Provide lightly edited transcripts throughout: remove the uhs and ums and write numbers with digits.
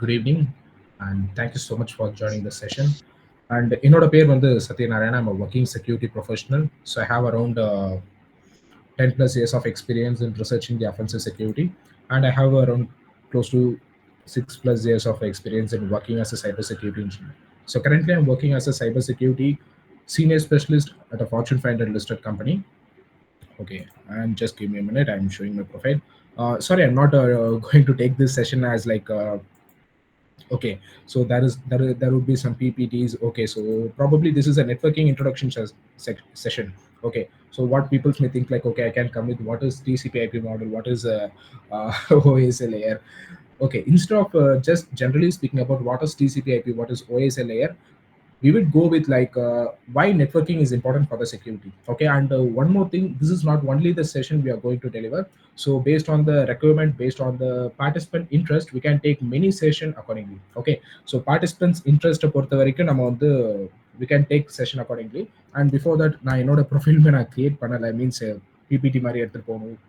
good evening, and thank you so much for joining the session. And என்னோட பேர் வந்து Satyanarayana. I'm a working security professional. So I have around 10 plus years of experience in researching the offensive security, and I have around close to 6 plus years of experience in working as a cybersecurity engineer. So currently, I'm working as a cybersecurity senior specialist at a Fortune 500 listed company. Okay, and just give me a minute. I'm showing my profile. Sorry, I'm not going to take this session as like okay, so there would be some ppts. Okay, so probably this is a networking introduction session. Okay, so what people may think like, okay, I can come with what is TCP/IP model, what is OSA layer. Okay, instead of just generally speaking about what is TCP/IP, what is OSA layer, we would go with like why networking is important for the security. Okay, and one more thing, this is not only the session we are going to deliver. So based on the requirement, based on the participant interest, we can take many session accordingly. Okay, so participants interest பொறுத்த வரைக்கும் நம்ம வந்து we can take session accordingly. And before that, நான் என்னோட ப்ரொஃபைலுமே நான் create பண்ணல, means PPT மாதிரி எடுத்துட்டு போகணும்.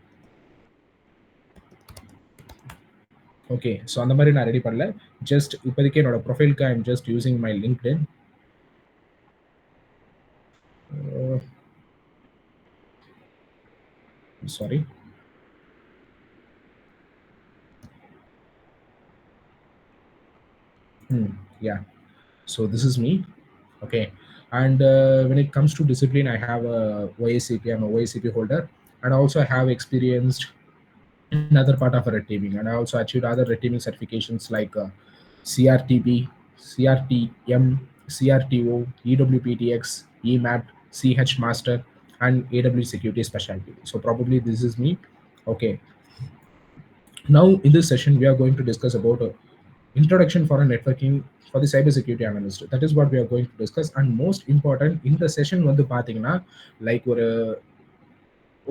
ஓகே, ஸோ அந்த மாதிரி நான் ரெடி பண்ணல. ஜஸ்ட் இப்போதைக்கு என்னோட ப்ரொஃபைலுக்கு I am just using my LinkedIn. Sorry. Yeah, so this is me. Okay, and when it comes to discipline, I have a OACP. I'm a OACP holder, and also I have experienced another part of red teaming, and I also achieved other red teaming certifications like CRTP, CRTM, CRTO, EWPTX, EMAP, CH Master, and AW Security Specialty. So probably this is me. Okay, now in this session we are going to discuss about introduction for a networking for the cybersecurity analyst. That is what we are going to discuss. And most important in the session வந்து பாத்தீங்கன்னா like ஒரு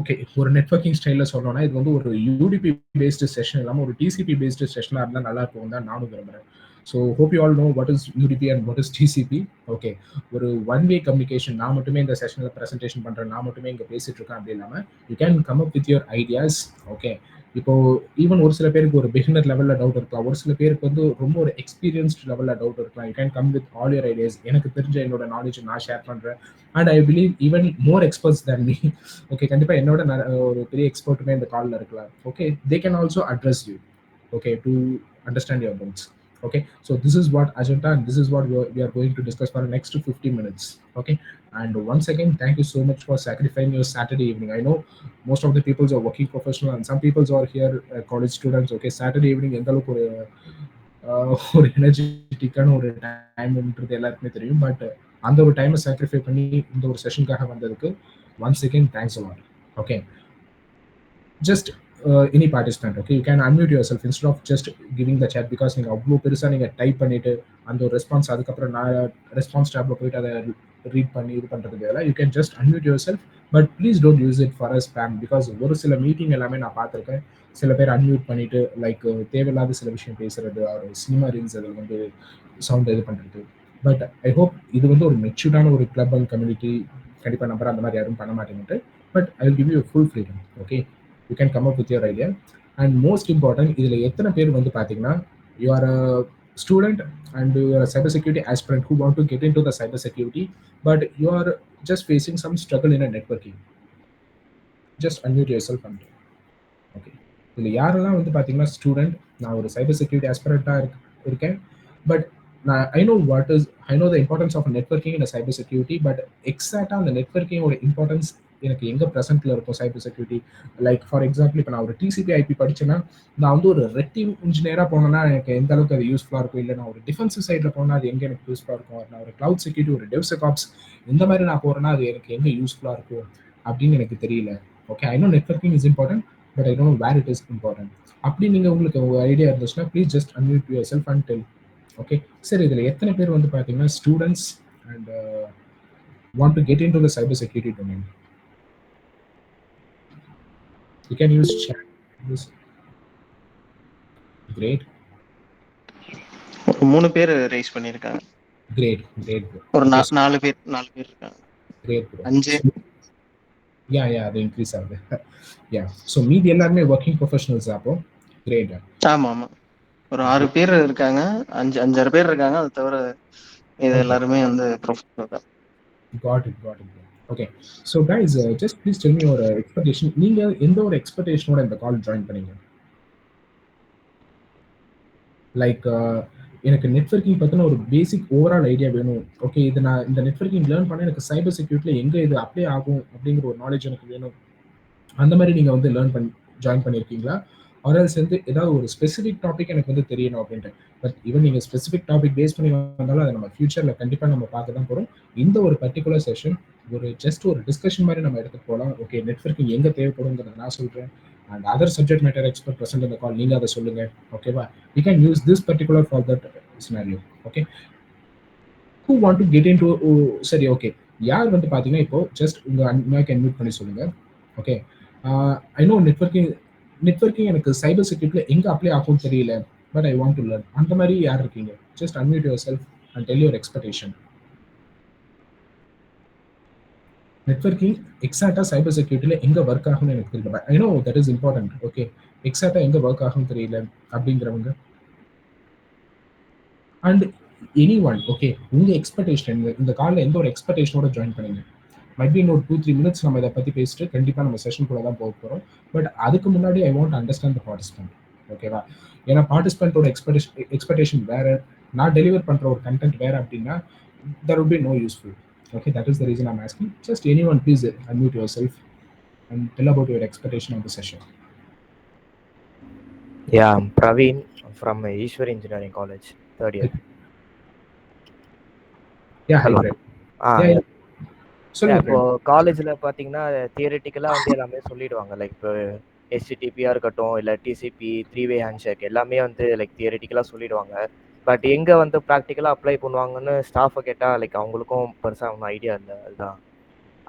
okay ஒரு networking ஸ்டைலில் சொல்லணும்னா இது வந்து ஒரு UDP based session இல்லாமல் ஒரு டிசிபி பேஸ்டு செஷனாக இருந்தால் நல்லா இருக்கும் தான் நானும் விரும்புகிறேன். So hope you all know what is UDP and what is TCP. Okay, ஒரு ஒன் வே கம்யூனிகேஷன். நான் மட்டுமே இந்த செஷனில் ப்ரெசென்டேஷன் பண்ணுறேன், நான் மட்டுமே இங்கே பேசிட்டு இருக்கேன் அப்படி இல்லாமல் you can come up with your ideas. Okay, இப்போ ஈவன் ஒரு சில பேருக்கு ஒரு பிகினர் லெவலில் டவுட் இருக்கலாம், ஒரு சில பேருக்கு வந்து ரொம்ப ஒரு எக்ஸ்பீரியன்ஸ்ட் லெவலில் டவுட் இருக்கலாம். You can come with all your ideas. எனக்கு தெரிஞ்ச என்னோட நாலேஜ் நான் ஷேர் பண்ணுறேன், and I believe even more experts than me. Okay, கண்டிப்பாக என்னோட ஒரு பெரிய எக்ஸ்பர்ட்டுமே இந்த காலில் இருக்கலாம். Okay, they can also address you. Okay, to understand your doubts. Okay, so this is what agenda, and this is what we are going to discuss for the next 50 minutes. Okay, and once again, thank you so much for sacrificing your Saturday evening. I know most of the people are working professional, and some people are here college students. Okay, Saturday evening எந்த அளவுக்கு ஒரு எனர்ஜெட்டிக்கான ஒரு டைம்ன்றது எல்லாருக்குமே தெரியும். But அந்த ஒரு டைமை சாக்ரிஃபை பண்ணி இந்த ஒரு செஷனுக்காக வந்ததுக்கு once again thanks a lot. Okay, just any participant, okay, you can unmute yourself instead of just giving the chat, because நீங்க அவ்வளோ பெருசா நீங்க டைப் பண்ணிட்டு அந்த ஒரு ரெஸ்பான்ஸ் அதுக்கப்புறம் நான் ரெஸ்பான்ஸ் டேப்ல போயிட்டு அதை ரீட் பண்ணி இது பண்றதுக்கு பதிலாக you can just unmute your self. But please don't use it for a spam, because ஒரு சில மீட்டிங் எல்லாமே நான் பார்த்துருக்கேன், சில பேர் அன்மியூட் பண்ணிட்டு லைக் தேவையில்லாத சில விஷயம் பேசுறது, ஒரு சினிமா ரீல்ஸ் அதில் வந்து சவுண்ட் இது பண்றது. பட் ஐ ஹோப் இது வந்து ஒரு மெச்சூர்டான ஒரு கிளப் அண்ட் கம்யூனிட்டி. கண்டிப்பாக நம்பர் அந்த மாதிரி யாரும் பண்ண மாட்டேங்கிட்டு, but I will give you full freedom. Okay, you can come up with your idea. And most important, இதுல எத்தனை பேர் வந்து பாத்தீங்கன்னா you are a student and you are a cybersecurity aspirant who want to get into the cybersecurity, but you are just facing some struggle in a networking. Just unmute yourself and okay, இதுல யாரெல்லாம் வந்து பாத்தீங்கன்னா student, நான் ஒரு cyber security ஆஸ்பிரண்டா இருக்கேன், but I know the importance of networking in a cyber security, but எக்ஸாக்டா அந்த நெட்வொர்க்கிங்கோட importance எனக்கு எங்க ப்ரெசென்ட்ல இருக்கும் cyber security. Like for example, இப்போ நான் ஒரு டிசிபி/ஐபி படிச்சேன்னா நான் வந்து ஒரு ரெட் டீம் இன்ஜினியரா போனேன்னா எனக்கு எந்த அளவுக்கு அது யூஸ்ஃபுல்லா இருக்கும், இல்லை நான் ஒரு டிஃபென்சிவ் சைட்ல போனா அது எங்க எனக்கு யூஸ்ஃபுல்லா இருக்கும், நான் ஒரு கிளவுட் செக்யூரிட்டி, ஒரு டெவ்செகாப்ஸ் இந்த மாதிரி நான் போறேன்னா அது எனக்கு எங்க யூஸ்ஃபுல்லா இருக்கும் அப்படின்னு எனக்கு தெரியல. Okay, I know networking is important, but I don't know where it is important. அப்படி நீங்க உங்களுக்கு ஒரு ஐடியா இருந்துச்சுன்னா please just unmute yourself and tell. Okay, சரி, இதுல எத்தனை பேர் வந்து பாத்தீங்கன்னா students and want to get into the cyber security domain? You can use chat. Great. ஒரு 3 பேர் ரைஸ் பண்ணிருக்காங்க. Great. ஒரு 4 பேர் இருக்காங்க. Great. 5. Yeah, அது இன்க்ரீஸ் ஆகுது. Yeah, so மீதி எல்லாருமே working professionals அப்போ. Great. ஆமா. ஒரு 6 பேர் இருக்காங்க. 5 பேர் இருக்காங்க. அது தவிர இது Okay, எல்லாருமே வந்து ப்ரொஃபஷனல் தான். got it, got it. Okay, so guys, just please tell me your expectation. நீங்க எந்த ஒரு எக்ஸ்பெக்டேஷனோட இந்த கால் ஜாயின் பண்ணீங்க? லைக் எனக்கு நெட்வொர்க்கிங் பத்தின ஒரு பேசிக் ஓவரால் ஐடியா வேணும். ஓகே, இது நான் இந்த நெட்வொர்க்கிங் லேர்ன் பண்ண எனக்கு சைபர் செக்யூரிட்டில எங்க இது அப்ளை ஆகும் அப்படிங்கிற ஒரு நாலேட்ஜ் எனக்கு வேணும். அந்த மாரி நீங்க வந்து லேர்ன் ஜாயின் பண்ணியிருக்கீங்களா? ஆர் எல்ஸ் வந்து ஏதாவது ஒரு ஸ்பெசிஃபிக் டாபிக் எனக்கு வந்து தெரியணும் அப்படின்ட்டு. பட் ஈவன் நீங்க ஸ்பெசிஃபிக் டாபிக் பேஸ் பண்ணி வந்தாலும் அத நம்ம ஃபியூச்சர்ல கண்டிப்பா நம்ம பார்க்க தான் போறோம். இந்த ஒரு பர்ட்டிகுலர் செஷன் ஒரு ஜஸ்ட் ஒரு டிஸ்கஷன் மாரி நம்ம எடுத்துட்டு போலாம். ஓகே, நெட்வொர்க்கிங் எங்க தேவைப்படும்ங்கிறத நான் சொல்றேன். And other subject matter expert present இந்த கால் நீங்க அத சொல்லுங்க. ஓகேவா? We can use this particular for that scenario. Okay, who want to get into சரி, ஓகே, யார் வந்து பாத்தீங்கன்னா இப்போ ஜஸ்ட் உங்க மைக் அன்மியூட் பண்ணி சொல்லுங்க. Okay, I know networking networking எனக்கு சைபர் செக்யூரிட்டில எங்க அப்ளை ஆகும்னு தெரியல, but I want to learn. அந்த மாதிரி யார் இருக்கீங்க? Just unmute yourself and tell your expectation. Networking எக்ஸாக்டா சைபர் செக்யூரிட்டில எங்க ஒர்க் ஆகும்னு எனக்கு தெரியல. I know that is important. Okay, எக்ஸாக்டா எங்க ஒர்க் ஆகும்னு தெரியல அப்படிங்கிறவங்க. And any one. ஓகே, உங்க எக்ஸ்பெக்டேஷன் இந்த காலில் எந்த ஒரு எக்ஸ்பெக்டேஷனோட ஜாயின் பண்ணீங்க? மைட் பி இன்னொரு 2-3 மினிட்ஸ் நம்ம இதை பற்றி பேசிட்டு கண்டிப்பாக நம்ம செஷனுக்குள்ள தான் போக போகிறோம். பட் அதுக்கு முன்னாடி I want understand the participant. ஓகேவா? ஏன்னா பார்ட்டிசிபென்ட்டோட எக்ஸ்பெக்டேஷன் வேற, நான் டெலிவர் பண்ணுற ஒரு கண்டென்ட் வேற அப்படின்னா there would be no useful. Okay, that is the reason I'm asking. Just anyone, please unmute yourself and tell about your expectation of the session. Yeah, I'm Praveen from Ishwar Engineering College, third year. Yeah, hi, Hello. Brett. Yeah. Yeah. இப்போ காலேஜில் பார்த்தீங்கன்னா தியரிட்டிக்கலாக வந்து எல்லாமே சொல்லிடுவாங்க. Like இப்போ HTTP-யாக இருக்கட்டும், இல்லை TCP 3-way handshake எல்லாமே வந்து லைக் தியரிட்டிக்கலாக சொல்லிடுவாங்க. பட் எங்கே வந்து ப்ராக்டிக்கலாக அப்ளை பண்ணுவாங்கன்னு ஸ்டாஃபை கேட்டால் லைக் அவங்களுக்கும் பெருசாக ஒன்றும் ஐடியா இல்லை. அதுதான்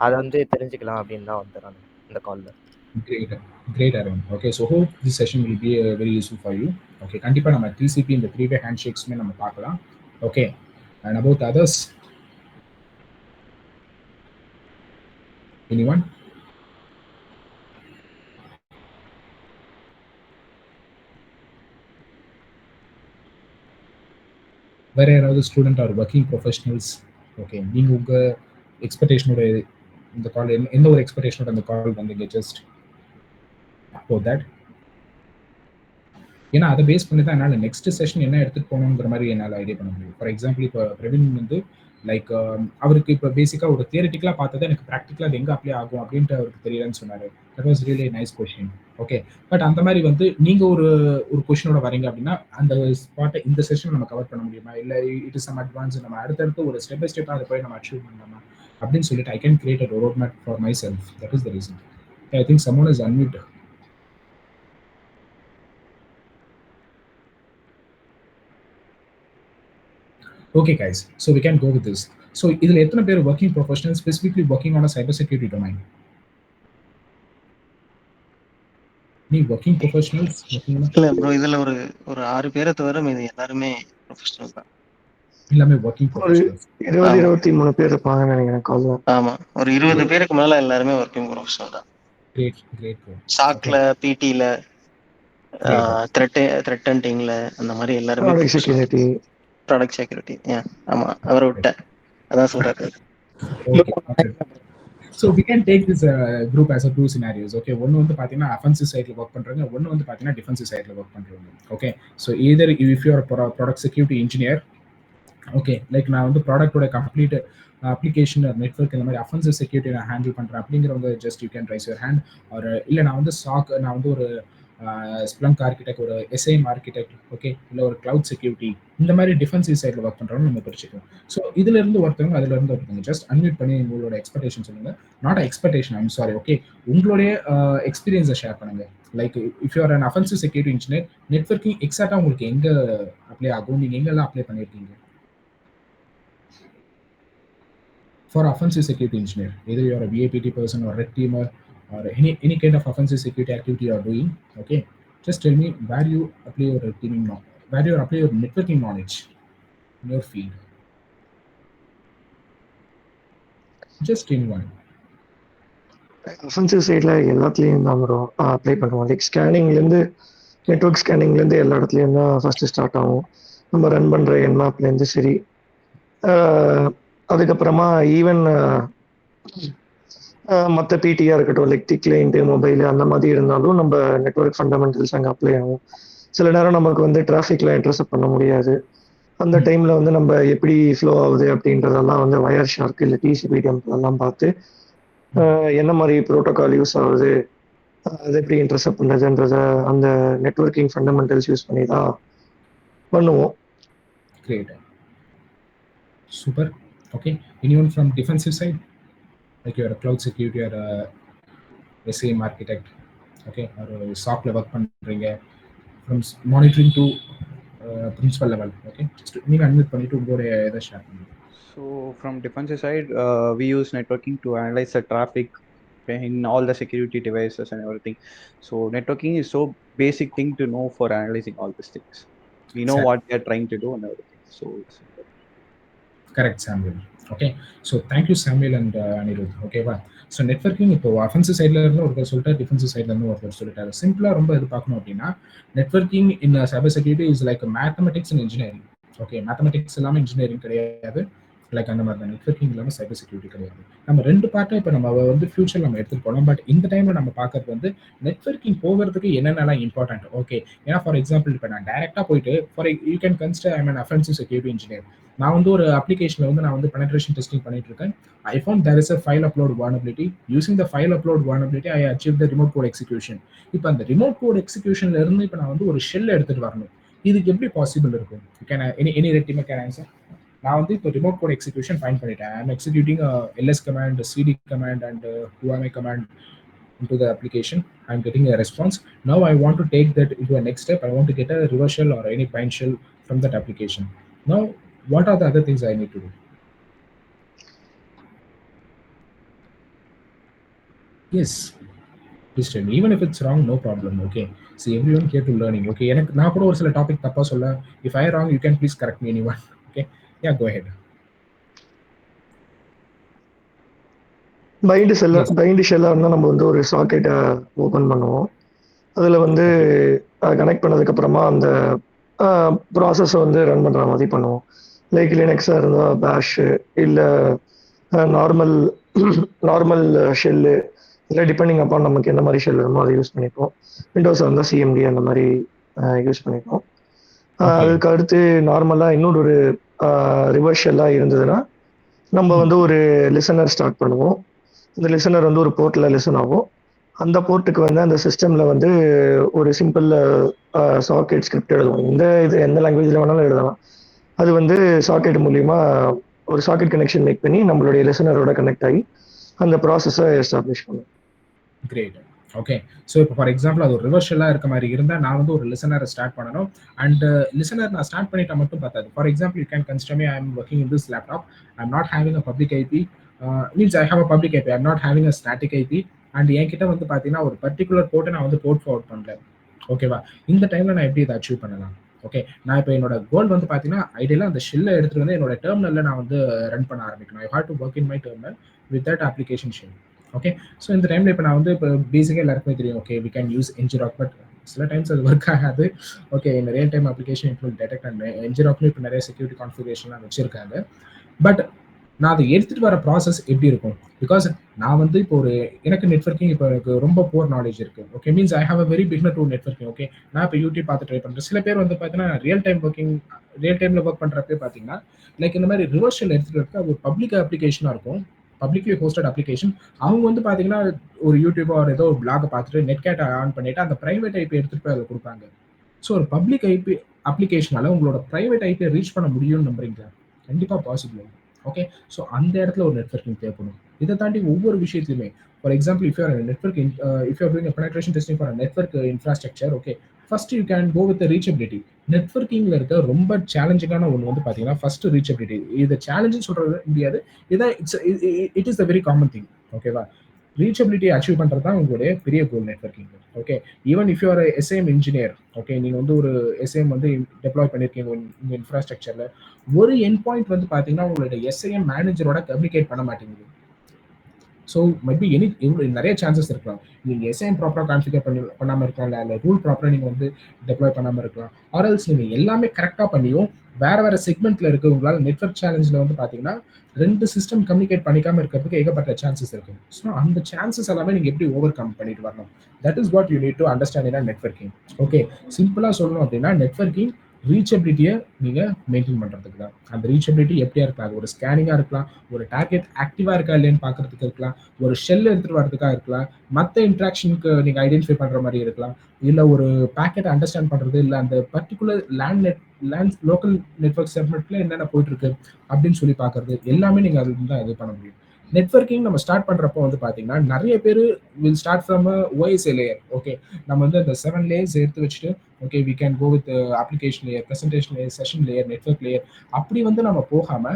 அதை வந்து தெரிஞ்சுக்கலாம் அப்படின்னு தான் வந்து நான் இந்த காலில். Great, Arun. Okay, so hope this session will be very useful for you. Okay, கண்டிப்பா நம்ம TCP இந்த 3-way handshakesமே நம்ம பார்க்கலாம். Okay, and about others, anyone? வேற யாராவது student are working professionals? Okay, நீங்க உங்க எக்ஸ்பெக்டேஷனோட இந்த கால் எந்த ஒரு எக்ஸ்பெக்டேஷனோட அந்த கால் வந்தீங்க? Just for that. ஏன்னா அதை பேஸ் பண்ணி தான் என்னால் நெக்ஸ்ட் செஷன் என்ன எடுத்துகிட்டு போகணுங்கிற மாதிரி என்னால் ஐடியா பண்ண முடியும். ஃபார் எக்ஸாம்பிள் இப்போ பிரவீன் வந்து லைக் அவருக்கு இப்போ பேசிக்காக ஒரு தியரிட்டிக்கலாக பார்த்தது எனக்கு ப்ராக்டிக்கலாக அது எங்கே அப்ளை ஆகும் அப்படின்ட்டு அவருக்கு தெரியலன்னு சொன்னார். That was really nice question. Okay, but அந்த மாதிரி வந்து நீங்கள் ஒரு ஒரு கொஷினோட வரீங்க அப்படின்னா அந்த ஸ்பாட்டை இந்த செஷன் நம்ம கவர் பண்ண முடியுமா, இல்லை இட் இஸ் சம் அட்வான்ஸ் நம்ம அடுத்தடுத்து ஒரு ஸ்டெப் பை ஸ்டெப்பாக அதை போய் நம்ம அச்சீவ் பண்ணலாமா அப்படின்னு சொல்லிட்டு I can create a road map for my self. That is the reason. I think சம்மோன் is unmute. Okay, guys, so we can go with this. So, இதில் எத்தனை பேர் working professionals specifically working on a cyber security domain? நீ working professionals working on? இல்ல bro, இதுல ஒரு 6 பேரை தவிர மீதி எல்லாருமே ப்ரொஃபஷனல் தான். எல்லாமே working ஒரு professionals. 20-23 பேர் இருப்பாங்கன்னு நினைக்கிறேன் கால்ல. ஆமா, ஒரு 20 பேருக்கு மேல எல்லாருமே ஒர்க்கிங் ப்ரொஃபஷனல் தான். Great. சாக்ல, பிடில, த்ரெட் ஹண்டிங்ல அந்த மாதிரி எல்லாருமே ப்ராடக்ட் செக்யூரிட்டி. ஆமா, அவரை விட்டேன், அதான் சொல்றாரு. Okay. So we can take this group as a two scenarios. Okay, ஒன்னு வந்து பாத்தீங்கன்னா offensive sideல work பண்றாங்க, ஒன்னு வந்து பாத்தீங்கன்னா defensive sideல work பண்றாங்க. Okay, so either if you are a product security engineer, okay, like நான் வந்து ப்ராடக்டோட கம்ப்ளீட் அப்ளிகேஷன் நெட்வொர்க் இந்த மாதிரி அஃபென்சிவ் செக்யூரிட்டி நான் ஹேண்டில் பண்ணுறேன் அப்படிங்கிறவங்க just you can raise your hand. ஒரு இல்லை நான் வந்து நான் வந்து ஒரு ஸ்ப்ளங்க் ஆர்கிடெக்ட், ஒரு எஸ்ஐஎம் ஆர்கிடெக்ட், ஓகே, இல்லை ஒரு கிளவுட் செக்யூரிட்டி, இந்த மாதிரி டிஃபென்சிவ் சைடில் ஒர்க் பண்ணுறோம்னு நம்ம பிரிச்சுக்கலாம். ஸோ இதுலேருந்து ஒருத்தவங்க அதுலேருந்து ஒருத்தவங்க ஜஸ்ட் அன்மியூட் பண்ணி உங்களோட எக்ஸ்பெக்டேஷன் சொல்லுங்கள். Not expectation, I'm sorry. Okay, உங்களுடைய எக்ஸ்பீரியன்ஸை ஷேர் பண்ணுங்கள். Like if you R an offensive security engineer, networking எக்ஸாக்டாக உங்களுக்கு எங்கே அப்ளை ஆகும், நீங்கள் எங்கெல்லாம் அப்ளை பண்ணியிருக்கீங்க? For offensive security engineer, either you are a VAPT person or red teamer or any kind of offensive security activity you are doing, okay, just tell me where you apply your red teaming knowledge, where you apply your networking knowledge in your field. Just anyone. Offensive சைடில் எல்லாத்துலேயும் தான் வரும் apply பண்ணுவோம். Like ஸ்கேனிங்லேருந்து network ஸ்கேனிங்லேருந்து எல்லா இடத்துலையும் தான் first start ஆகும். நம்ம ரன் பண்ணுற என்மாப்லேருந்து சரி. அதுக்கப்புறமா ஈவன் மற்ற பிடியாக இருக்கட்டும், லைக் கிளைண்ட்டு, மொபைலு அந்த மாதிரி இருந்தாலும் நம்ம நெட்வொர்க் ஃபண்டமெண்டல்ஸ் அங்கே அப்ளை ஆகும். சில நேரம் நமக்கு வந்து டிராஃபிக்கில் இன்டர்செப்ட் பண்ண முடியாது. அந்த டைமில் வந்து நம்ம எப்படி ஃப்ளோ ஆகுது அப்படின்றதெல்லாம் வந்து வயர் ஷார்க் இல்லை டிசிபி டெம்ப்ளெல்லாம் பார்த்து என்ன மாதிரி ப்ரோட்டோகால் யூஸ் ஆகுது, அது எப்படி இன்டர்செப்ட் பண்ணுறதுன்றத அந்த நெட்வொர்க்கிங் ஃபண்டமெண்டல்ஸ் யூஸ் பண்ணி தான் பண்ணுவோம். Great. Super. Okay. Anyone from defensive side? Like you're a cloud security or a SAM architect, okay, or a SOC level பண்றீங்க, from monitoring to principal level, okay. நீங்க admit பண்ணிட்டு உங்களோட இதை share பண்ணுங்க. So from defensive side, we use networking to analyze the traffic in all the security devices and everything. So networking is so basic thing to know for analyzing all these things. We know what they are trying to do and everything. So it's correct, Samuel. Okay, so thank you, Samuel and Anirudh. Okay, வா. So networking இப்போ offensive சைட்ல இருந்து ஒருத்தர் சொல்லிட்டாரு, defensive சைட்ல இருந்து ஒருத்தர் சொல்லிட்டாரு. சிம்பிளா ரொம்ப இது பார்க்கணும் அப்படின்னா, networking in cyber security is like mathematics and engineering. Okay, mathematics இல்லாமல் இன்ஜினியரிங் கிடையாது, லைக் அந்த மாதிரி தான் நெட்வொர்க்கிங் இல்லாமல் சைபர் செக்யூரிட்டி கிடையாது. நம்ம ரெண்டு பார்ட்டை இப்போ நம்ம வந்து ஃபியூச்சர் நம்ம எடுத்துட்டு போகலாம். பட் இந்த டைம்ல நம்ம பார்க்கறது வந்து நெட்வொர்க்கிங் போகிறதுக்கு என்னென்னலாம் இம்பார்ட்டன்ட். ஓகே, ஏன்னா ஃபார் எக்ஸாம்பிள் இப்போ நான் டைரக்டா போயிட்டு you can consider I mean offensive security engineer. நான் வந்து ஒரு அப்ளிகேஷன்ல வந்து நான் வந்து பெனட்ரேஷன் டெஸ்டிங் பண்ணிட்டு இருக்கேன். I found there is a file upload vulnerability. Using the file upload vulnerability, I achieved the remote code execution. இப்போ அந்த ரிமோட் கோட் எக்ஸிக்யூஷன்ல இருந்து இப்போ நான் வந்து ஒரு ஷெல் எடுத்துட்டு வரணும். இதுக்கு எப்படி பாசிபிள் இருக்கும்? Can any red team can answer? நான் வந்து இப்போ ரிமோட் கோட் எக்ஸிக்யூஷன் ஃபைன் பண்ணிட்டேன். I am executing ls command, cd command and whoami command into the application. I am getting a response. Now I want to take that into a next step. I want to get a reverse shell or any bind shell from that application. Now what are the other things I need to do? Yes, please tell me. Even if it's wrong, no problem. Okay, see, everyone here to learning. Okay, எனக்கு நான் கூட ஒரு சில topic தப்பா சொல்ல, if I wrong you can please correct me, anyone. Okay, yeah, go ahead. Bind ஷெல்லாக இருந்தால் நம்ம வந்து ஒரு சாக்கெட்டை ஓப்பன் பண்ணுவோம். அதில் வந்து கனெக்ட் பண்ணதுக்கப்புறமா அந்த ப்ராசஸை வந்து ரன் பண்ணுற மாதிரி பண்ணுவோம். லைக் லினக்ஸாக இருந்தால் பேஷு இல்லை நார்மல் ஷெல்லு, இல்லை டிபெண்டிங் அப்பான் நமக்கு எந்த மாதிரி ஷெல் வேணுமோ அதை யூஸ் பண்ணிப்போம். விண்டோஸாக இருந்தால் சிஎம்டி அந்த மாதிரி யூஸ் பண்ணிப்போம். அதுக்கு அடுத்து நார்மலாக இன்னொரு ஒரு ரிவர்ஸ் ஷெல்லாக இருந்ததுன்னா நம்ம வந்து ஒரு லிசனர் ஸ்டார்ட் பண்ணுவோம். இந்த லிசனர் வந்து ஒரு போர்ட்டில் லிசன் ஆகும். அந்த போர்ட்டுக்கு வந்து அந்த சிஸ்டமில் வந்து ஒரு சிம்பிள் சாக்கெட் ஸ்கிரிப்ட் எழுதுவோம். இது எந்த லாங்குவேஜில் வேணாலும் எழுதலாம். அது வந்து சாக்கெட் மூலிமா ஒரு சாக்கெட் கனெக்ஷன் மேக் பண்ணி நம்மளுடைய லிசனரோட கனெக்ட் ஆகி அந்த ப்ராசஸை எஸ்டாப்ளிஷ் பண்ணும். கிரேட். ஓகே, ஸோ இப்போ ஃபார் எக்ஸாம்பிள் அது ஒரு ரிவர்ஷலாக இருக்க மாதிரி இருந்தால் நான் வந்து ஒரு லிசனரை ஸ்டார்ட் பண்ணணும். அண்ட் லிசனர் நான் ஸ்டார்ட் பண்ணிட்டா மட்டும் பார்த்தாது. For example you can consider me, I am working in this laptop, I am not having a public IP, means I have a public IP, I am not having a static IP. And என்கிட்ட வந்து பார்த்தீங்கன்னா ஒரு particular போர்ட்டை நான் வந்து board forward பண்ணல. ஓகேவா, இந்த டைமில் நான் எப்படி இதை அச்சீவ் பண்ணலாம்? ஓகே, நான் இப்போ என்னோட கோல் வந்து பார்த்தீங்கன்னா ஐடியலாக அந்த ஷெல்லை எடுத்துகிட்டு வந்து என்னோட டெர்மினலில் நான் வந்து ரன் பண்ண ஆரம்பிக்கணும். I have to work in my terminal with that application shell. Okay, so இந்த டைமில் இப்போ நான் வந்து இப்போ பேசிக்காக எல்லாருக்குமே தெரியும், okay we can use ngrok, but சில டைம்ஸ் அது ஒர்க் ஆகாது. ஓகே, இந்த real time application it will detect. And ngrokல இப்போ நிறைய செக்யூரிட்டி கான்ஃபிகரேஷன்லாம் வச்சிருக்காங்க. பட் நான் அதை எடுத்துகிட்டு வர ப்ராசஸ் எப்படி இருக்கும்? பிகாஸ் நான் வந்து இப்போ எனக்கு நெட்வொர்க்கிங் இப்போ எனக்கு ரொம்ப புவர் நாலேஜ் இருக்குது. Okay, means I have a very beginner to networking. Okay, நான் இப்போ யூடியூப் பார்த்து ட்ரை பண்ணுறேன். சில பேர் வந்து பார்த்தீங்கன்னா ரியல் டைமில் ஒர்க் பண்ணுறப்பே பார்த்தீங்கன்னா லைக் இந்த மாதிரி ரிவர்ஷல் எடுத்துகிட்டு இருக்க ஒரு பப்ளிக் அப்ளிகேஷனாக இருக்கும், பப்ளிக்லி ஹோஸ்டட் அப்ளிகேஷன். அவங்க வந்து பார்த்தீங்கன்னா ஒரு யூடியூபோ ஒரு ஏதோ ஒரு பிளாகை பார்த்துட்டு நெட் கேட்டை ஆன் பண்ணிட்டு அந்த ப்ரைவேட் ஐபி எடுத்துகிட்டு போய் அதை கொடுப்பாங்க. ஸோ ஒரு பப்ளிக் ஐபி அப்ளிகேஷனால உங்களோட ப்ரைவேட் ஐபியை ரீச் பண்ண முடியும்னு நம்புறீங்களா? கண்டிப்பாக பாசிபிள். ஓகே, ஸோ அந்த இடத்துல ஒரு நெட்வொர்க்கிங் தேவைப்படும். இதை தாண்டி ஒவ்வொரு விஷயத்துலையுமே, for example if you are network if you are doing penetration testing for network infrastructure, okay, first you can go with reachability. நெட்வொர்க்கிங்ல இருக்க ரொம்ப சேலஞ்சிங்கான ஒன்று வந்து பார்த்தீங்கன்னா ஃபர்ஸ்ட் ரீச்சபிலிட்டி. இது சேலஞ்சுன்னு சொல்றது முடியாது, இதான் it is the very common thing. ஓகேவா, ரீச்சபிலிட்டி அச்சீவ் பண்ணுறது தான் உங்களுடைய பெரிய கோல் நெட்வொர்க்கிங். Okay, even if you are SAM engineer, okay, நீங்கள் வந்து ஒரு எஸ்ஏஎம் வந்து டெப்ளாய் பண்ணியிருக்கீங்க உங்கள் இன்ஃப்ராஸ்ட்ரக்சரில், ஒரு என் பாயிண்ட் வந்து பார்த்தீங்கன்னா உங்களோட எஸ்ஏஎம் மேனேஜரோட கம்யூனிகேட் பண்ண மாட்டேங்குது. ஸோ மைட் பி நிறைய சான்சஸ் இருக்கலாம். நீங்கள் எஸ்ஐஎம் ப்ராப்பராக கான்ஃபிகர் பண்ணாமல் இருக்கலாம், இல்லை ரூல் ப்ராப்பராக நீங்கள் வந்து டெப்ளாய் பண்ணாமல் இருக்கலாம். ஆர்எல்ஸ் நீங்கள் எல்லாமே கரெக்டாக பண்ணியும் வேற வேற செக்மெண்ட்ல இருக்கு. உங்களால் நெட்வொர்க் சேலஞ்சில் வந்து பார்த்தீங்கன்னா 2 சிஸ்டம் கம்யூனிகேட் பண்ணிக்காம இருக்கிறதுக்கு ஏகப்பட்ட சான்சஸ் இருக்கு. ஸோ அந்த சான்சஸ் எல்லாமே நீங்கள் எப்படி ஓவர் கம் பண்ணிட்டு வரணும், that is what you need to understand in networking. Okay, சிம்பிளாக சொல்லணும் அப்படின்னா நெட்வொர்க்கிங் ரீச்சபிலிட்டியை நீங்கள் மெயின்டைன் பண்ணுறதுக்கு தான். அந்த ரீச்சபிலிட்டி எப்படியா இருக்கலாம், அது ஒரு ஸ்கேனிங்காக இருக்கலாம், ஒரு டார்கெட் ஆக்டிவாக இருக்கா இல்லைன்னு பார்க்கறதுக்கு இருக்கலாம், ஒரு ஷெல் எடுத்துகிட்டு வரதுக்காக இருக்கலாம், மற்ற இன்ட்ராக்ஷனுக்கு நீங்கள் ஐடென்டிஃபை பண்ணுற மாதிரி இருக்கலாம், இல்லை ஒரு பேக்கெட் அண்டர்ஸ்டாண்ட் பண்ணுறது, இல்லை அந்த பர்டிகுலர் லேண்ட் லோக்கல் நெட்வொர்க் செக்மெண்ட்ல என்னென்ன போயிட்டு இருக்கு அப்படின்னு சொல்லி பார்க்கறது எல்லாமே நீங்கள் அது தான் இது பண்ண முடியும். நெட்வொர்க்கிங் நம்ம ஸ்டார்ட் பண்றப்போ வந்து பாத்தீங்கன்னா நிறைய பேர் will start from OSI layer. Okay, நம்ம வந்து அந்த 7 லேயர்ஸ் எடுத்து வச்சுட்டு okay we can go with application layer, presentation layer, session layer, network layer அப்படி வந்து நம்ம போகாம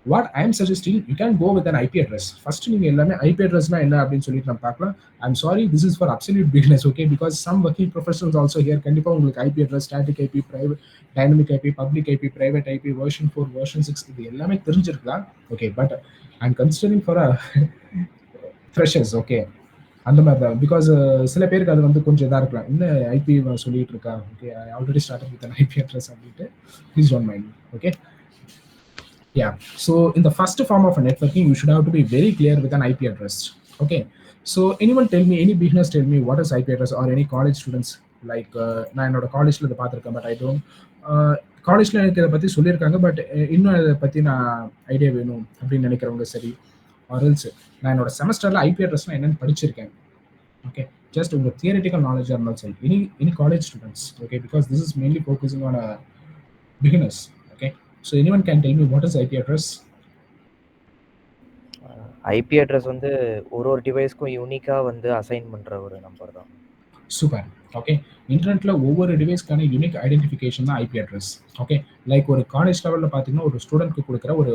what I am suggesting you can go with an IP address. First நீங்க எல்லாமே ஐபி அட்ரஸ்னா என்ன அப்படின்னு சொல்லிட்டு நம்ம பார்க்கலாம். I'm sorry, this is for absolute beginners. Okay, because some working professionals also here. கண்டிப்பா உங்களுக்கு IP address, static IP, private dynamic IP, public IP, private IP, version 4, version 6 இது எல்லாமே தெரிஞ்சிருக்கலாம். Okay, but I'm considering for freshers. Okay, அந்த மாதிரி தான். Because சில பேருக்கு அது வந்து கொஞ்சம் இதாக இருக்கலாம், என்ன ஐபி சொல்லிட்டு இருக்கா, okay I already started with an IP address அப்படின்ட்டு. Please don't mind. Okay, yeah, so in the first form of a networking you should have to be very clear with an IP address. Okay, so anyone tell me, any beginners tell me what is IP address, or any college students like நான் என்னோட காலேஜ்ல இதை பார்த்துருக்கேன், but I don't காலேஜ்ல எனக்கு இதை பற்றி சொல்லியிருக்காங்க, பட் இன்னும் இதை பற்றி நான் ஐடியா வேணும் அப்படின்னு நினைக்கிறவங்க சரி, ஆர்எல்ஸ் நான் என்னோட செமஸ்டரில் ஐபி அட்ரஸ்லாம் என்னென்னு படிச்சிருக்கேன். ஓகே, ஜஸ்ட் உங்கள் தியரிட்டிக்கல் நாலேஜாக இருந்தாலும் சரி, any college students. Okay, because this is mainly focusing on beginners. Okay, so anyone can tell me what is IP address? IP address வந்து ஒரு டிவைஸ்க்கும் யூனிக்கா வந்து அசைன் பண்ற ஒரு நம்பர் தான். சூப்பர். ஓகே, இன்டர்நெட்ல ஒவ்வொரு டிவைஸ்க்கான யூனிக் ஐடென்டிஃபிகேஷன் தான் ஐபி அட்ரஸ். ஓகே, லைக் ஒரு காலேஜ் லெவலில் பார்த்தீங்கன்னா ஒரு ஸ்டூடெண்ட்க்கு கொடுக்குற ஒரு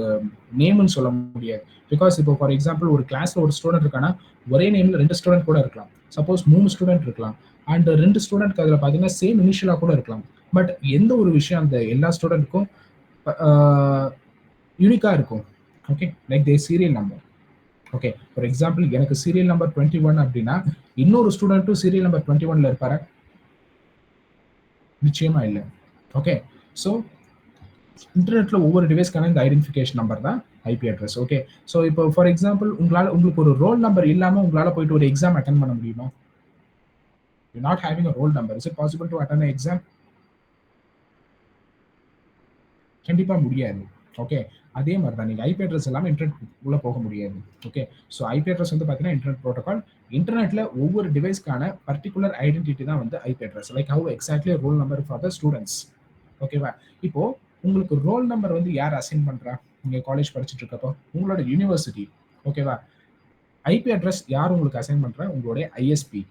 நேம்னு சொல்ல முடியாது. பிகாஸ் இப்போ ஃபார் எக்ஸாம்பிள் ஒரு கிளாஸ்ல ஒரு ஸ்டூடெண்ட் இருக்கானா ஒரே நேம்ல 2 ஸ்டூடெண்ட் கூட இருக்கலாம், சப்போஸ் 3 ஸ்டூடெண்ட் இருக்கலாம், அண்ட் 2 ஸ்டூடெண்ட்க்கு அதில் பார்த்தீங்கன்னா சேம் இனிஷியலாக கூட இருக்கலாம். பட் எந்த ஒரு விஷயம் அந்த எல்லா ஸ்டூடெண்ட்டுக்கும் யூனிக்காக இருக்கும். Okay, like they serial number. Okay, for example எனக்கு சீரியல் நம்பர் 21 அப்படின்னா இன்னொரு ஸ்டூடெண்ட்டும் சீரியல் நம்பர் 21ல இருப்பாரு? நிச்சயமா இல்லை. ஓகே, ஸோ இன்டர்நெட்ல ஒவ்வொரு டிவைஸ்க்கான இந்த ஐடென்டிஃபிகேஷன் நம்பர் தான் ஐபி அட்ரஸ். ஓகே, ஸோ இப்போ ஃபார் எக்ஸாம்பிள் உங்களுக்கு ஒரு ரோல் நம்பர் இல்லாமல் உங்களால் போயிட்டு ஒரு எக்ஸாம் அட்டன் பண்ண முடியுமா? You not having a roll number, is it possible to attend exam? கண்டிப்பா முடியாது. ஓகே, அதே மாதிரி தான் நீங்கள் ஐபி அட்ரஸ் இல்லாமல் இன்டர்நெட் உள்ள போக முடியாது. ஓகே, ஸோ ஐபி அட்ரஸ் வந்து பார்த்தீங்கன்னா இன்டர்நெட் ப்ரோட்டோகால். இன்டர்நெட்ல ஒவ்வொரு டிவைஸ்க்கான பர்டிகுலர் ஐடென்டிட்டி தான் வந்து IP address. Like how exactly roll number for the students. ஓகேவா? இப்போ உங்களுக்கு ரோல் நம்பர் வந்து யார் அசைன் பண்றா? நீங்க காலேஜ் படிச்சுட்டு இருக்கப்போ உங்களோட யூனிவர்சிட்டி. ஓகேவா? ஐபி அட்ரஸ் யார் உங்களுக்கு அசைன் பண்றா? உங்களுடைய ISP.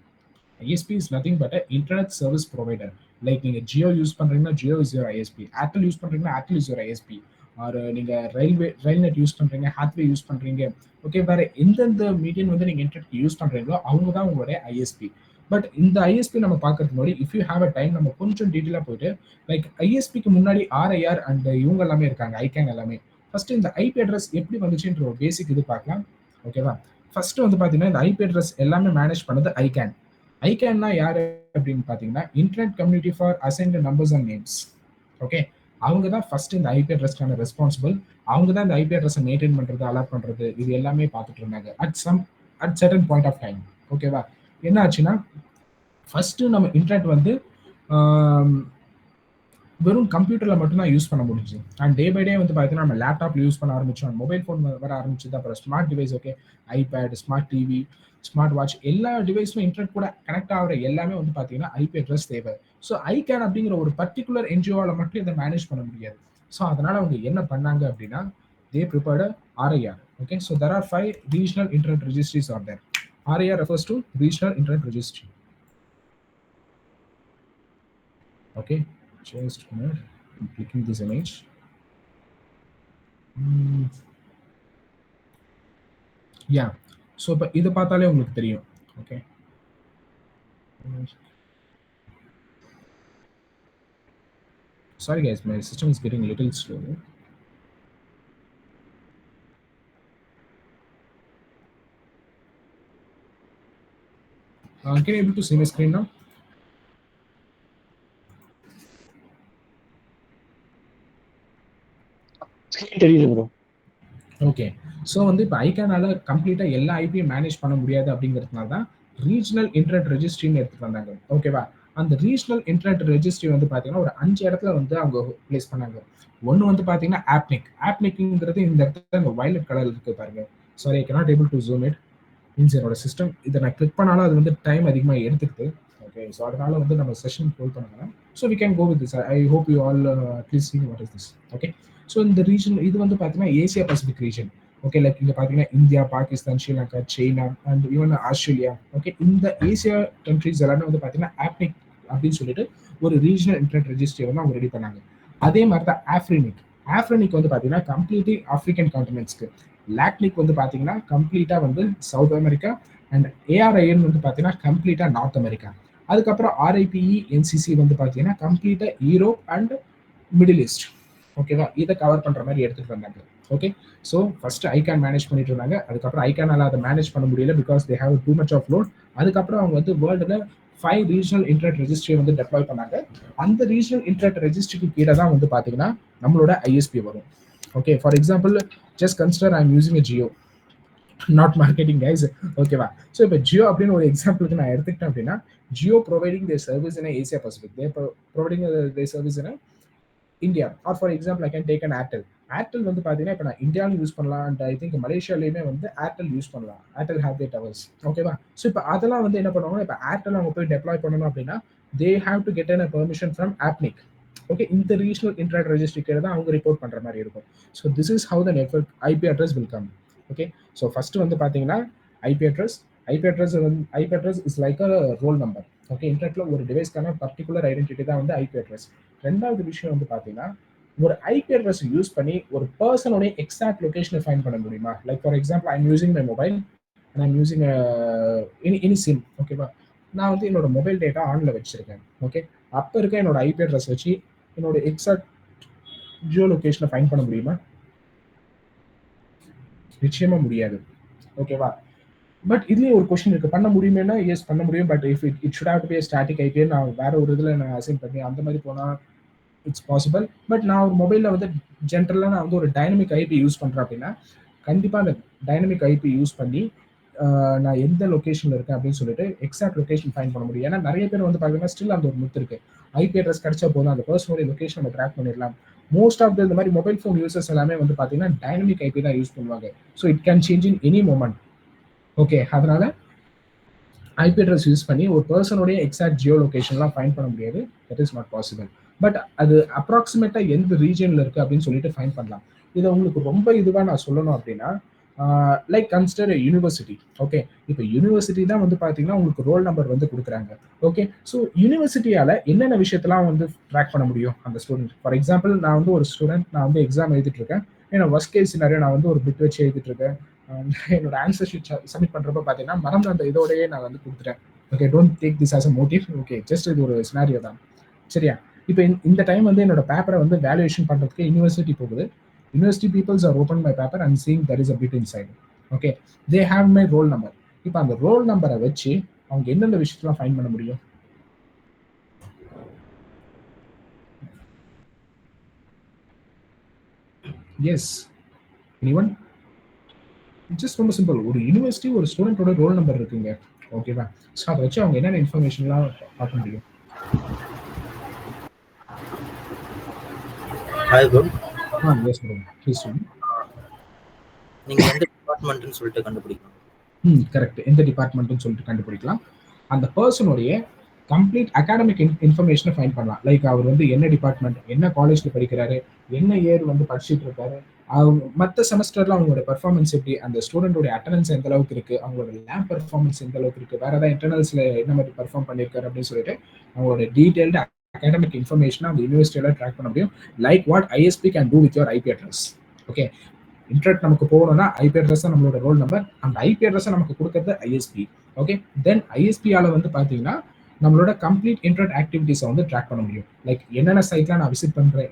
ISP is nothing but a internet service provider. Like நீங்க ஜியோ யூஸ் பண்றீங்கன்னா Jio is your ISP, Airtel use பண்றீங்கன்னா Airtel is your ISP, or நீங்க ரயில் நெட் யூஸ் பண்றீங்க, ஹாத்வே யூஸ் பண்றீங்க, ஓகே, வேற எந்தெந்த மீடியம் வந்து நீங்க இன்டர்நெட் யூஸ் பண்றீங்களோ அவங்க தான் உங்களுடைய ஐஎஸ்பி. பட் இந்த ஐஎஸ்பி நம்ம பார்க்கறதுக்கு முன்னாடி if you have a time நம்ம கொஞ்சம் டீட்டெயிலாக போயிட்டு லைக் ஐஎஸ்பிக்கு முன்னாடி ஆர்ஐஆர் அண்ட் இவங்க எல்லாமே இருக்காங்க, ஐகேன் எல்லாமே. ஃபர்ஸ்ட் இந்த ஐபி அட்ரஸ் எப்படி வந்துச்சுன்ற ஒரு பேசிக் இது பார்க்கலாம். ஓகேவா? ஃபர்ஸ்ட் வந்து பார்த்தீங்கன்னா இந்த ஐபி அட்ரஸ் எல்லாமே மேனேஜ் பண்ணது ஐகேன். ஐகேன்னா யாரு அப்படின்னு பார்த்தீங்கன்னா internet community for assigned numbers and names. Okay, அவங்க தான் ஃபர்ஸ்ட் இந்த ஐபி அட்ரஸ்க்கான ரெஸ்பான்சிபிள். அவங்க தான் இந்த ஐபி அட்ரஸை மெயின்டைன் பண்றது, அலாட் பண்றது, இது எல்லாமே பார்த்துட்டு இருந்தாங்க at certain point of time. ஓகேவா? என்ன ஆச்சுன்னா ஃபர்ஸ்ட் நம்ம இன்டர்நெட் வந்து வெறும் கம்ப்யூட்டர்ல மட்டும் தான் யூஸ் பண்ண முடிஞ்சு. அண்ட் டே பை டே வந்து பார்த்தீங்கன்னா நம்ம லேப்டாப்ல யூஸ் பண்ண ஆரம்பிச்சோம், மொபைல் ஃபோன் வர ஆரம்பிச்சது, அப்புறம் smart device. Okay, iPad, smart TV, smart watch, எல்லா டிவைஸும் இன்டர்நெட் கூட கனெக்ட் ஆகிற எல்லாமே வந்து பார்த்தீங்கன்னா ஐபி அட்ரஸ் தேவை. ஸோ ஐகேன் அப்படிங்கிற ஒரு பர்டிகுலர் என்ஜிஓவால் மட்டும் இதை மேனேஜ் பண்ண முடியாது. ஸோ அதனால அவங்க என்ன பண்ணாங்க அப்படின்னா they prepared RIR. Okay, so there are 5 regional internet registries are there. RIR refers to regional internet registry. Okay, just a minute, I'm clicking this image. Yeah, so இப்போ இதை பார்த்தாலே உங்களுக்கு தெரியும். Okay, sorry guys, my system is getting a little slow. Can you able to see my screen now? Screen தெரியுது bro. Okay. So வந்து இப்போ ஐகானால கம்ப்ளீட்டாக எல்லா ஐபியும் மேனேஜ் பண்ண முடியாது அப்படிங்கிறதுனால தான் ரீஜனல் இன்டர்நெட் ரெஜிஸ்ட்ரின்னு எடுத்துட்டு வந்தாங்க. ஓகேவா? அந்த ரீஜனல் இன்டர்நெட் ரெஜிஸ்ட்ரி வந்து பார்த்தீங்கன்னா ஒரு 5 இடத்துல வந்து அவங்க பிளேஸ் பண்ணாங்க. ஒன்று வந்து பார்த்தீங்கன்னா ஆப்னிக். ஆப்னிக்ங்கிறது இந்த இடத்துல இந்த வயலட் கலர் இருக்கு பாருங்க. Sorry, I cannot able to zoom it. Means என்னோட சிஸ்டம் இதை நான் கிளிக் பண்ணாலும் அது வந்து டைம் அதிகமாக எடுத்துக்குது. ஓகே, ஸோ அதனால வந்து நம்ம செஷன் ஹோல்ட் பண்ணலாம். So we can go with this. I hope you all please see what is this. Okay, so இந்த ரீஜன் இது வந்து பார்த்தீங்கன்னா Asia Pacific region. Okay, like இங்கே பார்த்தீங்கன்னா India, Pakistan, Sri Lanka, China and even Australia. Okay, இந்த Asia countries எல்லாமே வந்து பார்த்தீங்கன்னா ஆப்னிக் அப்படின்னு சொல்லிட்டு ஒரு ரீஜனல் இன்டர்நெட் ரெஜிஸ்ட்ரி வந்து அவங்க ரெடி பண்ணாங்க. அதே மாதிரி தான் ஆஃப்ரினிக். ஆஃப்ரினிக் வந்து பார்த்தீங்கன்னா கம்ப்ளீட்லி ஆஃப்ரிக்கன் கான்டினென்ட்ஸ்க்கு. லாக்னிக் வந்து பார்த்தீங்கன்னா கம்ப்ளீட்டாக வந்து சவுத் அமெரிக்கா அண்ட் ஏஆர்ஐஎன் வந்து பார்த்தீங்கன்னா கம்ப்ளீட்டாக நார்த் அமெரிக்கா. அதுக்கப்புறம் ஆர்ஐபிஇ என்சிசி வந்து பார்த்தீங்கன்னா கம்ப்ளீட்டாக யூரோப் அண்ட் மிடில் ஈஸ்ட். ஓகேவா? இதை கவர் பண்ணுற மாதிரி எடுத்துகிட்டு வந்தாங்க. Okay, so first ICANN manage பண்ணிட்டு இருந்தாங்க. அதுக்கப்புறம் ஐகானால அதை மேனேஜ் பண்ண முடியல because they have too much of load. அதுக்கப்புறம் அவங்க வந்து வேர்ல்டில் 5 ரீஜனல் இன்டர்நெட் ரெஜிஸ்ட்ரி வந்து டெப்ளாய் பண்ணாங்க. அந்த ரீஜனல் இன்டர்நெட் ரெஜிஸ்ட்ரிக்கு கீழே தான் வந்து பார்த்தீங்கன்னா நம்மளோட ஐஎஸ்பி வரும். Okay, for example just consider I'm using a Jio, not marketing guys. ஓகேவா? ஸோ இப்போ ஜியோ அப்படின்னு ஒரு எக்ஸாம்பிளுக்கு நான் எடுத்துக்கிட்டேன் அப்படின்னா Jio providing their service in Asia Pacific, they providing their service in India. Or for example I can take an Airtel. Airtel வந்து பார்த்தீங்கன்னா இப்போ நான் இந்தியாவில் யூஸ் பண்ணலாம் அண்ட் ஐ திங்க் மலேசியாலையுமே வந்து ஏர்டெல் யூஸ் பண்ணலாம். Airtel have their towers. ஓகேவா? ஸோ இப்போ அதெல்லாம் வந்து என்ன பண்ணுவாங்க, இப்போ ஏர்டெல் அவங்க போய் டெப்ளாய் பண்ணணும் அப்படின்னா they have to get a permission from APNIC. Okay, இந்த ரீஜனல் இன்டர்நெட் ரெஜிஸ்ட்ரி கீழே தான் அவங்க ரிப்போர்ட் பண்ணுற மாதிரி இருக்கும். So this is how the network IP address will come. Okay, so first வந்து பார்த்தீங்கன்னா IP address is like a roll number. Okay, இன்டர்நெட்ல ஒரு டிவைஸ்க்கான பர்டிகுலர் ஐடென்டிட்டி தான் வந்து ஐபி அட்ரஸ். ரெண்டாவது விஷயம் வந்து பார்த்தீங்கன்னா ஒரு ஐபி அட்ரஸ் யூஸ் பண்ணி ஒரு பர்சனோட எக்ஸாக்ட் லொகேஷனை ஃபைண்ட் பண்ண முடியுமா? Like for example I'm using my mobile and I'm using any sim. ஓகேவா? நான் வந்து என்னோட மொபைல் டேட்டா ஆன்ல வச்சிருக்கேன். ஓகே, அப்போ இருக்க என்னோட ஐபி அட்ரஸ் வச்சு என்னோட எக்ஸாக்ட் ஜியோ லொகேஷனை ஃபைண்ட் பண்ண முடியுமா? நிச்சயமா முடியாது. ஓகேவா? பட் இதுலயே ஒரு கொஸ்டின் இருக்கு, பண்ண முடியுமேனா எஸ் பண்ண முடியும். But if it should have to be a static IP, நான் வேற ஒரு இதுல நான் அசைன் பண்ணி அந்த மாதிரி போனா இட்ஸ் பாசிபிள். பட் நான் ஒரு மொபைல்ல வந்து ஜென்ரலா நான் வந்து ஒரு டைனமிக் ஐபி யூஸ் பண்றேன் அப்படின்னா கண்டிப்பா அந்த டைனமிக் ஐபி யூஸ் பண்ணி நான் எந்த லொகேஷன்ல இருக்கேன் அப்படின்னு சொல்லிட்டு எக்ஸாக்ட் லொகேஷன் ஃபைண்ட் பண்ண முடியும். ஏன்னா நிறைய பேர் வந்து பாத்தீங்கன்னா ஸ்டில் அந்த ஒரு மித் இருக்கு, ஐபி அட்ரஸ் கிடைச்சா போதும் அந்த பர்சனோட லொகேஷன் நம்ம ட்ராக் பண்ணிடலாம். மோஸ்ட் ஆஃப் இந்த மாதிரி மொபைல் ஃபோன் யூசர்ஸ் எல்லாமே வந்து பாத்தீங்கன்னா டைனமிக் ஐபி தான் யூஸ் பண்ணுவாங்க. So it can change in any moment. Okay, அதனால ஐபி அட்ரஸ் யூஸ் பண்ணி ஒரு பர்சனோடைய எக்ஸாக்ட் ஜியோ லொகேஷன்லாம் ஃபைண்ட் பண்ண முடியாது. That is not possible. But அது அப்ராக்சிமேட்டா எந்த ரீஜன்ல இருக்கு அப்படின்னு சொல்லிட்டு ஃபைண்ட் பண்ணலாம். இதை உங்களுக்கு ரொம்ப இதுவா நான் சொல்லணும் அப்படின்னா லைக் கன்சிடர் யூனிவர்சிட்டி. ஓகே, இப்போ யூனிவர்சிட்டி தான் வந்து பார்த்தீங்கன்னா உங்களுக்கு ரோல் நம்பர் வந்து கொடுக்குறாங்க. ஓகே, ஸோ யூனிவர்சிட்டியால என்னென்ன விஷயத்தெல்லாம் வந்து ட்ராக் பண்ண முடியும் அந்த ஸ்டூடெண்ட்? ஃபார் எக்ஸாம்பிள் நான் வந்து ஒரு ஸ்டூடெண்ட், நான் வந்து எக்ஸாம் எழுதிட்டு இருக்கேன். ஏன்னா ஒர்ஸ்ட் கேஸ் சினாரியோ நான் வந்து ஒரு பிட் வச்சு எழுதிட்டு இருக்கேன். என்னோட ஆன்சர் ஷீட் சப்மிட் பண்றப்ப பார்த்தீங்கன்னா மறந்து அந்த இதோடயே நான் வந்து கொடுத்துட்டேன். Okay, don't take this as a motive. Okay, just இது ஒரு சினாரியோ தான். சரியா? இப்போ இந்த டைம் வந்து என்னோட பேப்பரை வந்து வேல்யூவேஷன் பண்றதுக்கு யூனிவர்சிட்டி போகுது. University peoples are open my paper and seeing there is a bit inside. Okay, they have my roll number. இப்போ அந்த ரோல் நம்பரை வச்சு அவங்க என்னென்ன விஷயத்தெல்லாம் ஃபைண்ட் பண்ண முடியும்? Yes, anyone? ஜஸ்ட் ரொம்ப சிம்பிள். ஒரு யூனிவர்சிட்டி ஒரு ஸ்டூடெண்டோட ரோல் நம்பர் இருக்குங்க. ஓகேவா? ஸோ அதை வச்சு அவங்க என்னென்ன இன்ஃபர்மேஷன்லாம் பார்க்க முடியும்? Hi good. Yes madam, please சொல்லுங்க. நீங்க எந்த டிபார்ட்மெண்ட்னு சொல்லிட்டு கண்டுபிடிக்கலாம். கரெக்ட், எந்த டிபார்ட்மெண்ட்னு சொல்லிட்டு கண்டுபிடிக்கலாம். அந்த பர்சனுடைய கம்ப்ளீட் அகாடமிக் இன்ஃபர்மேஷனை ஃபைண்ட் பண்ணலாம். லைக் அவர் வந்து என்ன டிபார்ட்மெண்ட், என்ன காலேஜ்ல படிக்கிறாரு, என்ன இயர் வந்து படிச்சுட்டு இருக்காரு, மற்ற செமஸ்டர்ல அவங்களோட பெர்ஃபார்மன்ஸ் எப்படி, அந்த ஸ்டூடெண்டோட அட்டண்டன்ஸ் எந்த அளவுக்கு இருக்கு, அவங்களோட லேப் பெர்ஃபார்மன்ஸ் எந்த அளவுக்கு இருக்கு, வேற ஏதாவது இன்டர்னல்ஸ்ல என்ன மாதிரி பெர்ஃபார்ம் பண்ணியிருக்காரு அப்படின்னு சொல்லிட்டு அவங்களோட டீடைல்டு அகாடமிக் இன்ஃபர்மேஷனை அந்த யூனிவர்சிட்டியில ட்ராக் பண்ண முடியும். Like what ISP can do with your IP address. Okay, internet நமக்கு போகணும்னா ஐபி அட்ரஸ் தான் நம்மளோட ரோல் நம்பர். அந்த ஐபி அட்ரஸை நமக்கு கொடுக்கறது ஐஎஸ்பி. ஓகே, தென் ஐஎஸ்பியால வந்து பார்த்தீங்கன்னா நம்மளோட கம்ப்ளீட் இன்டர்நெட் ஆக்டிவிட்டிஸை வந்து ட்ராக் பண்ண முடியும். லைக் என்னென்ன சைட்லாம் நான் விசிட் பண்ணுறேன்,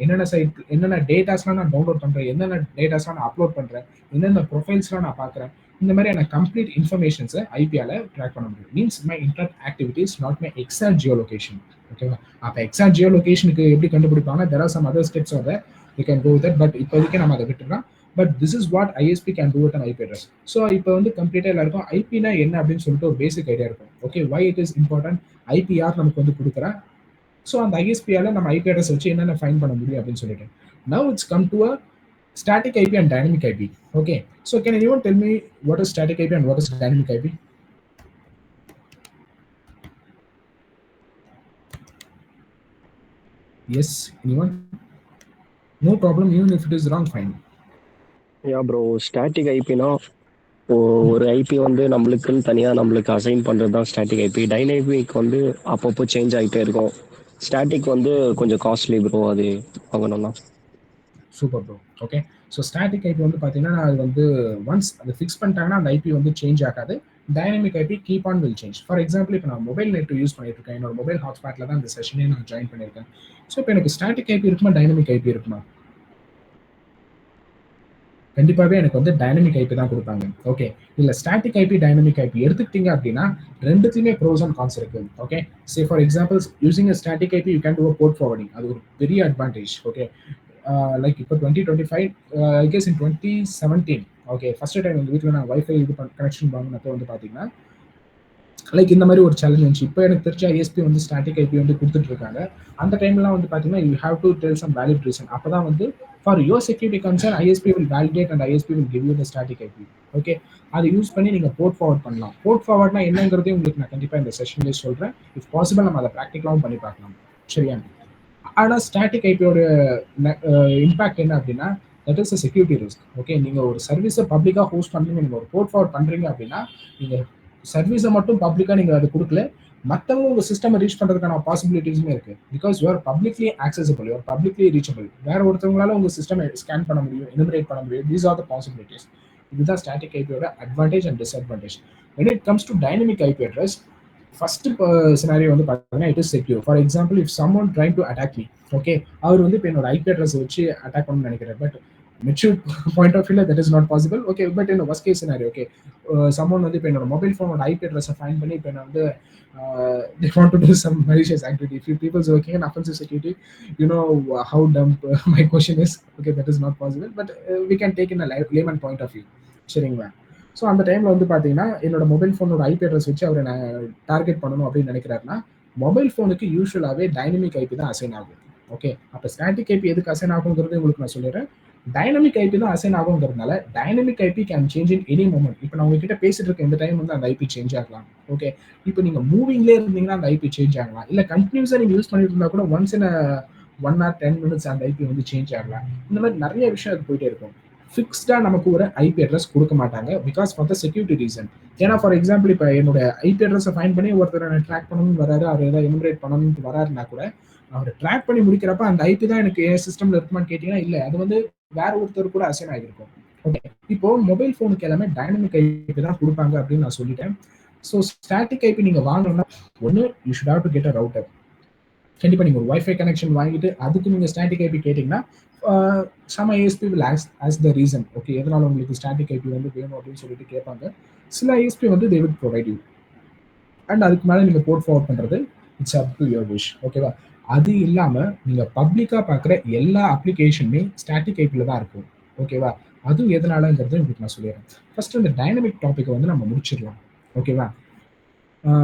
என்னென்ன டேட்டாஸ்லாம் நான் டவுன்லோட் பண்ணுறேன், என்னென்ன டேட்டாஸ்லாம் நான் அப்லோட் பண்ணுறேன், என்னென்ன ப்ரொஃபைல்ஸ்லாம் நான் பார்க்குறேன், இந்த மாதிரியான கம்ப்ளீட் இன்ஃபர்மேஷன்ஸை ஐபியால ட்ராக் பண்ண முடியும். Means my internet activities not my exact geo location. ஓகேவா? அப்போ எக்ஸாக்ட் ஜியோ லொகேஷனுக்கு எப்படி கண்டுபிடிப்பாங்க? There are some other steps are there, you can go with that. But இப்போதைக்கு நம்ம அதை விட்டுறோம். But this is what ISP can do with an IP address. So இப்போ வந்து கம்ப்ளீட்டாக எல்லாருக்கும் ஐபினா என்ன அப்படின்னு சொல்லிட்டு ஒரு பேசிக் ஐடியா இருக்கும். Okay, why it is important, IPR நமக்கு வந்து கொடுக்குறேன். ஸோ அந்த ஐஎஸ்பியால நம்ம ஐபி அட்ரஸ் வச்சு என்னென்ன ஃபைன் பண்ண முடியும் அப்படின்னு சொல்லிட்டு. Now it's come to a static IP and dynamic IP. Okay, so can anyone tell me what is static IP and what is dynamic IP? Yes, anyone? No problem, even if it is wrong, fine. Yeah bro, static IP na ஒரு IP வந்து நம்மளுக்குன்னு தனியாக நம்மளுக்கு assign பண்ணுறது தான் static IP. Dynamic வந்து அப்பப்போ change ஆகிட்டே இருக்கும். ஸ்டாட்டிக் வந்து கொஞ்சம் காஸ்ட்லி ப்ரோ, அது வாங்கணும்னா. Super bro. Okay, so static IP வந்து பார்த்தீங்கன்னா அது வந்து ஒன்ஸ் அதை ஃபிக்ஸ் பண்ணிட்டாங்கன்னா அந்த ஐபி வந்து சேஞ்ச் ஆகாது. Dynamic IP keep on will change. For example இப்போ நான் மொபைல் நெட் யூஸ் பண்ணிட்டு இருக்கேன், என்னோட மொபைல் ஹாட்ஸ்பாட்டில் தான் இந்த செஷனே நான் ஜாயின் பண்ணியிருக்கேன். ஸோ இப்போ எனக்கு ஸ்டாட்டிக் ஐபி இருக்குமா டைனமிக் ஐபி இருக்குமா? கண்டிப்பாகவே எனக்கு வந்து டைனமிக் ஐபி தான் கொடுப்பாங்க. ஓகே, இல்லை ஸ்டாட்டிக் ஐபி டைனமிக் ஐபி எடுத்துக்கிட்டீங்க அப்படின்னா ரெண்டுத்துலையுமே ப்ரோஸ் அண்ட் கான்ஸ் இருக்கு. Okay, say for example using a static IP you can do a port forwarding. அது ஒரு பெரிய அட்வான்டேஜ். ஓகே, லைக் இப்போ 2025 I guess in 2017 okay first time எங்கள் வீட்டில் நான் வைஃபை இது கனெக்ஷன் வாங்கினப்போ வந்து பார்த்தீங்கன்னா லைக் இந்த மாதிரி ஒரு சேலஞ்ச் இருந்துச்சு. இப்போ எனக்கு தெரிஞ்ச ஐஎஸ்பி வந்து ஸ்டாட்டிக் ஐபி வந்து கொடுத்துட்டு இருக்காங்க. அந்த டைம்லாம் வந்து பார்த்தீங்கன்னா you have to tell some valid reason. அப்போ தான் வந்து for your security concern ISP will validate and ISP will give you the static IP. Okay, அதை யூஸ் பண்ணி நீங்கள் போர்ட் ஃபார்வர்ட் பண்ணலாம். போர்ட் ஃபார்வர்ட்னா என்னங்கிறதே உங்களுக்கு நான் கண்டிப்பாக இந்த செஷன்லேயே சொல்கிறேன். இஃப் பாசிபிள் நம்ம அதை ப்ராக்டிக்கலாகவும் பண்ணி பார்க்கலாம். சரியா? ஆனால் ஸ்டாட்டிக் ஐபியோட இம்பாக்ட் என்ன அப்படின்னா that is a security risk. Okay, நீங்கள் ஒரு சர்வீஸை பப்ளிக்காக ஹோஸ்ட் பண்ணுறீங்க, நீங்கள் ஒரு போர்ட் ஃபார்வர்ட் பண்ணுறீங்க அப்படின்னா நீங்கள் சர்வீஸை மட்டும் பப்ளிக்காக நீங்கள் அது கொடுக்கல, மற்றவங்க உங்கள் சிஸ்டம் ரீச் பண்ணுறதுக்கான பாசிபிலிட்டிஸுமே இருக்குது. Because you're publicly accessible, you're publicly reachable. வேற ஒருத்தவங்களால உங்கள் சிஸ்டம் ஸ்கேன் பண்ண முடியும், எனுமரேட் பண்ண முடியும். These are the possibilities. இதுதான் ஸ்டாட்டிக் ஐபியோட advantage and disadvantage. when it comes to dynamic IP address, first scenario வந்து பார்த்தீங்கன்னா it is secure. For example, if someone trying to attack me, okay, அவர் வந்து இப்போ என்னோட IP address வச்சு attack பண்ணணும்னு நினைக்கிறேன். பட் மெச்சூர் பாயிண்ட் ஆஃப் வியூல that is not possible. Okay, but இந்த worst case scenario, ஓகே, someone வந்து இப்போ என்னோட மொபைல் ஃபோனோட IP address ஃபைண்ட் பண்ணி இப்போ என்ன வந்து they want to do some malicious activity. If you people is working in offensive security, you know how dumb my question is. Okay, that is not possible, but we can take in a layman point of view. சரிங்களா? So அந்த டைமில் வந்து பார்த்தீங்கன்னா என்னோட mobile ஃபோனோட IP address வச்சு அவரை நான் டார்கெட் பண்ணணும் அப்படின்னு நினைக்கிறாருன்னா மொபைல் ஃபோனுக்கு யூஸ்வலாகவே டைனமிக் ஐபி தான் அசைன் ஆகும். ஓகே, அப்போ ஸ்டாட்டிக் ஐபி எதுக்கு அசைன் ஆகுங்கிறது உங்களுக்கு நான் சொல்லிடுறேன். டைனமிக் ஐபி தான் அசைன் ஆகுங்கிறதுனால dynamic IP can change in any moment. இப்போ நான் உங்ககிட்ட பேசிட்டு இருக்க இந்த டைம் வந்து அந்த ஐபி சேஞ்ச் ஆகலாம். ஓகே, இப்போ நீங்கள் மூவிங்லேயே இருந்தீங்கன்னா அந்த ஐபி சேஞ்ச் ஆகலாம். இல்லை கண்டினியூஸாக நீங்கள் யூஸ் பண்ணிட்டு இருந்தால் கூட ஒன்ஸ் இன் 1 or 10 minutes அந்த ஐபி வந்து சேஞ்ச் ஆகலாம். இந்த மாதிரி நிறைய விஷயம் அது போயிட்டே இருக்கும். ஃபிக்ஸ்டாக நமக்கு ஒரு ஐபி அட்ரஸ் கொடுக்க மாட்டாங்க because for the security reason. ஏன்னா ஃபார் எக்ஸாம்பிள் இப்போ என்னோட ஐபி அட்ரஸை ஃபைன் பண்ணி ஒருத்தர் ட்ராக் பண்ணணும்னு வராரு, அவர் ஏதாவது எனுமரேட் பண்ணணும்னு வராருன்னா கூட அவர் ட்ராக் பண்ணி முடிக்கிறப்ப அந்த ஐபி தான் எனக்கு என் சிஸ்டம்ல இருக்குமான்னு கேட்டீங்கன்னா இல்லை, அது வந்து வேற ஒருத்தர் கூட அசைன் ஆகிருக்கும். ஓகே, இப்போ மொபைல் ஃபோனுக்கு எல்லாமே டைனமிக் ஐபி தான் கொடுப்பாங்க அப்படின்னு நான் சொல்லிட்டேன். ஸோ ஸ்டாட்டிக் ஐபி நீங்கள் வாங்கணும்னா ஒன்று you should have to get a router. கண்டிப்பாக நீங்கள் ஒரு வைஃபை கனெக்ஷன் வாங்கிட்டு அதுக்கு நீங்கள் ஸ்டாட்டிக் ஐபி கேட்டிங்கன்னா some ISP will ask the reason. Okay, எதனால உங்களுக்கு ஸ்டாட்டிக் ஐபி வந்து வேணும் அப்படின்னு சொல்லிட்டு கேட்பாங்க. சில ISP வந்து they will provide you. And அதுக்கு மேலே நீங்கள் போர்ட் ஃபார்வர்ட் பண்ணுறது it's up to your wish. ஓகேவா? அது இல்லாமல் நீங்கள் பப்ளிக்காக பார்க்குற எல்லா அப்ளிகேஷனுமே ஸ்டாட்டிக் ஐபியில் தான் இருக்கும். ஓகேவா? அதுவும் எதனாலங்கிறது உங்களுக்கு நான் சொல்லிடுறேன். ஃபர்ஸ்ட் இந்த டைனமிக் டாப்பிக்கை வந்து நம்ம முடிச்சிடலாம். ஓகேவா?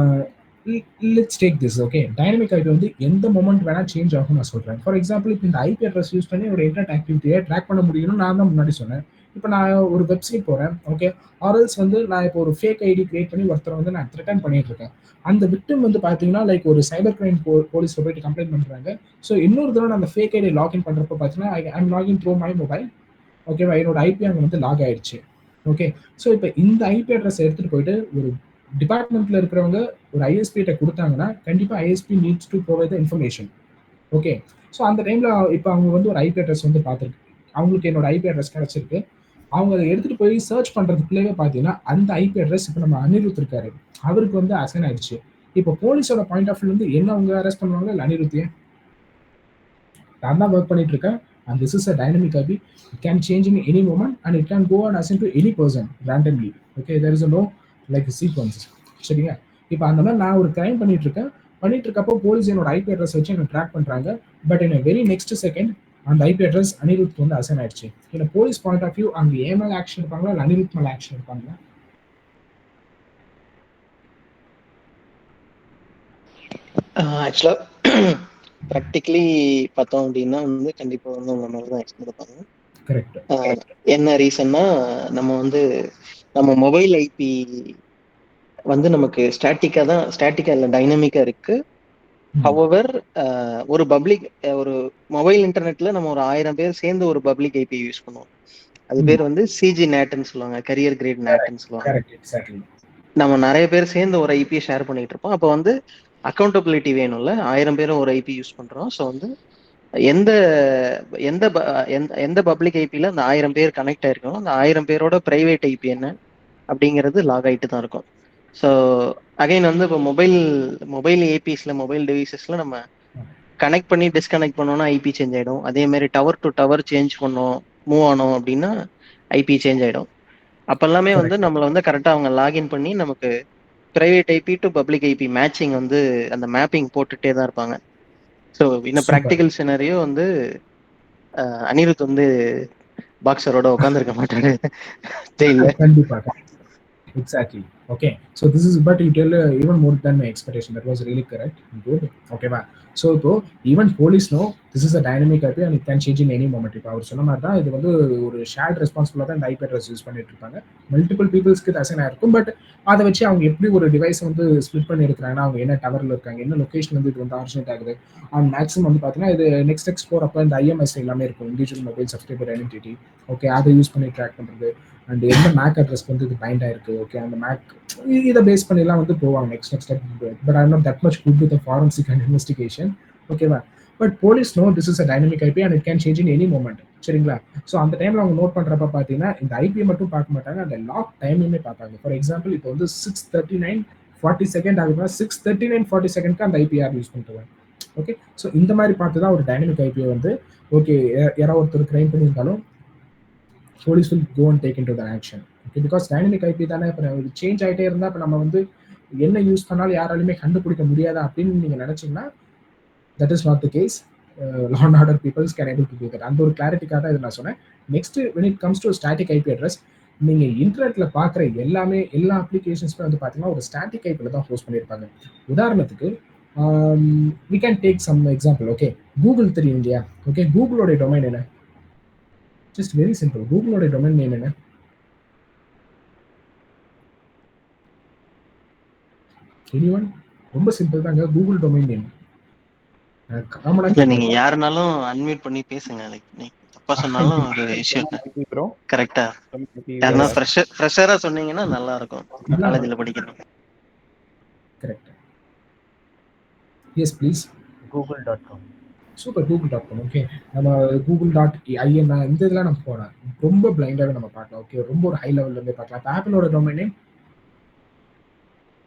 Let's take this. Okay, dynamic IP வந்து எந்த மொமெண்ட் வேணா சேஞ்ச் ஆகும் நான் சொல்றேன். ஃபார் எக்ஸாம்பிள் இப்போ இந்த ஐபி அட்ரஸ் யூஸ் பண்ணி ஒரு இன்டர்நெட் ஆக்டிவிட்டியை ட்ராக் பண்ண முடியும்னு நான் தான் முன்னாடி சொன்னேன். இப்போ நான் ஒரு வெப்சைட் போறேன், ஓகே, ஆர்எல்ஸ் வந்து நான் இப்போ ஒரு ஃபேக் ஐடி கிரியேட் பண்ணி ஒருத்தரை வந்து நான் த்ரெட்டன் பண்ணிட்டு இருக்கேன். அந்த விக்டிம் வந்து பார்த்தீங்கன்னா லைக் ஒரு சைபர் கிரைம் போலீஸ்ல போயிட்டு கம்ப்ளைண்ட் பண்றாங்க. ஸோ இன்னொரு தடவை நான் அந்த ஃபேக் ஐடி லாகின் பண்றப்ப பார்த்தீங்கன்னா I am login through my mobile. ஓகேவா? என்னோட ஐபி அங்கே வந்து லாக் ஆயிடுச்சு. ஓகே, ஸோ இப்போ இந்த ஐபி அட்ரஸ் எடுத்துட்டு போயிட்டு ஒரு டிபார்ட்மெண்ட்ல இருக்கிறவங்க ஒரு ஐஎஸ்பிட்ட கொடுத்தாங்கன்னா கண்டிப்பா ISP needs to provide the information. Okay, so அந்த டைம்ல இப்போ அவங்க வந்து ஒரு ஐபி அட்ரஸ் வந்து பார்த்துருக்கு, அவங்களுக்கு என்னோட ஐபி அட்ரஸ் கிடைச்சிருக்கு. அவங்க அதை எடுத்துட்டு போய் சர்ச் பண்றதுக்குள்ளேயே பார்த்தீங்கன்னா அந்த ஐபி அட்ரஸ் இப்போ நம்ம அனிருத் இருக்காரு, அவருக்கு வந்து அசைன் ஆயிடுச்சு. இப்போ போலீஸோட பாயிண்ட் ஆஃப் வியூ வந்து என்ன அவங்க அரெஸ்ட் பண்ணுவாங்க இல்லை அனிருத்தியை? நான் தான் ஒர்க் பண்ணிட்டு இருக்கேன், And this is a dynamic IP. It can change in any moment and it can go and assign to any person randomly. Okay, there is a no like sequence. சரிங்களா? இப்போ அந்த மாதிரி நான் ஒரு கிரைம் பண்ணிட்டு இருக்கப்போ போலீஸ் என்னோட IP address வச்சு என்ன ட்ராக் பண்றாங்க. But in very next second அந்த ஐபி அட்ரஸ் அனிருத் வந்து அசைன் ஆயிடுச்சு. இந்த போலீஸ் பாயிண்ட் ஆஃப் வியூ அங்கே ஏ மேல ஆக்ஷன் எடுப்பாங்களா இல்லை அனிருத் மேல ஆக்ஷன் எடுப்பாங்களா? ஆக்சுவலா ப்ராக்டிகலி பார்த்தோம் அப்படின்னா வந்து கண்டிப்பா வந்து உங்க மாதிரிதான் ஆக்ஷன் எடுப்பாங்க. கரெக்ட். என்ன ரீசன்னா நம்ம மொபைல் ஐபி வந்து நமக்கு ஸ்டாட்டிக்கா இல்ல டைனமிக்கா இருக்கு. ஹவவர் ஒரு பப்ளிக் ஒரு மொபைல் இன்டர்நெட்ல நம்ம ஒரு 1000 பேர் சேர்ந்து ஒரு பப்ளிக் ஐபி யூஸ் பண்ணுவோம். அது பேர் வந்து சிஜி நேட்னு சொல்லுவாங்க, கரியர் கிரேட் நேட்னு சொல்லுவாங்க. நம்ம நிறைய பேர் சேர்ந்து ஒரு ஐபி ஷேர் பண்ணிட்டு இருப்போம். அப்போ வந்து அக்கௌண்டபிலிட்டி வேணும்ல, 1000 பேரும் ஒரு ஐபி யூஸ் பண்றோம். ஸோ வந்து எந்த எந்த எந்த பப்ளிக் ஐபில அந்த 1000 பேர் கனெக்ட் ஆயிருக்கணும், அந்த 1000 பேரோட பிரைவேட் ஐபி என்ன அப்படிங்கிறது லாக் ஆயிட்டு தான் இருக்கும். ஸோ அகைன் வந்து இப்போ மொபைல் ஏபிஸ்ல மொபைல் டிவைசஸ்ல நம்ம கனெக்ட் பண்ணி டிஸ்கனெக்ட் பண்ணோம்னா ஐபி சேஞ்ச் ஆயிடும். அதே மாதிரி டவர் டு டவர் சேஞ்ச் பண்ணோம் மூவ் ஆனோம் அப்படின்னா ஐபி சேஞ்ச் ஆயிடும். அப்பெல்லாமே வந்து நம்மளை வந்து கரெக்டா அவங்க லாகின் பண்ணி நமக்கு private IP to public IP matching வந்து அந்த மேப்பிங் போட்டுட்டே தான் இருப்பாங்க. ஸோ இந்த ப்ராக்டிக்கல் சினாரியோ வந்து அனிருத் வந்து பாக்ஸரோட உட்காந்துருக்க மாட்டாரு ஜெயில. கண்டிப்பா. Exactly. Okay. So this is, but you tell even more than my expectation. That was really correct. Good. Okay, va. So even police know this is a dynamic IP and it can change in any moment. இப்போ அவர் சொன்ன மாதிரி தான் இது வந்து ஒரு shirt ரெஸ்பான்சிபிளாக தான் இந்த IP address use பண்ணிட்டு இருப்பாங்க. மல்டிபிள் பீப்புள்ஸ்க்கு அசைன் ஆயிருக்கும். பட் அதை வச்சு அவங்க எப்படி ஒரு டிவைஸ் வந்து ஸ்பிளிட் பண்ணி இருக்கிறாங்கன்னா அவங்க என்ன டவரில் இருக்காங்க, என்ன லொக்கேஷன் வந்து இது வந்து ஆர்ஜினேட் ஆகுது. அண்ட் மேக்ஸிமம் வந்து பார்த்தீங்கன்னா இது நெக்ஸ்ட் போகிறப்ப இந்த ஐஎம்எஸ் எல்லாமே இருக்கும், individual mobile subscriber identity. Okay, அதை யூஸ் பண்ணி ட்ராக் பண்ணுறது. அண்ட் எந்த மேக் அட்ரஸ்க்கு வந்து இது பைண்ட் ஆயிருக்கு. ஓகே, அந்த மேக் இதை பேஸ் பண்ணிலாம் வந்து போவாங்க next step. But I not that much good with forensic and investigation. ஓகேவா? But police know this is a dynamic IP and it can change in any moment. சரிங்களா? So அந்த டைம்ல அவங்க நோட் பண்றப்ப பார்த்தீங்கன்னா இந்த ஐபியை மட்டும் பார்க்க மாட்டாங்க, அந்த லாக் டைமுமே பார்ப்பாங்க. ஃபார் எக்ஸாம்பிள் இப்போ வந்து 6:39:40 ஆகுதுன்னா 6:39:40 அந்த ஐபிஆர் யூஸ் பண்ணிட்டு. ஓகே, ஸோ இந்த மாதிரி பார்த்து தான் ஒரு டைனமிக் ஐபியை வந்து ஓகே யாராவது ஒருத்தர் கிரைம் பண்ணியிருந்தாலும் police will go and take into the action. Okay, because dynamic IP தானே இப்போ சேஞ்ச் ஆகிட்டே இருந்தால் இப்போ நம்ம வந்து என்ன யூஸ் பண்ணாலும் யாராலுமே கண்டுபிடிக்க முடியாதா அப்படின்னு நீங்கள் நினச்சிங்கன்னா that is not the case. Law and order peoples can able to do that. அந்த ஒரு கிளாரிட்டிக்காக தான் இதை நான் சொன்னேன். Next when it comes to static IP address, நீங்கள் இன்டர்நெட்டில் பார்க்குற எல்லா அப்ளிகேஷன்ஸுமே வந்து பார்த்தீங்கன்னா ஒரு ஸ்டாட்டிக் ஐபியில் தான் ஹோஸ்ட் பண்ணியிருப்பாங்க. உதாரணத்துக்கு we can take some example. Okay, Google தெரியும் இல்லையா? ஓகே, கூகுளோடைய டொமைன் என்ன? Just very simple. கூகுளோட டொமைன் நேம் என்ன? எனிவன்? ரொம்ப சிம்பிள் தாங்க. Google domain name. நீங்க யாருனாலும் அன்மியூட் பண்ணி பேசுங்க. லைக் தப்பா சொன்னாலும் ஒரு இஷ்யூ இல்ல. கரெக்ட்டா? யாரனா ஃப்ரெஷரா சொன்னீங்கன்னா நல்லா இருக்கும். காலேஜ்ல படிக்கிறோம். Correct. Yes please. google.com. Super. google.com. Okay, நம்ம google.in இந்த இதெல்லாம் நம்ம போகலாம். ரொம்ப பிளைண்டாகவே நம்ம பார்க்கலாம். ஓகே, ரொம்ப ஒரு ஹை லெவல்ல இருந்தே பார்க்கலாம். இப்போ ஆப்பிளோட domain name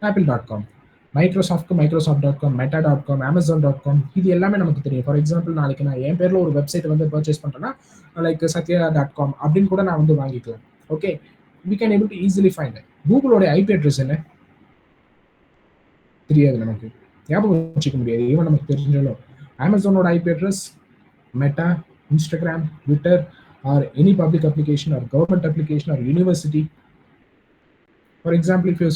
apple.com, மைக்ரோசாஃப்ட்க்கு microsoft.com, meta.com, amazon.com. இது எல்லாமே நமக்கு தெரியும். ஃபார் எக்ஸாம்பிள் நாளைக்கு நான் என் பேரில் ஒரு வெப்சைட் வந்து பர்ச்சேஸ் பண்ணுறேன்னா லைக் satya.com அப்படின்னு கூட நான் வந்து வாங்கிக்கலாம். Okay, we can able to easily find it. கூகுளோட ஐபி அட்ரஸ் என்ன தெரியாது, நமக்கு ஞாபகம் வச்சுக்க முடியாது. ஈவன் நமக்கு தெரிஞ்சாலும் Amazonோட IP address, Meta, Instagram, Twitter, or any public application or government application or university. For example, if you're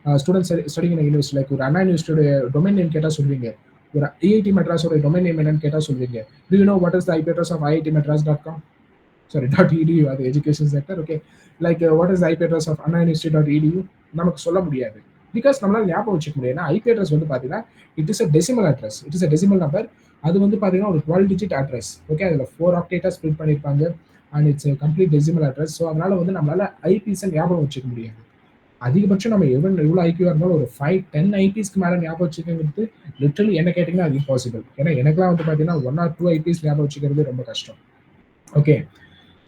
a student studying in a university, like ஒரு அண்ணா யூனிவர்சிட்டியோட டொமைன் நேம் கேட்டால் சொல்வீங்க. ஒரு IIT மெட்ராஸோட டொமைன் நேம் என்னன்னு கேட்டால் சொல்வீங்க. Do you know what is the IP address of IITmadras.com? Sorry, .edu, அது education sector. Okay, like what is the IP address of annauniversity.edu? நமக்கு சொல்ல முடியாது. பிகாஸ் நம்மளால ஞாபகம் வச்சுக்க முடியாது. ஏன்னா ஐபி அட்ரஸ் வந்து பார்த்தீங்கன்னா it is a decimal address. It is a decimal number. அது வந்து பார்த்தீங்கன்னா ஒரு 12 digit அட்ரஸ். ஓகே, அதில் 4 octets ஸ்ப்ளிட் பண்ணியிருப்பாங்க and it's complete decimal address. So அதனால வந்து நம்மளால ஐபிஸை ஞாபகம் வச்சுக்க முடியாது. அதிகபட்சம் நம்ம எவ்வளோ ஐபியாக இருந்தாலும் ஒரு 5-10 ஐபிஸ்க்கு மேலே ஞாபகம் வச்சுக்கிறது லிட்டரலி என்ன கேட்டிங்கன்னா அது இம்பாசிபிள். ஏன்னா எனக்குலாம் வந்து பார்த்தீங்கன்னா 1 or 2 ஐபிஸ் ஞாபகம் வச்சுக்கிறது ரொம்ப கஷ்டம். ஓகே,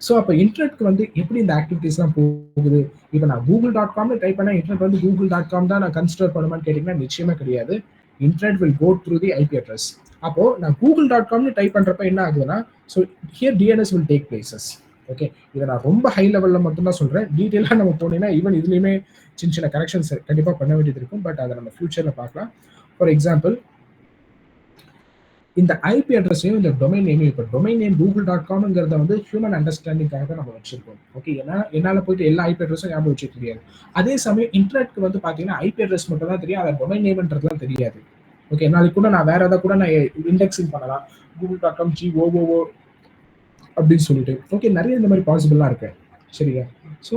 ஸோ அப்போ இன்டர்நெட்க்கு வந்து எப்படி இந்த ஆக்டிவிட்டிஸ்லாம் போகுது? இப்போ நான் google.com டைப் பண்ணால் இன்டர்நெட் வந்து google.com தான் நான் கன்சிடர் பண்ணுமான்னு கேட்டிங்கன்னா நிச்சயமாக கிடையாது. internet will go through the IP address. அப்போ நான் google.comனு டைப் பண்றப்ப என்ன ஆகுதுன்னா, so here DNS will take places. Okay, இதை நான் ரொம்ப ஹை லெவல்ல மட்டும் தான் சொல்றேன். டீட்டெயிலாக நம்ம போனீங்கன்னா ஈவன் இதுலயுமே சின்ன சின்ன கரெக்ஷன்ஸ் கண்டிப்பாக பண்ண வேண்டியது இருக்கும். பட் அதை நம்ம ஃபியூச்சர்ல பார்க்கலாம். ஃபார் எக்ஸாம்பிள், இந்த ஐபி அட்ரஸையும் இந்த டொமைன் நேமையும், இப்போ டொமைன் நேம் google.comங்கிறத வந்து ஹியூமன் அண்டர்ஸ்டாண்டிங்காக தான் நம்ம வச்சிருக்கோம். ஓகே, ஏன்னா என்னால் போயிட்டு எல்லா ஐபி அட்ரஸும் ஞாபகம் வச்சுக்க முடியாது. அதே சமயம் இன்டர்நெட்க்கு வந்து பார்த்தீங்கன்னா ஐபி அட்ரஸ் மட்டும் தான் தெரியும், அதை டொமைன் நேம்ன்றதுலாம் தெரியாது. ஓகே, நாளைக்கு கூட நான் வேற ஏதாவது கூட நான் இண்டெக்ஸிங் பண்ணலாம், google.com GOOO அப்படின்னு சொல்லிட்டு. ஓகே, நிறைய இந்த மாதிரி பாசிபிளாக இருக்கு. சரியா? ஸோ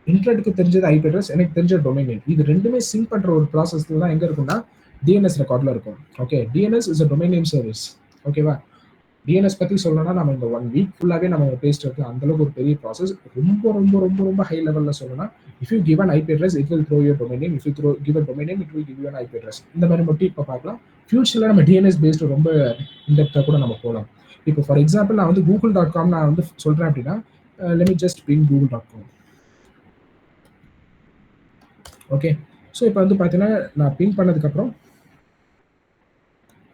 இன்டர்நெட்டுக்கு தெரிஞ்சது ஐபி அட்ரஸ், எனக்கு தெரிஞ்ச டொமைன் நேம். இது ரெண்டுமே சிங்க் பண்ற ஒரு ப்ராசஸ்ல தான் எங்க இருக்கும்னா டிஎன்எஸ் ரெக்கார்ட்ல இருக்கும். Okay, DNS is a domain name service. ஓகேவா? டிஎன்எஸ் பத்தி சொல்லணும்னா நம்ம இந்த 1 வீக் ஃபுல்லாவே நம்ம பேசிட்டு இருக்கோம். அந்த அளவுக்கு ஒரு பெரிய ப்ராசஸ். ரொம்ப ரொம்ப ரொம்ப ரொம்ப ஹை லெவல்ல சொல்லணும்னா, if you give an IP address it will throw your domain name, if you give a domain name it will give you an IP address. இந்த மாதிரி மட்டும் இப்போ பார்க்கலாம். ஃபியூச்சர்ல நம்ம டிஎன்எஸ் பேஸ்டு ரொம்ப இன்டெப்தா கூட நம்ம போகலாம். இப்போ ஃபார் எக்ஸாம்பிள் நான் வந்து google.com நான் வந்து சொல்றேன் அப்படின்னா, let me just ping google.com. Okay, so இப்போ வந்து பார்த்தீங்கன்னா நான் பிங் பண்ணதுக்கப்புறம்,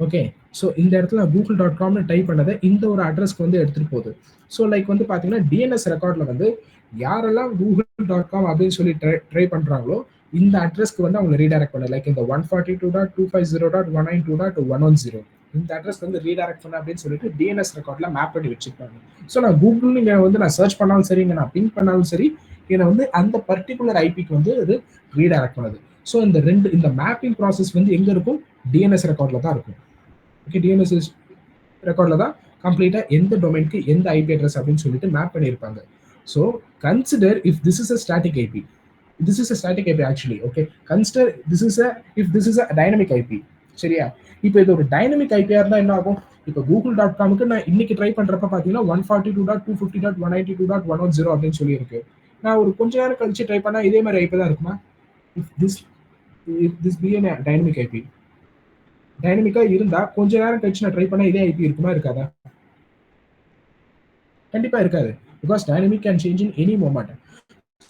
ஓகே, ஸோ இந்த இடத்துல google.comனு டைப் பண்ணதை இந்த ஒரு அட்ரஸ்க்கு வந்து எடுத்துகிட்டு போகுது. ஸோ லைக் வந்து பார்த்தீங்கன்னா டிஎன்எஸ் ரெக்கார்டில் வந்து யாரெல்லாம் google.com அப்படின்னு சொல்லி ட்ரை பண்ணுறாங்களோ இந்த அட்ரஸ்க்கு வந்து அவங்க ரீடைரக்ட் பண்ண, லைக் இந்த 142.250.192.110 இந்த அட்ரஸ் வந்து ரீடைரக்ட் பண்ண அப்படின்னு சொல்லிட்டு டிஎன்எஸ் ரெக்கார்டில் மேப் பண்ணி வச்சுருப்பாங்க. ஸோ நான் கூகுள் நீங்கள் வந்து நான் சர்ச் பண்ணாலும் சரி, இங்கே நான் பிங் பண்ணாலும் சரி, என்னை வந்து அந்த பர்டிகுலர் ஐபிக்கு வந்து அது ரீடைரக்ட் பண்ணுது. ஸோ இந்த மேப்பிங் ப்ராசஸ் வந்து எங்கே இருக்கும்? டிஎன்எஸ் ரெக்கார்டில் தான் இருக்கும். ஓகே, டிஎன்எஸ் ரெக்கார்டில் தான் கம்ப்ளீட்டாக எந்த டொமைனுக்கு எந்த ஐபி அட்ரஸ் அப்படின்னு சொல்லிட்டு மேப் பண்ணியிருப்பாங்க. So consider if this is a static IP, this is a static IP actually. Okay, consider this is a dynamic IP. சரியா? இப்போ இது ஒரு டைனமிக் ஐபியா இருந்தால் என்ன ஆகும்? இப்போ google.comக்கு நான் இன்னைக்கு ட்ரை பண்றப்ப பார்த்தீங்கன்னா 142.250.192.110 அப்படின்னு சொல்லி இருக்கு. நான் ஒரு கொஞ்ச நேரம் கழிச்சு ட்ரை பண்ணா இதே மாதிரி ஐபி தான் இருக்குமா? If this be a dynamic IP, டைனமிக்கா இருந்தா கொஞ்ச நேரம் கழிச்சு நான் ட்ரை பண்ணா இதே ஐபி இருக்குமா இருக்காதா? கண்டிப்பா இருக்காது. Because dynamic can change in any moment.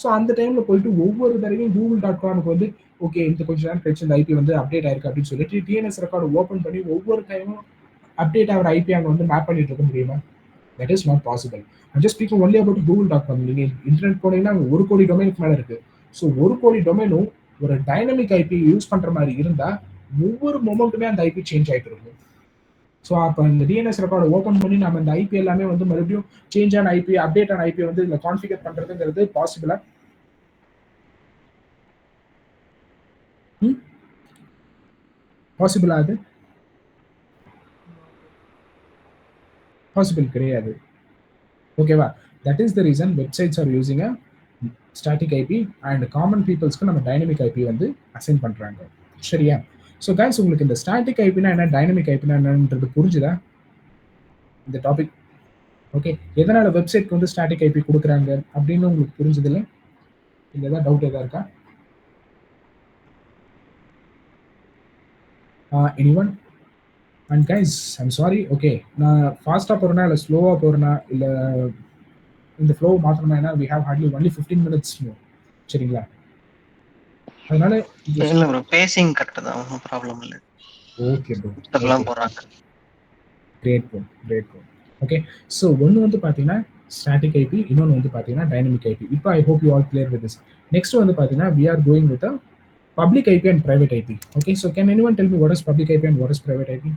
So அந்த டைம்ல போயிட்டு ஒவ்வொரு தடவையும் google.comக்கு வந்து ஓகே இந்த கொஞ்ச நேரம் கழிச்சு இந்த ஐபி வந்து அப்டேட் ஆயிருக்கு அப்படின்னு சொல்லிட்டு டிஎன்எஸ் ரெக்கார்டு ஓப்பன் பண்ணி ஒவ்வொரு டைமும் அப்டேட் ஆகிற ஐபி அங்கே வந்து மேப் பண்ணிட்டு இருக்க முடியுமா? That is not possible. I'm just speaking only about google.com. நீங்க இன்டர்நெட் போனீங்கன்னா 1 கோடி டொமைனுக்கு மேல இருக்கு. ஸோ 1 கோடி டொமைனும் ஒரு டைனமிக் ஐபி யூஸ் பண்ற மாதிரி இருந்தா ஒவ்வொரு மொமெண்ட்டுமே அந்த ஐபி சேஞ்ச் ஆகிட்டு இருக்கும். ஸோ அப்போ இந்த டிஎன்எஸ் ரெக்கார்டு ஓப்பன் பண்ணி நம்ம இந்த ஐபி எல்லாமே வந்து மறுபடியும் சேஞ்ச் ஆன ஐபி, அப்டேட் ஆன ஐபி வந்து இதில் கான்ஃபிகர் பண்றதுங்கிறது பாசிபிளா? பாசிபிளா? அது பாசிபிள் கிடையாது. ஓகேவா? That is the reason websites are using a static IP and common பீப்புள்ஸ்க்கு நம்ம டைனமிக் ஐபி வந்து அசைன் பண்றாங்க. சரியா? ஸோ கைஸ், உங்களுக்கு இந்த ஸ்டாட்டிக் ஐபினா என்ன, டைனமிக் ஐபினா என்னன்றது புரிஞ்சுதா இந்த டாபிக்? ஓகே, எதனால வெப்சைட்க்கு வந்து ஸ்டாட்டிக் ஐபி கொடுக்குறாங்க அப்படின்னு உங்களுக்கு புரிஞ்சது இல்லை? இல்லை ஏதாவது டவுட் எதாவது இருக்கா? Anyone? And guys, I'm sorry. Okay, நான் ஃபாஸ்ட்டாக போகிறேன்னா இல்லை ஸ்லோவாக போகிறேன்னா இல்லை இந்த ஃப்ளோ மாற்றணுமா? ஏன்னா we have hardly only 15 minutes more. சரிங்களா? அதனால இல்ல ப்ரோ, பேசிங் கரெக்ட் தான், ஒன்றும் ப்ராப்ளம் இல்லை. ஓகே ப்ரோ, இதெல்லாம் போடுறாங்க. Great bro, great bro. Okay, so ஒன்று வந்து பார்த்தீங்கன்னா ஸ்டாட்டிக் ஐபி, இன்னொன்று வந்து பார்த்தீங்கன்னா டைனமிக் ஐபி. இப்போ ஐ hope you all clear with this. Next வந்து பார்த்தீங்கன்னா we are going with a public IP and private IP. Okay, so can anyone tell me what is public IP and what is private IP?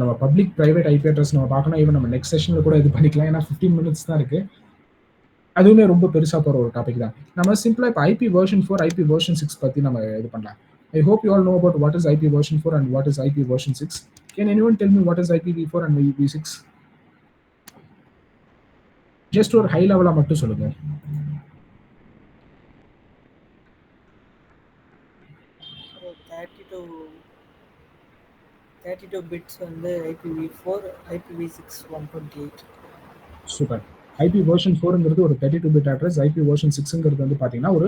நம்ம public private IP address நம்ம பார்க்கணும். Even நம்ம next செஷனில் கூட இது பண்ணிக்கலாம், ஏன்னா 15 minutes தான் இருக்கு. அதுவுமே ரொம்ப பெருசாக போகிற ஒரு டாபிக் தான். நம்ம சிம்பிளாக இப்போ ஐபி வெர்ஷன் 4, ஐபி வெர்ஷன் 6 பற்றி நம்ம இது பண்ணலாம். ஐ hope you all know about what is IP version 4 and what is IP version 6. Can anyone tell me what is IPv4 and IPv6? Just ஒரு ஹை லெவலாக மட்டும் சொல்லுங்க. So 32 bits வந்து IPv4, IPv6 128. Super. IP version 4ங்கிறது ஒரு 32 bit address, IP version 6ங்கிறது வந்து பார்த்தீங்கன்னா ஒரு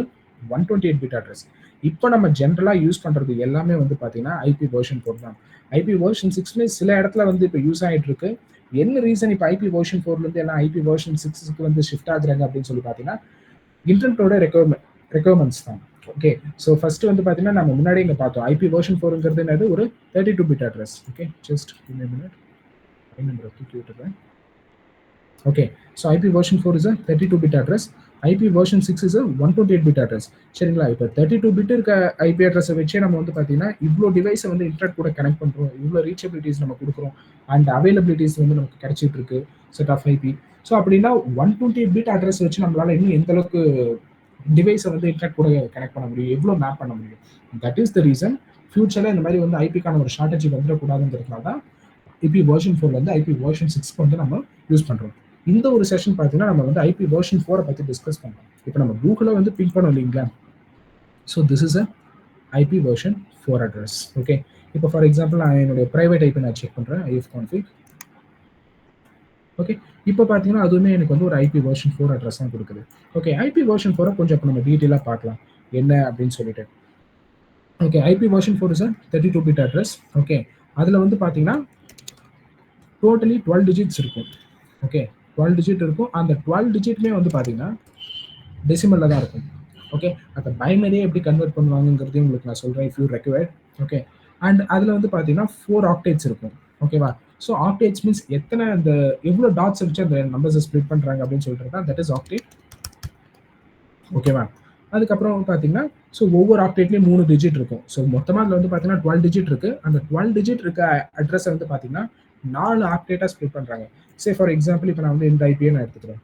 128 bit address. இப்போ நம்ம ஜென்ரலாக யூஸ் பண்ணுறது எல்லாமே வந்து பார்த்தீங்கன்னா ஐபி வெர்ஷன் 4 தான். ஐபி வெர்ஷன் 6மே சில இடத்துல வந்து இப்போ யூஸ் ஆகிட்டு இருக்கு. என்ன ரீசன் இப்போ ஐபி வெர்ஷன் 4லேருந்து எல்லாம் ஐபி வெர்ஷன் 6க்கு வந்து ஷிஃப்ட் ஆகுறாங்க அப்படின்னு சொல்லி பார்த்தீங்கன்னா, இன்டர்நெட்டோட ரெக்குவயர்மெண்ட்ஸ் தான். ஓகே, ஸோ ஃபர்ஸ்ட் வந்து பார்த்தீங்கன்னா நம்ம முன்னாடி இங்கே பார்த்தோம் ஐபி வெர்ஷன் 4ங்கிறது என்னது ஒரு 32 bit address. Okay, just minute நம்பரை தூக்கி விட்டுறேன். Okay, so IP version 4 is a 32 bit address. IP version 6 is a 128 bit address. சரிங்களா? இப்போ 32 பிட் இருக்க ஐபி அட்ரஸை வச்சே நம்ம வந்து பார்த்தீங்கன்னா இவ்வளோ டிவைஸை வந்து இன்டர்நெட் கூட கனெக்ட் பண்ணுறோம், இவ்வளோ ரீச்சபிலிட்டிஸ் நம்ம கொடுக்குறோம், அண்ட் அவைலபிலிட்டிஸ் வந்து நமக்கு கிடைச்சிட்டு இருக்கு செட் ஆஃப் ஐபி. ஸோ அப்படின்னா 128 பிட் அட்ரஸ் வச்சு நம்மளால இன்னும் எந்த அளவுக்கு டிவைஸை வந்து இன்டர்நெட் கூட கனெக்ட் பண்ண முடியும், எவ்வளோ மேப் பண்ண முடியும். தட் இஸ் த ரீசன் ஃபியூச்சரில் இந்த மாதிரி வந்து ஐபிக்கான ஒரு ஷார்டேஜ் வந்துடக்கூடாதுங்கிறதுனால தான் ஐபி வெர்ஷன் 4 வந்து ஐபி வெர்ஷன் 6 வந்து நம்ம யூஸ் பண்ணுறோம். இந்த ஒரு செஷன் பார்த்தீங்கன்னா நம்ம வந்து ஐபி வெர்ஷன் 4 பற்றி டிஸ்கஸ் பண்ணோம். இப்போ நம்ம கூகுளில் வந்து பிங்க் பண்ணோம் இல்லைங்களா? So this is a IP version 4 address. Okay, இப்போ ஃபார் எக்ஸாம்பிள் நான் என்னுடைய ப்ரைவேட் ஐபி நான் செக் பண்ணுறேன், ஐஎஃப் கான்ஃபிக். ஓகே, இப்போ பார்த்தீங்கன்னா அதுவுமே எனக்கு வந்து ஒரு ஐபி வெர்ஷன் 4 அட்ரஸ் தான் கொடுக்குது. ஓகே, ஐபி வெர்ஷன் 4 கொஞ்சம் இப்போ நம்ம டீட்டெயிலாக பார்க்கலாம் என்ன அப்படின்னு சொல்லிட்டு. Okay, IP version 4 is 32 bit address. Okay, அதில் வந்து பார்த்தீங்கன்னா டோட்டலி 12 டிஜிட்ஸ் இருக்கும். ஓகே, 12 டிஜிட் இருக்கும். அந்த 12 டிஜிட்மே வந்து பார்த்தீங்கன்னா டெசிமலில் தான் இருக்கும். ஓகே, அந்த பைனரியை எப்படி கன்வெர்ட் பண்ணுவாங்கிறதையும் உங்களுக்கு நான் சொல்கிறேன் if you required. Okay, and அதில் வந்து பார்த்தீங்கன்னா 4 ஆக்டேட்ஸ் இருக்கும். ஓகேவா? ஸோ ஆக்டேட்ஸ் மீன்ஸ் எத்தனை அந்த எவ்வளோ டாட்ஸ் வச்சு அந்த நம்பர்ஸை ஸ்ப்ளிட் பண்ணுறாங்க அப்படின்னு சொல்லிட்டு தான் தட் இஸ் ஆக்டேட். ஓகேவா? அதுக்கப்புறம் பார்த்தீங்கன்னா ஸோ ஒவ்வொரு ஆக்டேட்லேயும் 3 டிஜிட் இருக்கும். ஸோ மொத்தமாக அதில் வந்து பார்த்தீங்கன்னா 12 டிஜிட் இருக்குது. அந்த 12 டிஜிட் இருக்க அட்ரஸை வந்து பார்த்தீங்கன்னா 4 ஆக்டேட்டாக ஸ்ப்ளிட் பண்ணுறாங்க. சே ஃபார் எக்ஸாம்பிள் இப்போ நான் வந்து இந்த ஐபியை நான் எடுத்துக்கிறேன்.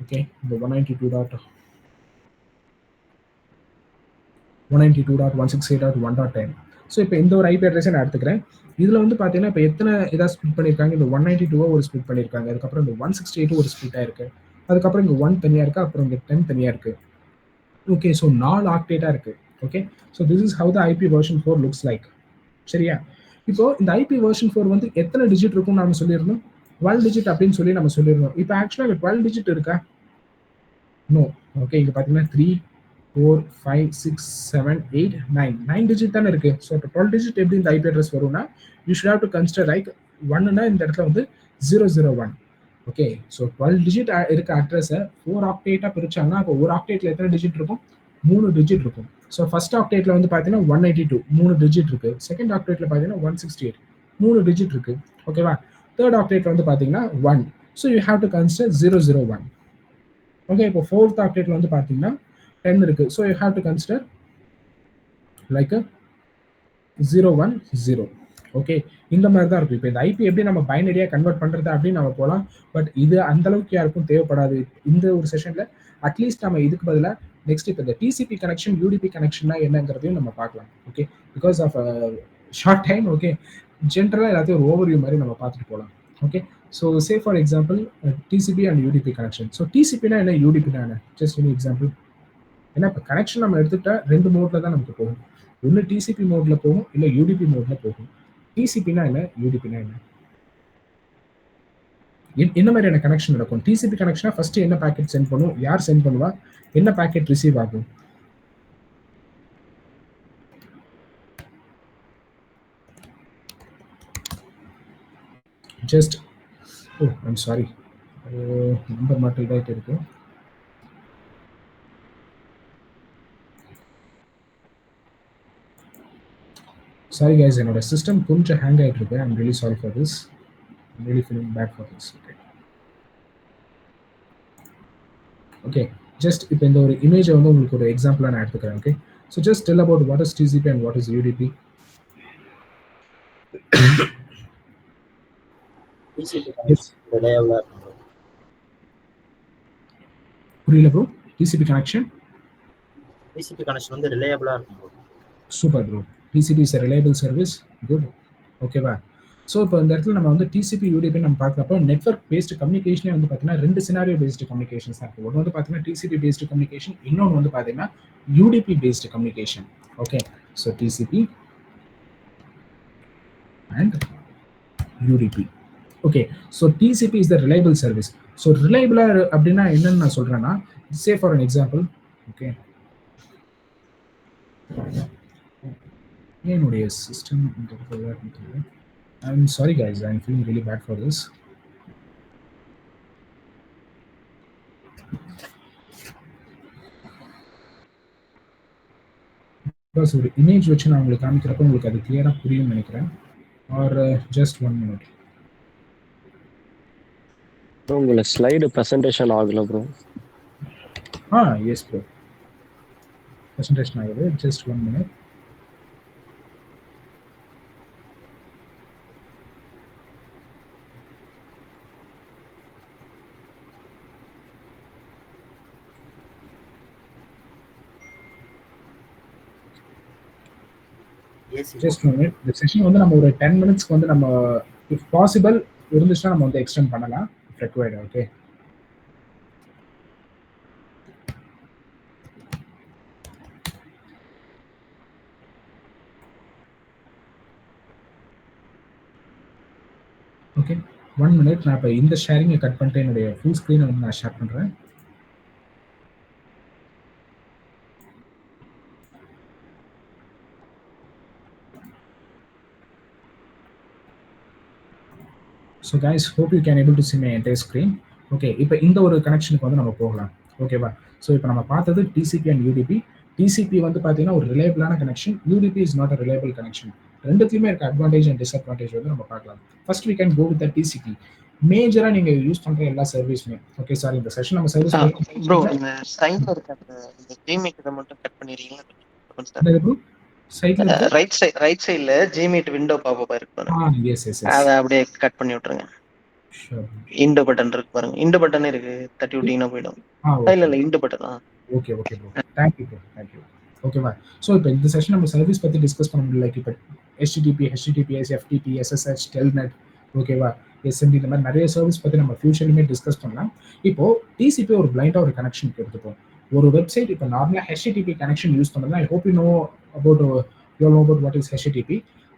ஓகே, இந்த 192.168.1.10. ஸோ இப்போ இந்த ஒரு ஐபி அட்ரஸை நான் எடுத்துக்கிறேன். இதில் வந்து பார்த்தீங்கன்னா இப்போ எத்தனை இதாக ஸ்பிட் பண்ணியிருக்காங்க, இந்த 192 ஒரு ஸ்பிட் பண்ணியிருக்காங்க, அதுக்கப்புறம் இந்த 168 ஒரு ஸ்பிட் ஆயிருக்கு, அதுக்கப்புறம் இங்கே 1 தனியாக இருக்குது, அப்புறம் இங்கே 10 தனியாக இருக்குது. ஓகே, ஸோ 4 ஆக்டேட்டாக இருக்குது. Okay, so this is how the IP version 4 looks like. சரியா? இப்போ இந்த ஐபி வெர்ஷன் 4 வந்து எத்தனை டிஜிட் இருக்கும்னு நம்ம சொல்லியிருந்தோம், 12 டிஜிட் அப்படின்னு சொல்லி நம்ம சொல்லியிருந்தோம். இப்போ ஆக்சுவலாக 12 டிஜிட் இருக்கா? நோ. ஓகே, இங்கே பார்த்தீங்கன்னா 3, 4, 5, 6, 7, 8, 9 டிஜிட் தானே இருக்கு. ஸோ இப்போ 12 டிஜிட் எப்படி இந்த ஐபி அட்ரஸ் வரும்னா you should have to consider like 1னா இந்த இடத்துல வந்து 001. ஓகே, ஸோ 12 டிஜிட் இருக்க அட்ரஸை 4 ஆக்டேட்டாக பிரிச்சாங்கன்னா அப்போ ஒரு ஆக்டேட்டில் எத்தனை டிஜிட் இருக்கும்? 3 டிஜிட் இருக்கும். ஸோ ஃபர்ஸ்ட் ஆக்டேட்டில் வந்து பார்த்தீங்கன்னா 192 3 டிஜிட் இருக்கு. செகண்ட் ஆக்டேட்டில் பார்த்தீங்கன்னா 168 3 டிஜிட் இருக்கு. ஓகேவா? தேர்ட் ஆக்டேட்டில் வந்து பார்த்தீங்கன்னா 1. So you have to consider 001. Okay, இப்போ ஃபோர்த் ஆக்டேட்டில் வந்து பார்த்தீங்கன்னா 10 இருக்கு. So you have to consider like 010. Okay, இந்த மாதிரி தான் இருக்கும். இப்போ இந்த ஐபி எப்படி நம்ம பைனரியாக கன்வெர்ட் பண்ணுறது அப்படின்னு நம்ம போகலாம். பட் இது அந்த அளவுக்கு யாருக்கும் தேவைப்படாது இந்த ஒரு செஷனில். அட்லீஸ்ட் நம்ம இதுக்கு பதிலாக நெக்ஸ்ட் இப்போ இந்த டிசிபி கனெக்ஷன் யூடிபி கனெக்ஷன்னா என்னங்கிறதையும் நம்ம பார்க்கலாம். Okay, because of short time. Okay, ஜென்ரலாக எல்லாத்தையும் ஒரு ஓவர்வியூ மாதிரி நம்ம பார்த்துட்டு போகலாம். Okay, so say for example TCP and UDP connection. So டிசிபினா என்ன, யூடிபினா என்ன, ஜஸ்ட் ஒரு எக்ஸாம்பிள். ஏன்னா இப்போ கனெக்ஷன் நம்ம எடுத்துக்கிட்டா 2 மோடில் தான் நமக்கு போகும். ஒன்று டிசிபி மோடில் போகும், இல்லை யூடிபி மோடில் போகும். டிசிபினா என்ன, யூடிபினா என்ன, என்ன மாதிரியான கனெக்ஷன் நடக்கும்? டிசிபி கனெக்ஷனா ஃபர்ஸ்ட் என்ன பேக்கெட் சென்ட் பண்ணும், யார் சென்ட் பண்ணுவா, என்ன பேக்கெட் ரிசீவ் ஆகும்? ஜஸ்ட் ஐம் சாரி, நம்பர் மட்டும் இதாகிட்டு இருக்கு. சாரி கைஸ், என்னோட சிஸ்டம் கொஞ்சம் ஹேங் ஆகிட்டு இருக்கு. I'm really sorry for this. I'm really feeling bad for this. Okay, just இப்போ இந்த ஒரு இமேஜை வந்து உங்களுக்கு ஒரு எக்ஸாம்பிளாக நான் எடுத்துக்கிறேன். Okay, so just tell about what is TCP and what is UDP. புரியல ப்ரோ. டிசிபி கனெக்ஷன் வந்து ரிலையபிளா இருக்கும். Super bro. TCP is a reliable service. Good. ஓகேவா? ஸோ இப்போ இந்த இடத்துல நம்ம வந்து டிசிபி யூடிபி நம்ம பார்க்குறப்போ நெட்வொர்க் பேஸ்டு கம்யூனிகேஷனே வந்து பார்த்தீங்கன்னா 2 சினாரியோ பேஸ்டு கம்யூனிகேஷன்ஸ் தான் இருக்குது. ஒன்று வந்து பார்த்தீங்கன்னா டிசிபி பேஸ்டு கம்யூனிகேஷன், இன்னொன்று வந்து பார்த்தீங்கன்னா UDP based communication. Okay, so TCP and UDP. Okay, so TCP is the reliable service. So ரிலையபிளாக அப்படின்னா என்னன்னு நான் சொல்கிறேன்னா, say for an example. Okay, என்னுடைய system I'm sorry guys, I'm feeling really bad for this. Because ஒரு image வச்சு நான் உங்களுக்கு காமிக்கிறப்போ உங்களுக்கு அது கிளியராக புரியும்னு நினைக்கிறேன். Or just 1 minute. ப்ரோ உங்களோட ஸ்லைடு ப்ரெசன்டேஷன் ஆகல ப்ரோ. எஸ் ப்ரோ, ப்ரெசன்டேஷன் ஆகுது. Just 1 minute. Just 1 minute. இந்த செஷன் வந்து நம்ம ஒரு 10 minutesக்கு வந்து நம்ம இஃப் பாசிபிள் இருந்துச்சுன்னா நம்ம வந்து எக்ஸ்டெண்ட் பண்ணலாம் if required. Okay, okay 1 minute. நான் இப்போ இந்த ஷேரிங்கை கட் பண்ணிட்டு என்னுடைய ஃபுல் ஸ்க்ரீனை வந்து நான் ஷேர் பண்ணுறேன். So guys, hope you can able to see my entire screen. Okay, இப்போ இந்த ஒரு கனெக்ஷனுக்கு வந்து நம்ம போகலாம். ஓகேவா? ஸோ இப்போ நம்ம பார்த்தது டிசிபி அண்ட் யூடிபி. டிசிபி வந்து பார்த்தீங்கன்னா ஒரு ரிலையபிளான connection, UDP is not a reliable connection. ரெண்டுத்துலையுமே இருக்க அட்வான்டேஜ் அண்ட் டிஸ்அட்வான்டேஜ் வந்து நம்ம பார்க்கலாம். First we can go with the TCP. மேஜராக நீங்கள் யூஸ் பண்ணுற எல்லா சர்வீஸுமே. ஓகே சார், இந்த செஷன் நம்ம சர்வீஸ் ப்ரோ இந்த சைட்ல இருக்க இந்த ஜிமீட் இதை மட்டும் கட் பண்ணிடுறீங்களா? சைட்ல ரைட் சைடுல ஜிமீட் விண்டோ பாப்பா இருக்கு, எஸ் எஸ் அதை அப்படியே கட் பண்ணி விட்டுருங்க. இண்டு பட்டன் இருக்கு பாருங்க, இண்டு பட்டன் இருக்கு, தட்டி விட்டீங்கன்னா போயிடும். இல்ல இண்டு பட்டன் தான். Okay okay bro, thank you bro, thank you. ஓகேவா? ஸோ இப்போ இந்த செஷன் நம்ம சர்வீஸ் பற்றி டிஸ்கஸ் பண்ண முடியல. லைக் இப்போ HTTP, HTTPS, FTP, SSH, Telnet, ஓகேவா, SMD, இந்த மாதிரி நிறைய சர்வீஸ் பற்றி நம்ம ஃபியூச்சர்லையுமே டிஸ்கஸ் பண்ணலாம். இப்போ டிசிபி ஒரு பிளைண்டாக ஒரு கனெக்ஷனுக்கு எடுத்துப்போம். ஒரு வெப்சைட் இப்போ நார்மலாக HTTP கனெக்ஷன் யூஸ் பண்ணுறதுனா ஐ hope you know about what is HTTP.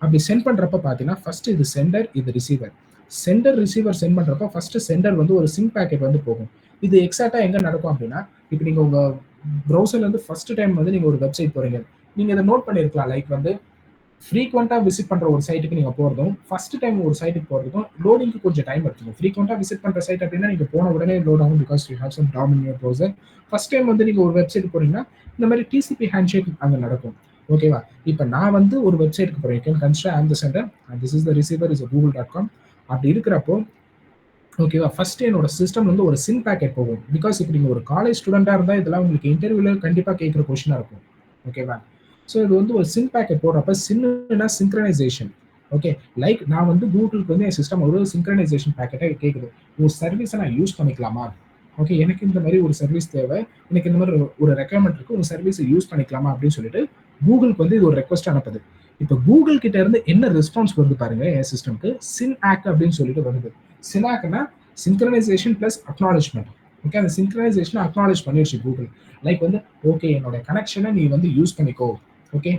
அப்படி சென்ட் பண்ணுறப்ப பார்த்தீங்கன்னா ஃபர்ஸ்ட் இது சென்டர், இது ரிசீவர். சென்டர் ரிசீவர் சென்ட் பண்ணுறப்ப ஃபர்ஸ்ட் சென்டர் வந்து ஒரு சிங்க் பேக்கெட் வந்து போகும். இது எக்ஸாக்டாக எங்கே நடக்கும் அப்படின்னா, இப்போ நீங்கள் உங்கள் ப்ரௌசர்ல இருந்து ஃபர்ஸ்ட் டைம் வந்து நீங்கள் ஒரு வெப்சைட் போகிறீங்க, நீங்கள் இதை நோட் பண்ணியிருக்கலாம். லைக் வந்து ஃப்ரீக்வெண்ட்டாக விசிட் பண்ணுற ஒரு சைட்டுக்கு நீங்கள் போகிறதும் ஃபர்ஸ்ட் டைம் ஒரு சைட்டுக்கு போகிறதுக்கும் லோடிங்க்கு கொஞ்சம் டைம் எடுத்துக்கும். ஃப்ரீக்வெண்ட்டாக விசிட் பண்ணுற சைட் அப்படின்னா நீங்கள் போன உடனே லோட் ஆகும், because you have some DOM in your browser. First time வந்து நீங்கள் ஒரு வெப்சைட் போகிறீங்கன்னா இந்த மாதிரி டிசிபி ஹேண்ட்ஷேக் அங்கே நடக்கும். ஓகேவா? இப்போ நான் வந்து ஒரு வெப்சைட்டுக்கு போகிறேன், கேன் கன்சிடர் அந்த centre and this is the receiver is google.com. அப்படி இருக்கிறப்போ ஓகேவா, ஃபர்ஸ்ட் என்னோட சிஸ்டம் வந்து ஒரு சின் பேக்கெட் போகும். பிகாஸ் இப்போ நீங்கள் ஒரு காலேஜ் ஸ்டூடெண்ட்டாக இருந்தால் இதெல்லாம் உங்களுக்கு இன்டர்வியூவில் கண்டிப்பாக கேட்குற கொஸ்டினாக இருக்கும். ஓகேவா? ஸோ இது வந்து ஒரு சின் பேக்கெட் போடுறப்ப சின்னா சிங்க்ரனைசேஷன். ஓகே, லைக் நான் வந்து கூகுளுக்கு வந்து என் சிஸ்டம் ஒரு சிங்க்ரனைசேஷன் பேக்கெட்டை கேட்குது. ஒரு சர்வீஸை நான் யூஸ் பண்ணிக்கலாமா? ஓகே, எனக்கு இந்த மாதிரி ஒரு சர்வீஸ் தேவை, எனக்கு இந்த மாதிரி ஒரு ரெக்யர்மெண்ட் இருக்குது, ஒரு சர்வீஸை யூஸ் பண்ணிக்கலாமா அப்படின்னு சொல்லிட்டு கூகுளுக்கு வந்து இது ஒரு ரெக்வஸ்ட் அனுப்புது. இப்போ கூகுள் கிட்ட இருந்து என்ன ரெஸ்பான்ஸ் வருது பாருங்க என் சிஸ்டம்க்கு, சின் ஆக் அப்படின்னு சொல்லிட்டு வருது. சினாக்னா சிங்க்ரனைசேஷன் பிளஸ் அக்னாலஜ்மெண்ட். ஓகே, அந்த சிங்க்ரனைசேஷன் அக்னாலஜ் பண்ணிடுச்சு கூகுள். லைக் வந்து ஓகே என்னோட கனெக்ஷனை நீ வந்து யூஸ் பண்ணிக்கோ. ஓகே,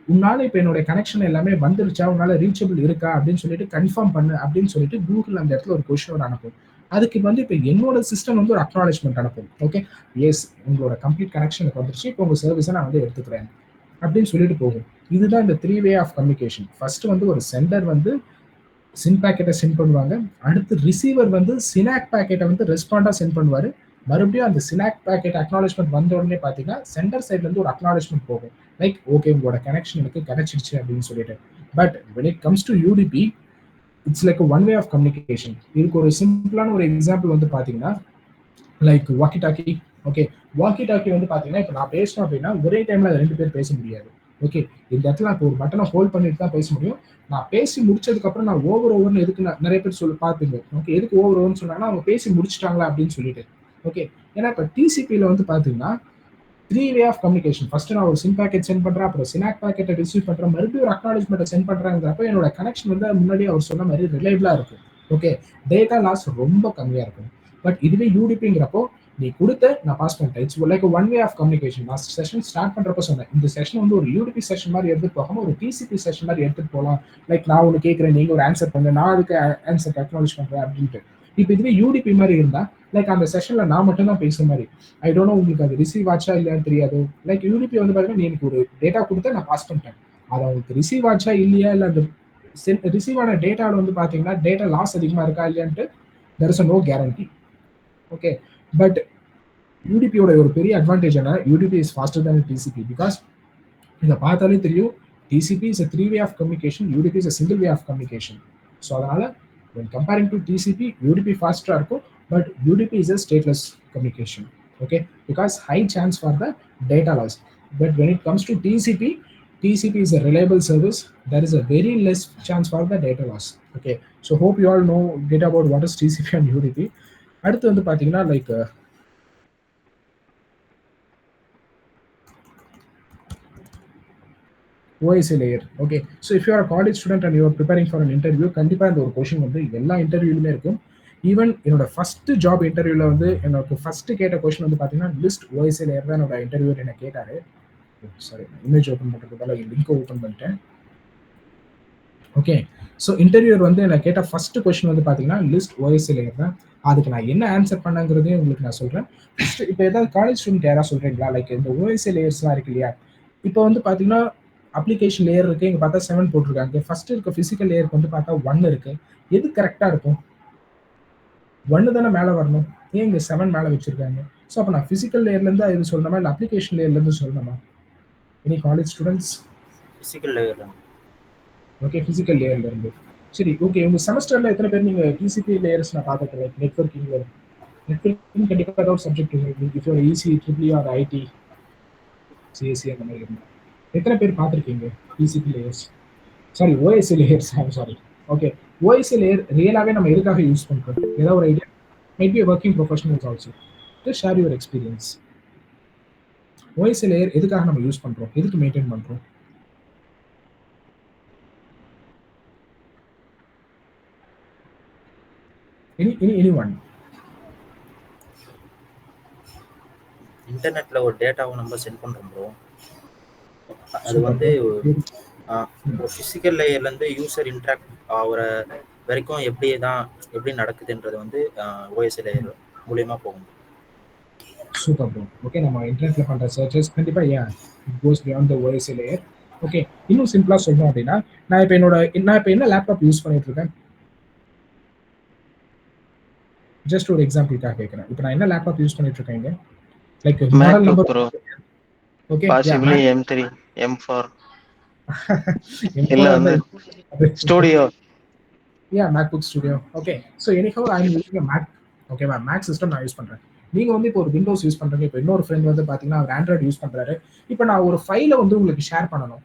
உன்னால இப்போ என்னோட கனெக்ஷன் எல்லாமே வந்துருச்சா, உன்னால ரீச்சபிள் இருக்கா அப்படின்னு சொல்லிட்டு கன்ஃபார்ம் பண்ணு அப்படின்னு சொல்லிட்டு கூகுள் அந்த இடத்துல ஒரு கொஸ்டினோட அனுப்பும். அதுக்கு வந்து இப்போ என்னோட சிஸ்டம் வந்து ஒரு அக்னாலஜ்மெண்ட் அனுப்பும். ஓகே, எஸ் உங்களோட கம்ப்ளீட் கனெக்ஷனுக்கு வந்துருச்சு, இப்போ உங்க சர்வீஸை நான் வந்து எடுத்துக்கிறேன் அப்படின்னு சொல்லிட்டு போகும். இதுதான் இந்த 3 வே ஆஃப் கம்யூனிகேஷன். ஃபர்ஸ்ட் வந்து ஒரு சென்டர் வந்து சின் பேக்கெட்டை சென்ட் பண்ணுவாங்க, அடுத்து ரிசீவர் வந்து சினாக் பேக்கெட்டை வந்து ரெஸ்பாண்டாக சென்ட் பண்ணுவார். மறுபடியும் அந்த சினாக் பேக்கெட் அக்னாலஜ்மெண்ட் வந்த உடனே பார்த்தீங்கன்னா சென்டர் சைட்லேருந்து ஒரு அக்னாலஜ்மெண்ட் போகும். லைக் ஓகே உங்களோட கனெக்ஷன் எனக்கு கிடைச்சிருச்சு அப்படின்னு சொல்லிட்டு. But when it comes to UDP, it's like one way of communication. இதுக்கு ஒரு சிம்பிளான ஒரு எக்ஸாம்பிள் வந்து பார்த்தீங்கன்னா like walkie talkie. Okay, walkie talkie வந்து பார்த்தீங்கன்னா இப்போ நான் பேசணும் அப்படின்னா ஒரே டைமில் 2 பேர் பேச முடியாது. ஓகே, இந்த இடத்துல இப்போ ஒரு பட்டனை ஹோல்ட் பண்ணிட்டு தான் பேச முடியும். நான் பேசி முடிச்சதுக்கப்புறம் நான் ஓவர்னு எதுக்கு நிறைய பேர் சொல்லி பார்த்துங்க. ஓகே, எதுக்கு ஓவர்னு சொன்னாங்கன்னா அவங்க பேசி முடிச்சிட்டாங்களா அப்படின்னு சொல்லிட்டு. ஓகே, ஏன்னா இப்போ டிசிபியில் வந்து பார்த்தீங்கன்னா 3 வே ஆஃப் கம்யூனிகேஷன். ஃபர்ஸ்ட் நான் ஒரு சின் பேக்கெட் சென்ட் பண்ணுறேன், அப்புறம் சினாக் பேக்கெட்டை ரிசீவ் பண்ணுறேன், மறுபடியும் ஒரு அக்னாலஜ்மெண்ட்டை சென்ட் பண்ணுறாங்கிறப்ப என்னோட கனெக்ஷன் வந்து முன்னாடி அவர் சொன்ன மாதிரி ரிலையபிளாக இருக்கும். ஓகே, டேட்டா லாஸ் ரொம்ப கம்மியாக இருக்கும். பட் இதுவே யூடிபிங்கிறப்போ நீ கொடுத்த நான் பாஸ் பண்ணிட்டேன். It's like one way of communication. நான் செஷன் ஸ்டார்ட் பண்றப்ப சொன்னேன், இந்த செஷன் வந்து ஒரு யூடிபி செஷன் மாதிரி எடுத்துட்டு போகாம ஒரு டிசிபி செஷன் மாதிரி எடுத்துட்டு போகலாம். லைக் நான் ஒன்று கேட்குறேன், நீங்க ஒரு ஆன்சர் பண்ணுங்க, நான் அதுக்கு ஆன்சர் அக்னாலஜ் பண்றேன் அப்படின்ட்டு. இப்போ இதுவே யூடிபி மாதிரி இருந்தா லைக் அந்த செஷன்ல நான் மட்டும் தான் பேசுற மாதிரி. ஐ டோன்ட் நோ உங்களுக்கு அது ரிசீவ் ஆச்சா இல்லையான்னு தெரியாது. லைக் யூடிபி வந்து பாத்தீங்கன்னா நீ எனக்கு ஒரு டேட்டா கொடுத்து நான் பாஸ் பண்ணிட்டேன், அது அவங்களுக்கு ரிசீவ் ஆச்சா இல்லையா, இல்லை அந்த ரிசீவ் ஆன டேட்டாவில் வந்து பாத்தீங்கன்னா டேட்டா லாஸ் அதிகமா இருக்கா இல்லையான்ட்டு there is a no guarantee. Okay, but யூடிபியோட ஒரு பெரிய அட்வான்டேஜ் என்ன, UDP is faster than TCP. Because இதை பார்த்தாலே தெரியும் TCP is a three-way of communication, UDP is a single way of communication. So அதனால when comparing to TCP, UDP faster இருக்கும், but UDP is a stateless communication. Okay, because high chance for the data loss. But when it comes to TCP is a reliable service. There is a very less chance for the data loss. Okay, so hope you all know get about what is TCP and UDP. அடுத்து வந்து பார்த்தீங்கன்னா like OSI layer. Okay, so if you are a college student and you are preparing for an interview, கண்டிப்பாக இந்த ஒரு question வந்து எல்லா இன்டர்வியூலுமே இருக்கும். Even என்னோட ஃபர்ஸ்ட் ஜாப் இன்டர்வியூவில் வந்து எனக்கு ஃபர்ஸ்ட் கேட்ட கொஷின் வந்து பார்த்தீங்கன்னா லிஸ்ட் OSI layer தான் என்னோட இன்டர்வியூ என்ன கேட்டாரு. சாரி, இமேஜ் ஓப்பன் பண்ணுறதுக்கு லிங்க் ஓப்பன் பண்ணிட்டேன். ஓகே, ஸோ இன்டர்வியூர் வந்து என்ன கேட்ட ஃபர்ஸ்ட் கொஸ்டின் வந்து பார்த்தீங்கன்னா லிஸ்ட் OSI layer தான். அதுக்கு நான் என்ன ஆன்சர் பண்ணங்கிறதையும் உங்களுக்கு நான் சொல்கிறேன். இப்போ ஏதாவது காலேஜ் ஸ்டூடெண்ட் யாராவது சொல்கிறீங்களா, லைக் இந்த OSI லேயர்ஸ்லாம் இருக்கு இல்லையா, இப்போ வந்து பார்த்தீங்கன்னா அப்ளிகேஷன் லேயர் இருக்குது, இங்கே பார்த்தா 7 போட்டிருக்காங்க. ஃபர்ஸ்ட் இருக்க ஃபிசிக்கல் லேயருக்கு வந்து பார்த்தா 1 இருக்குது. எது கரெக்டாக இருக்கும்? 1 தானே மேலே வரணும், ஏன் இங்கே 7 மேலே வச்சுருக்காங்க? ஸோ அப்போ நான் ஃபிசிக்கல் லேயர்லேருந்து இது சொல்லணுமா இல்லை அப்ளிகேஷன் லேயர்லேருந்து சொல்லணுமா? Any college students? ஃபிசிக்கல் லேயர்ல. ஓகே, ஃபிசிக்கல் லேயர்லேருந்து. சரி, ஓகே. உங்கள் செமஸ்டரில் எத்தனை பேர் நீங்கள் TCP லேயர்ஸ் நான் பார்த்துக்கிறேன்? நெட்வொர்க்கிங் கண்டிப்பாக ஏதாவது சப்ஜெக்ட் இப்போ EC, triple or IT, CSC அந்த மாதிரி இருந்தால் எத்தனை பேர் பார்த்துருக்கீங்க TCP layers? Sorry, OSI layers. Sorry. Okay, OSI layer ரியலாகவே நம்ம எதுக்காக யூஸ் பண்ணுறோம்? ஏதாவது ஒரு idea? Might be working professionals also. Just share your experience. OSI layer எதுக்காக நம்ம யூஸ் பண்ணுறோம்? எதுக்கு மெயின்டைன் பண்ணுறோம்? anyone? இன்டர்நெட்ல ஒரு டேட்டாவை நம்ம சென்ட் பண்றோம் ப்ரோ. அது வந்து ஒரு ஃபிசிக்கல் லேயர்ல இருந்து யூசர் இன்டராக்ட் ஆகிற வரைக்கும் எப்படி நடக்குதுன்றது வந்து OSI லேயர் மூலியமா போகும். Super bro. ஓகே, நம்ம இன்டர்நெட்ல பண்ற சர்ச்சஸ் கண்டிப்பா it goes beyond the OSI layer. Okay, இன்னும் சிம்பிளா சொல்லணும் அப்படின்னா நான் இப்போ என்ன லேப்டாப் யூஸ் பண்ணிட்டு இருக்கேன், ஜஸ்ட் ஒரு எக்ஸாம்பிளுக்காக கேட்குறேன். இப்போ நான் என்ன லேப்டாப் யூஸ் பண்ணிட்டு இருக்கேங்க, like model number bro. Okay, possibly M3, M4 இல்ல வந்து studio. MacBook Studio. Okay, so anyhow I am using Mac. ஓகேவா, Mac சிஸ்டம் நான் யூஸ் பண்றேன். நீங்க வந்து இப்போ ஒரு விண்டோஸ் யூஸ் பண்றீங்க. இப்போ இன்னொரு ஃப்ரெண்ட் வந்து பாத்தீங்கன்னா அவர் ஆண்ட்ராய்டு யூஸ் பண்றாரு. இப்போ நான் ஒரு ஃபைலை வந்து உங்களுக்கு ஷேர் பண்ணணும்,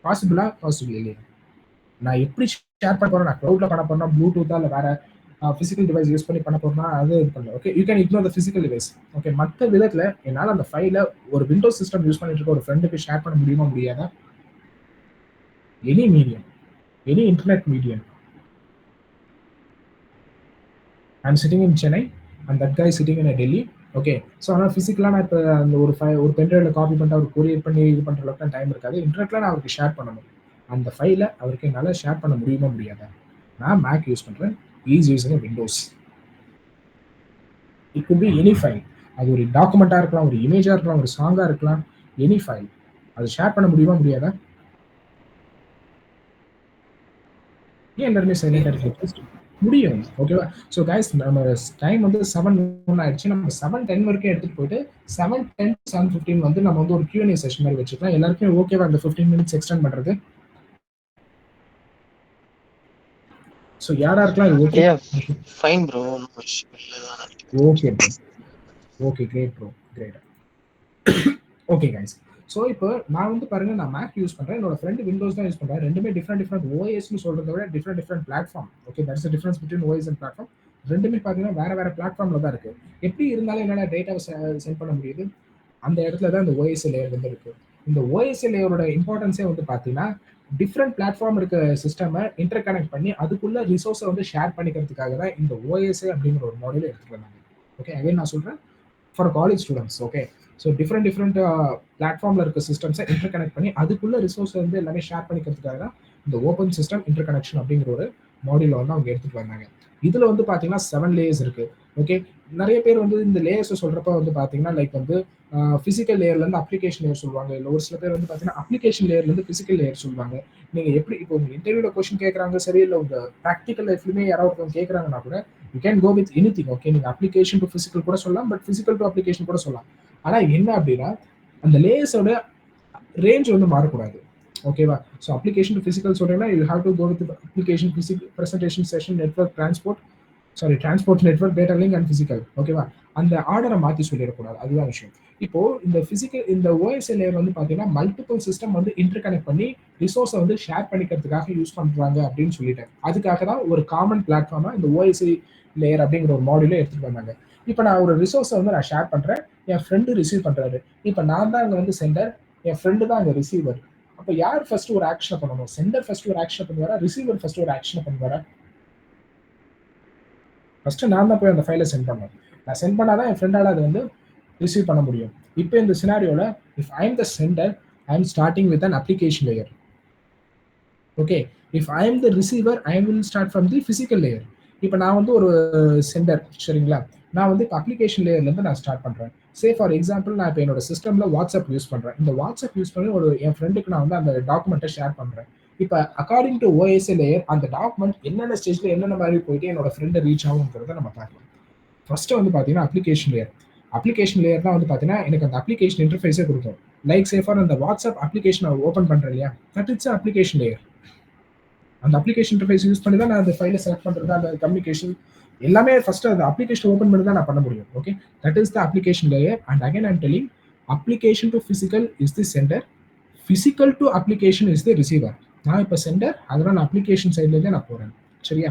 பாசிபிளா? பாசிபிள் இல்லையா? நான் எப்படி ஷேர் பண்ண போறேன்? நான் க்ளவுட்ல பண்ண போறேன்னா ப்ளூடூத்தா இல்லை வேற பிசிக்கல் டிவைஸ் யூஸ் பண்ணி பண்ண போறேன்னா அது இது பண்ணல. Okay, you can ignore the physical device. Okay, மற்ற விதத்துல என்னால் அந்த ஃபைலை ஒரு விண்டோஸ் சிஸ்டம் யூஸ் பண்ணிட்டு இருக்க ஒரு ஃப்ரெண்டுக்கு ஷேர் பண்ண முடியுமா முடியாதா? Any medium, any internet medium. I'm sitting in Chennai and that guy is sitting in Delhi. Okay, so ஆனால் ஃபிசிக்கலாக நான் இப்போ அந்த ஒரு பென்ட்ரைவில் காப்பி பண்ணிட்டு அவர் கொரியர் பண்ணி இது பண்ணுற அளவுக்கு தான் டைம் இருக்காது. இன்டர்நெட்டில் நான் அவருக்கு ஷேர் பண்ணணும். அந்த ஃபைலை அவருக்கு என்னால் ஷேர் பண்ண முடியுமா முடியாதா? நான் Mac யூஸ் பண்ணுறேன், is using Windows. It could be any file. அது ஒரு டாக்குமெண்ட்டாக இருக்கலாம், ஒரு இமேஜாக இருக்கலாம், ஒரு சாங்காக இருக்கலாம், எனி ஃபைல். அது ஷேர் பண்ண முடியுமா முடியாதா? ஏன் எல்லாருமே சைலண்டாக இருக்கு? முடியும். ஓகேவா? ஸோ கைஸ், நம்ம டைம் வந்து 7:01 ஆயிடுச்சு. நம்ம 7:10 வரைக்கும் எடுத்துட்டு போயிட்டு 7:10 to 7:15 வந்து நம்ம வந்து ஒரு Q&A செஷன் மாதிரி வச்சுக்கலாம். எல்லாருக்குமே ஓகேவா அந்த 15 minutes எக்ஸ்டெண்ட் பண்றது? ஸோ யாராருக்கெல்லாம் இது okay? Fine bro. Okay bro. Okay, great bro, great. Okay guys, so இப்போ நான் வந்து பாருங்க, நான் Mac யூஸ் பண்றேன், என்னோட ஃப்ரெண்ட் விண்டோஸ் தான் யூஸ் பண்றேன். ரெண்டுமே டிஃப்ரெண்ட் OSன்னு சொல்றதை விட different platform. Okay, that's the difference between OS and platform. ரெண்டுமே பார்த்தீங்கன்னா வேற பிளாட்ஃபார்ம்ல தான் இருக்கு. எப்படி இருந்தாலும் என்னால் டேட்டாவை சென்ட் பண்ண முடியுது, அந்த இடத்துல தான் இந்த OSI லேயர் வந்து இருக்கு. இந்த OSI லேயரோட இம்பார்ட்டன்ஸே வந்து பார்த்தீங்கன்னா டிஃப்ரெண்ட் பிளாட்ஃபார்ம் இருக்க சிஸ்டமை இன்டர் கனெக்ட் பண்ணி அதுக்குள்ள ரிசோர்ஸை வந்து ஷேர் பண்ணிக்கிறதுக்காக தான் இந்த OSI அப்படிங்கிற ஒரு மாடல் எடுத்துட்டு வந்தாங்க. ஓகே, அகைன் நான் சொல்றேன், for college students. Okay, so different பிளாட்ஃபார்மில் இருக்க சிஸ்டம்ஸை இன்டர் கனெக்ட் பண்ணி அதுக்குள்ள ரிசோர்ஸ் வந்து எல்லாமே ஷேர் பண்ணிக்கிறதுக்காக தான் இந்த ஓப்பன் சிஸ்டம் இன்டர் கனெக்ஷன் அப்படிங்கிற ஒரு மாடியூல் வந்து அவங்க எடுத்துட்டு வந்தாங்க. இதுல வந்து பாத்தீங்கன்னா 7 லேயர்ஸ் இருக்கு. ஓகே, நிறைய பேர் வந்து இந்த லேயர்ஸ் சொல்றப்ப வந்து பாத்தீங்கன்னா லைக் வந்து பிசிக்கல் லேயர்ல இருந்து அப்ளிகேஷன் லேயர் சொல்லுவாங்க, இல்லை ஒரு சில பேர் வந்து பாத்தீங்கன்னா அப்ளிகேஷன் லேயர்ல இருந்து பிசிக்கல் லேயர் சொல்லுவாங்க. நீங்க எப்படி இப்போ உங்க இன்டர்வியூல கொஸ்டின் கேட்கறாங்க சரி, இல்லை உங்க ப்ராக்டிக்கல் லைஃப்லயுமே யாராவது கேட்கறாங்கன்னா கூட you can go with anything. Okay, நீங்க அப்ளிகேஷன் டு பிசிக்கல் கூட சொல்லலாம், பட் பிசிக்கல் டு அப்ளிகேஷன் கூட சொல்லலாம். ஆனா என்ன அப்படின்னா அந்த லேயர்ஸோட ரேஞ்ச் வந்து மாறக்கூடாது. ஓகேவா? ஸோ அப்ளிகேஷன் டு ஃபிசிக்கல் சொல்றேன்னா you have to go with application physical presentation session network transport network data link and physical. ஓகேவா? அந்த ஆர்டரை மாற்றி சொல்லிடக்கூடாது. அதுதான் விஷயம். இப்போ இந்த ஓஎஸ்ஐ லேயர் வந்து பார்த்தீங்கன்னா மல்டிபிள் சிஸ்டம் வந்து இன்டர் கனெக்ட் பண்ணி ரிசோர்ஸை வந்து ஷேர் பண்ணிக்கிறதுக்காக யூஸ் பண்ணுறாங்க அப்படின்னு சொல்லிட்டேன். அதுக்காக தான் ஒரு காமன் பிளாட்ஃபார்மாக இந்த ஓஎஸ்ஐ லேயர் அப்படிங்கிற ஒரு மாடியூலை எடுத்துகிட்டு வந்தாங்க. இப்போ நான் ஒரு ரிசோர்ஸை வந்து நான் ஷேர் பண்ணுறேன், என் ஃப்ரெண்டு ரிசீவ் பண்ணுறாரு. இப்போ நான் தான் அங்கே வந்து சென்டர், என் ஃப்ரெண்டு தான் அங்கே ரிசீவர். அப்போ யார் ஃபர்ஸ்ட் ஒரு ஆக்ஷனை பண்ணணும்? சென்டர் ஃபர்ஸ்ட் ஒரு ஆக்ஷனை பண்ணுவாரா, ரிசீவர் ஃபர்ஸ்ட் ஒரு ஆக்ஷனை பண்ணுவாரா? ஃபர்ஸ்ட் நான் தான் போய் அந்த ஃபைலை சென்ட் பண்ணணும். நான் சென்ட் பண்ணாதான் என் ஃப்ரெண்டால அதை வந்து ரிசீவ் பண்ண முடியும். இப்போ இந்த சினாரியோல if I am the sender, I am starting with an application layer. Okay, if I am the receiver, I will start from the physical layer. இப்போ நான் வந்து ஒரு சென்டர், சரிங்களா? நான் வந்து இப்போ அப்ளிகேஷன் லேயர்லேருந்து நான் ஸ்டார்ட் பண்ணுறேன். சே ஃபார் எக்ஸாம்பிள் நான் இப்போ என்னோட சிஸ்டமில் வாட்ஸ்அப் யூஸ் பண்ணுறேன். இந்த வாட்ஸ்அப் யூஸ் பண்ணி என் ஃப்ரெண்டுக்கு நான் வந்து அந்த டாக்குமெண்ட்டை ஷேர் பண்ணுறேன். இப்போ அக்கார்டிங் டு ஓஎஸ்ஐ லேயர் அந்த டாக்குமெண்ட் என்னென்ன ஸ்டேஜில் என்னென்ன மாதிரி போயிட்டு என்னோட ஃப்ரெண்டை ரீச் ஆகுங்கிறத நம்ம பார்க்கலாம். ஃபர்ஸ்ட் வந்து பார்த்தீங்கன்னா அப்ளிகேஷன் லேயர் தான் வந்து பார்த்தீங்கன்னா எனக்கு அந்த அப்ளிகேஷன் இன்டர்ஃபேஸே கொடுக்கும். லைக் சேஃபார் அந்த வாட்ஸ்அப் அப்ளிகேஷனை ஓப்பன் பண்ணுறேன் இல்லையா, தட் இட்ஸ் அப்ளிகேஷன் லேயர். அந்த அப்ளிகேஷன் இன்டர்ஃபேஸ் யூஸ் பண்ணி தான் நான் அந்த ஃபைலை செலக்ட் பண்ணுறது, அந்த கம்யூனிகேஷன் எல்லாமே ஃபர்ஸ்ட் அந்த அப்ளிகேஷன் ஓப்பன் பண்ணி தான் நான் பண்ண முடியும். Okay, that is the application layer. And again I'm telling, application to physical is the centre, physical to application is the receiver. நான் இப்போ சென்டர், அதெல்லாம் நான் அப்ளிகேஷன் சைட்லேருந்தே நான் போகிறேன். சரியா?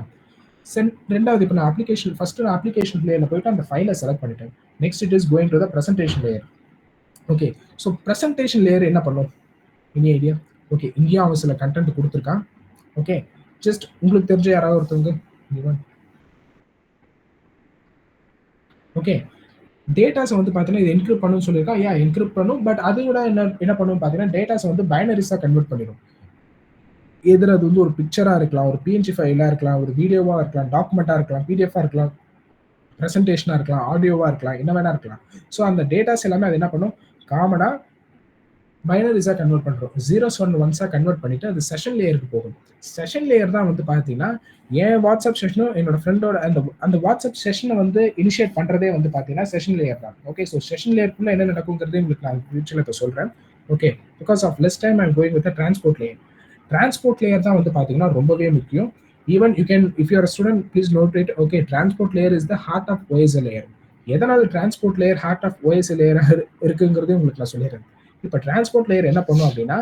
ரெண்டாவது இப்போ நான் அப்ளிகேஷன் லேயரில் போயிட்டு அந்த ஃபைலை செலக்ட் பண்ணிட்டேன். Next it is going to the presentation layer. Okay, so presentation layer என்ன பண்ணும்? Any idea? ஓகே, இங்கேயும் அவன் சில கண்டென்ட் கொடுத்துருக்கான். ஓகே, ஜஸ்ட் உங்களுக்கு தெரிஞ்ச யாராவது ஒருத்தவங்க. ஓகே, டேட்டாஸை வந்து பார்த்தீங்கன்னா இது என்கிரிப்ட் பண்ணணும்னு சொல்லியிருக்கான். என்கிரிப்ட் பண்ணும். பட் அதை விட என்ன பண்ணும் பார்த்தீங்கன்னா டேட்டாஸை வந்து பைனரிஸாக கன்வெர்ட் பண்ணிடும். எதிர அது வந்து ஒரு பிக்சராக இருக்கலாம், ஒரு பிஎன்ஜி ஃபைலாக இருக்கலாம், ஒரு வீடியோவாக இருக்கலாம், டாக்குமெண்ட்டாக இருக்கலாம், பிடிஎஃபாக இருக்கலாம், ப்ரெசன்டேஷனாக இருக்கலாம், ஆடியோவாக இருக்கலாம், என்ன வேணா இருக்கலாம். ஸோ அந்த டேட்டாஸ் எல்லாமே அது என்ன பண்ணும்? காமனாக பைனரிஸாக கன்வெர்ட் பண்ணுறோம். 0s and 1s கன்வெர்ட் பண்ணிட்டு அது செஷன் லேயருக்கு போகும். செஷன் லேயர் தான் வந்து பார்த்தீங்கன்னா என் வாட்ஸ்அப் செஷனும் என்னோட ஃப்ரெண்டோட அந்த வாட்ஸ்அப் செஷனை வந்து இனிஷியேட் பண்ணுறதே வந்து பார்த்தீங்கன்னா செஷன் லேயர் தான். ஓகே, ஸோ செஷன் லேயருக்குள்ள என்ன நடக்குங்கிறது உங்களுக்கு நான் ஃபியூச்சரில் இப்போ சொல்கிறேன். Okay, because of less time I'm going with transport layer. Transport layer தான் வந்து பார்த்தீங்கன்னா ரொம்பவே முக்கியம். Even you can, if you are student please note it. Okay, transport layer is the heart of OSI layer. எதனால transport layer heart of OSI layer இருக்குங்கிறது உங்களுக்கு நான் சொல்லிடுறேன். இப்போ டிரான்ஸ்போர்ட் லேயர் என்ன பண்ணும் அப்படின்னா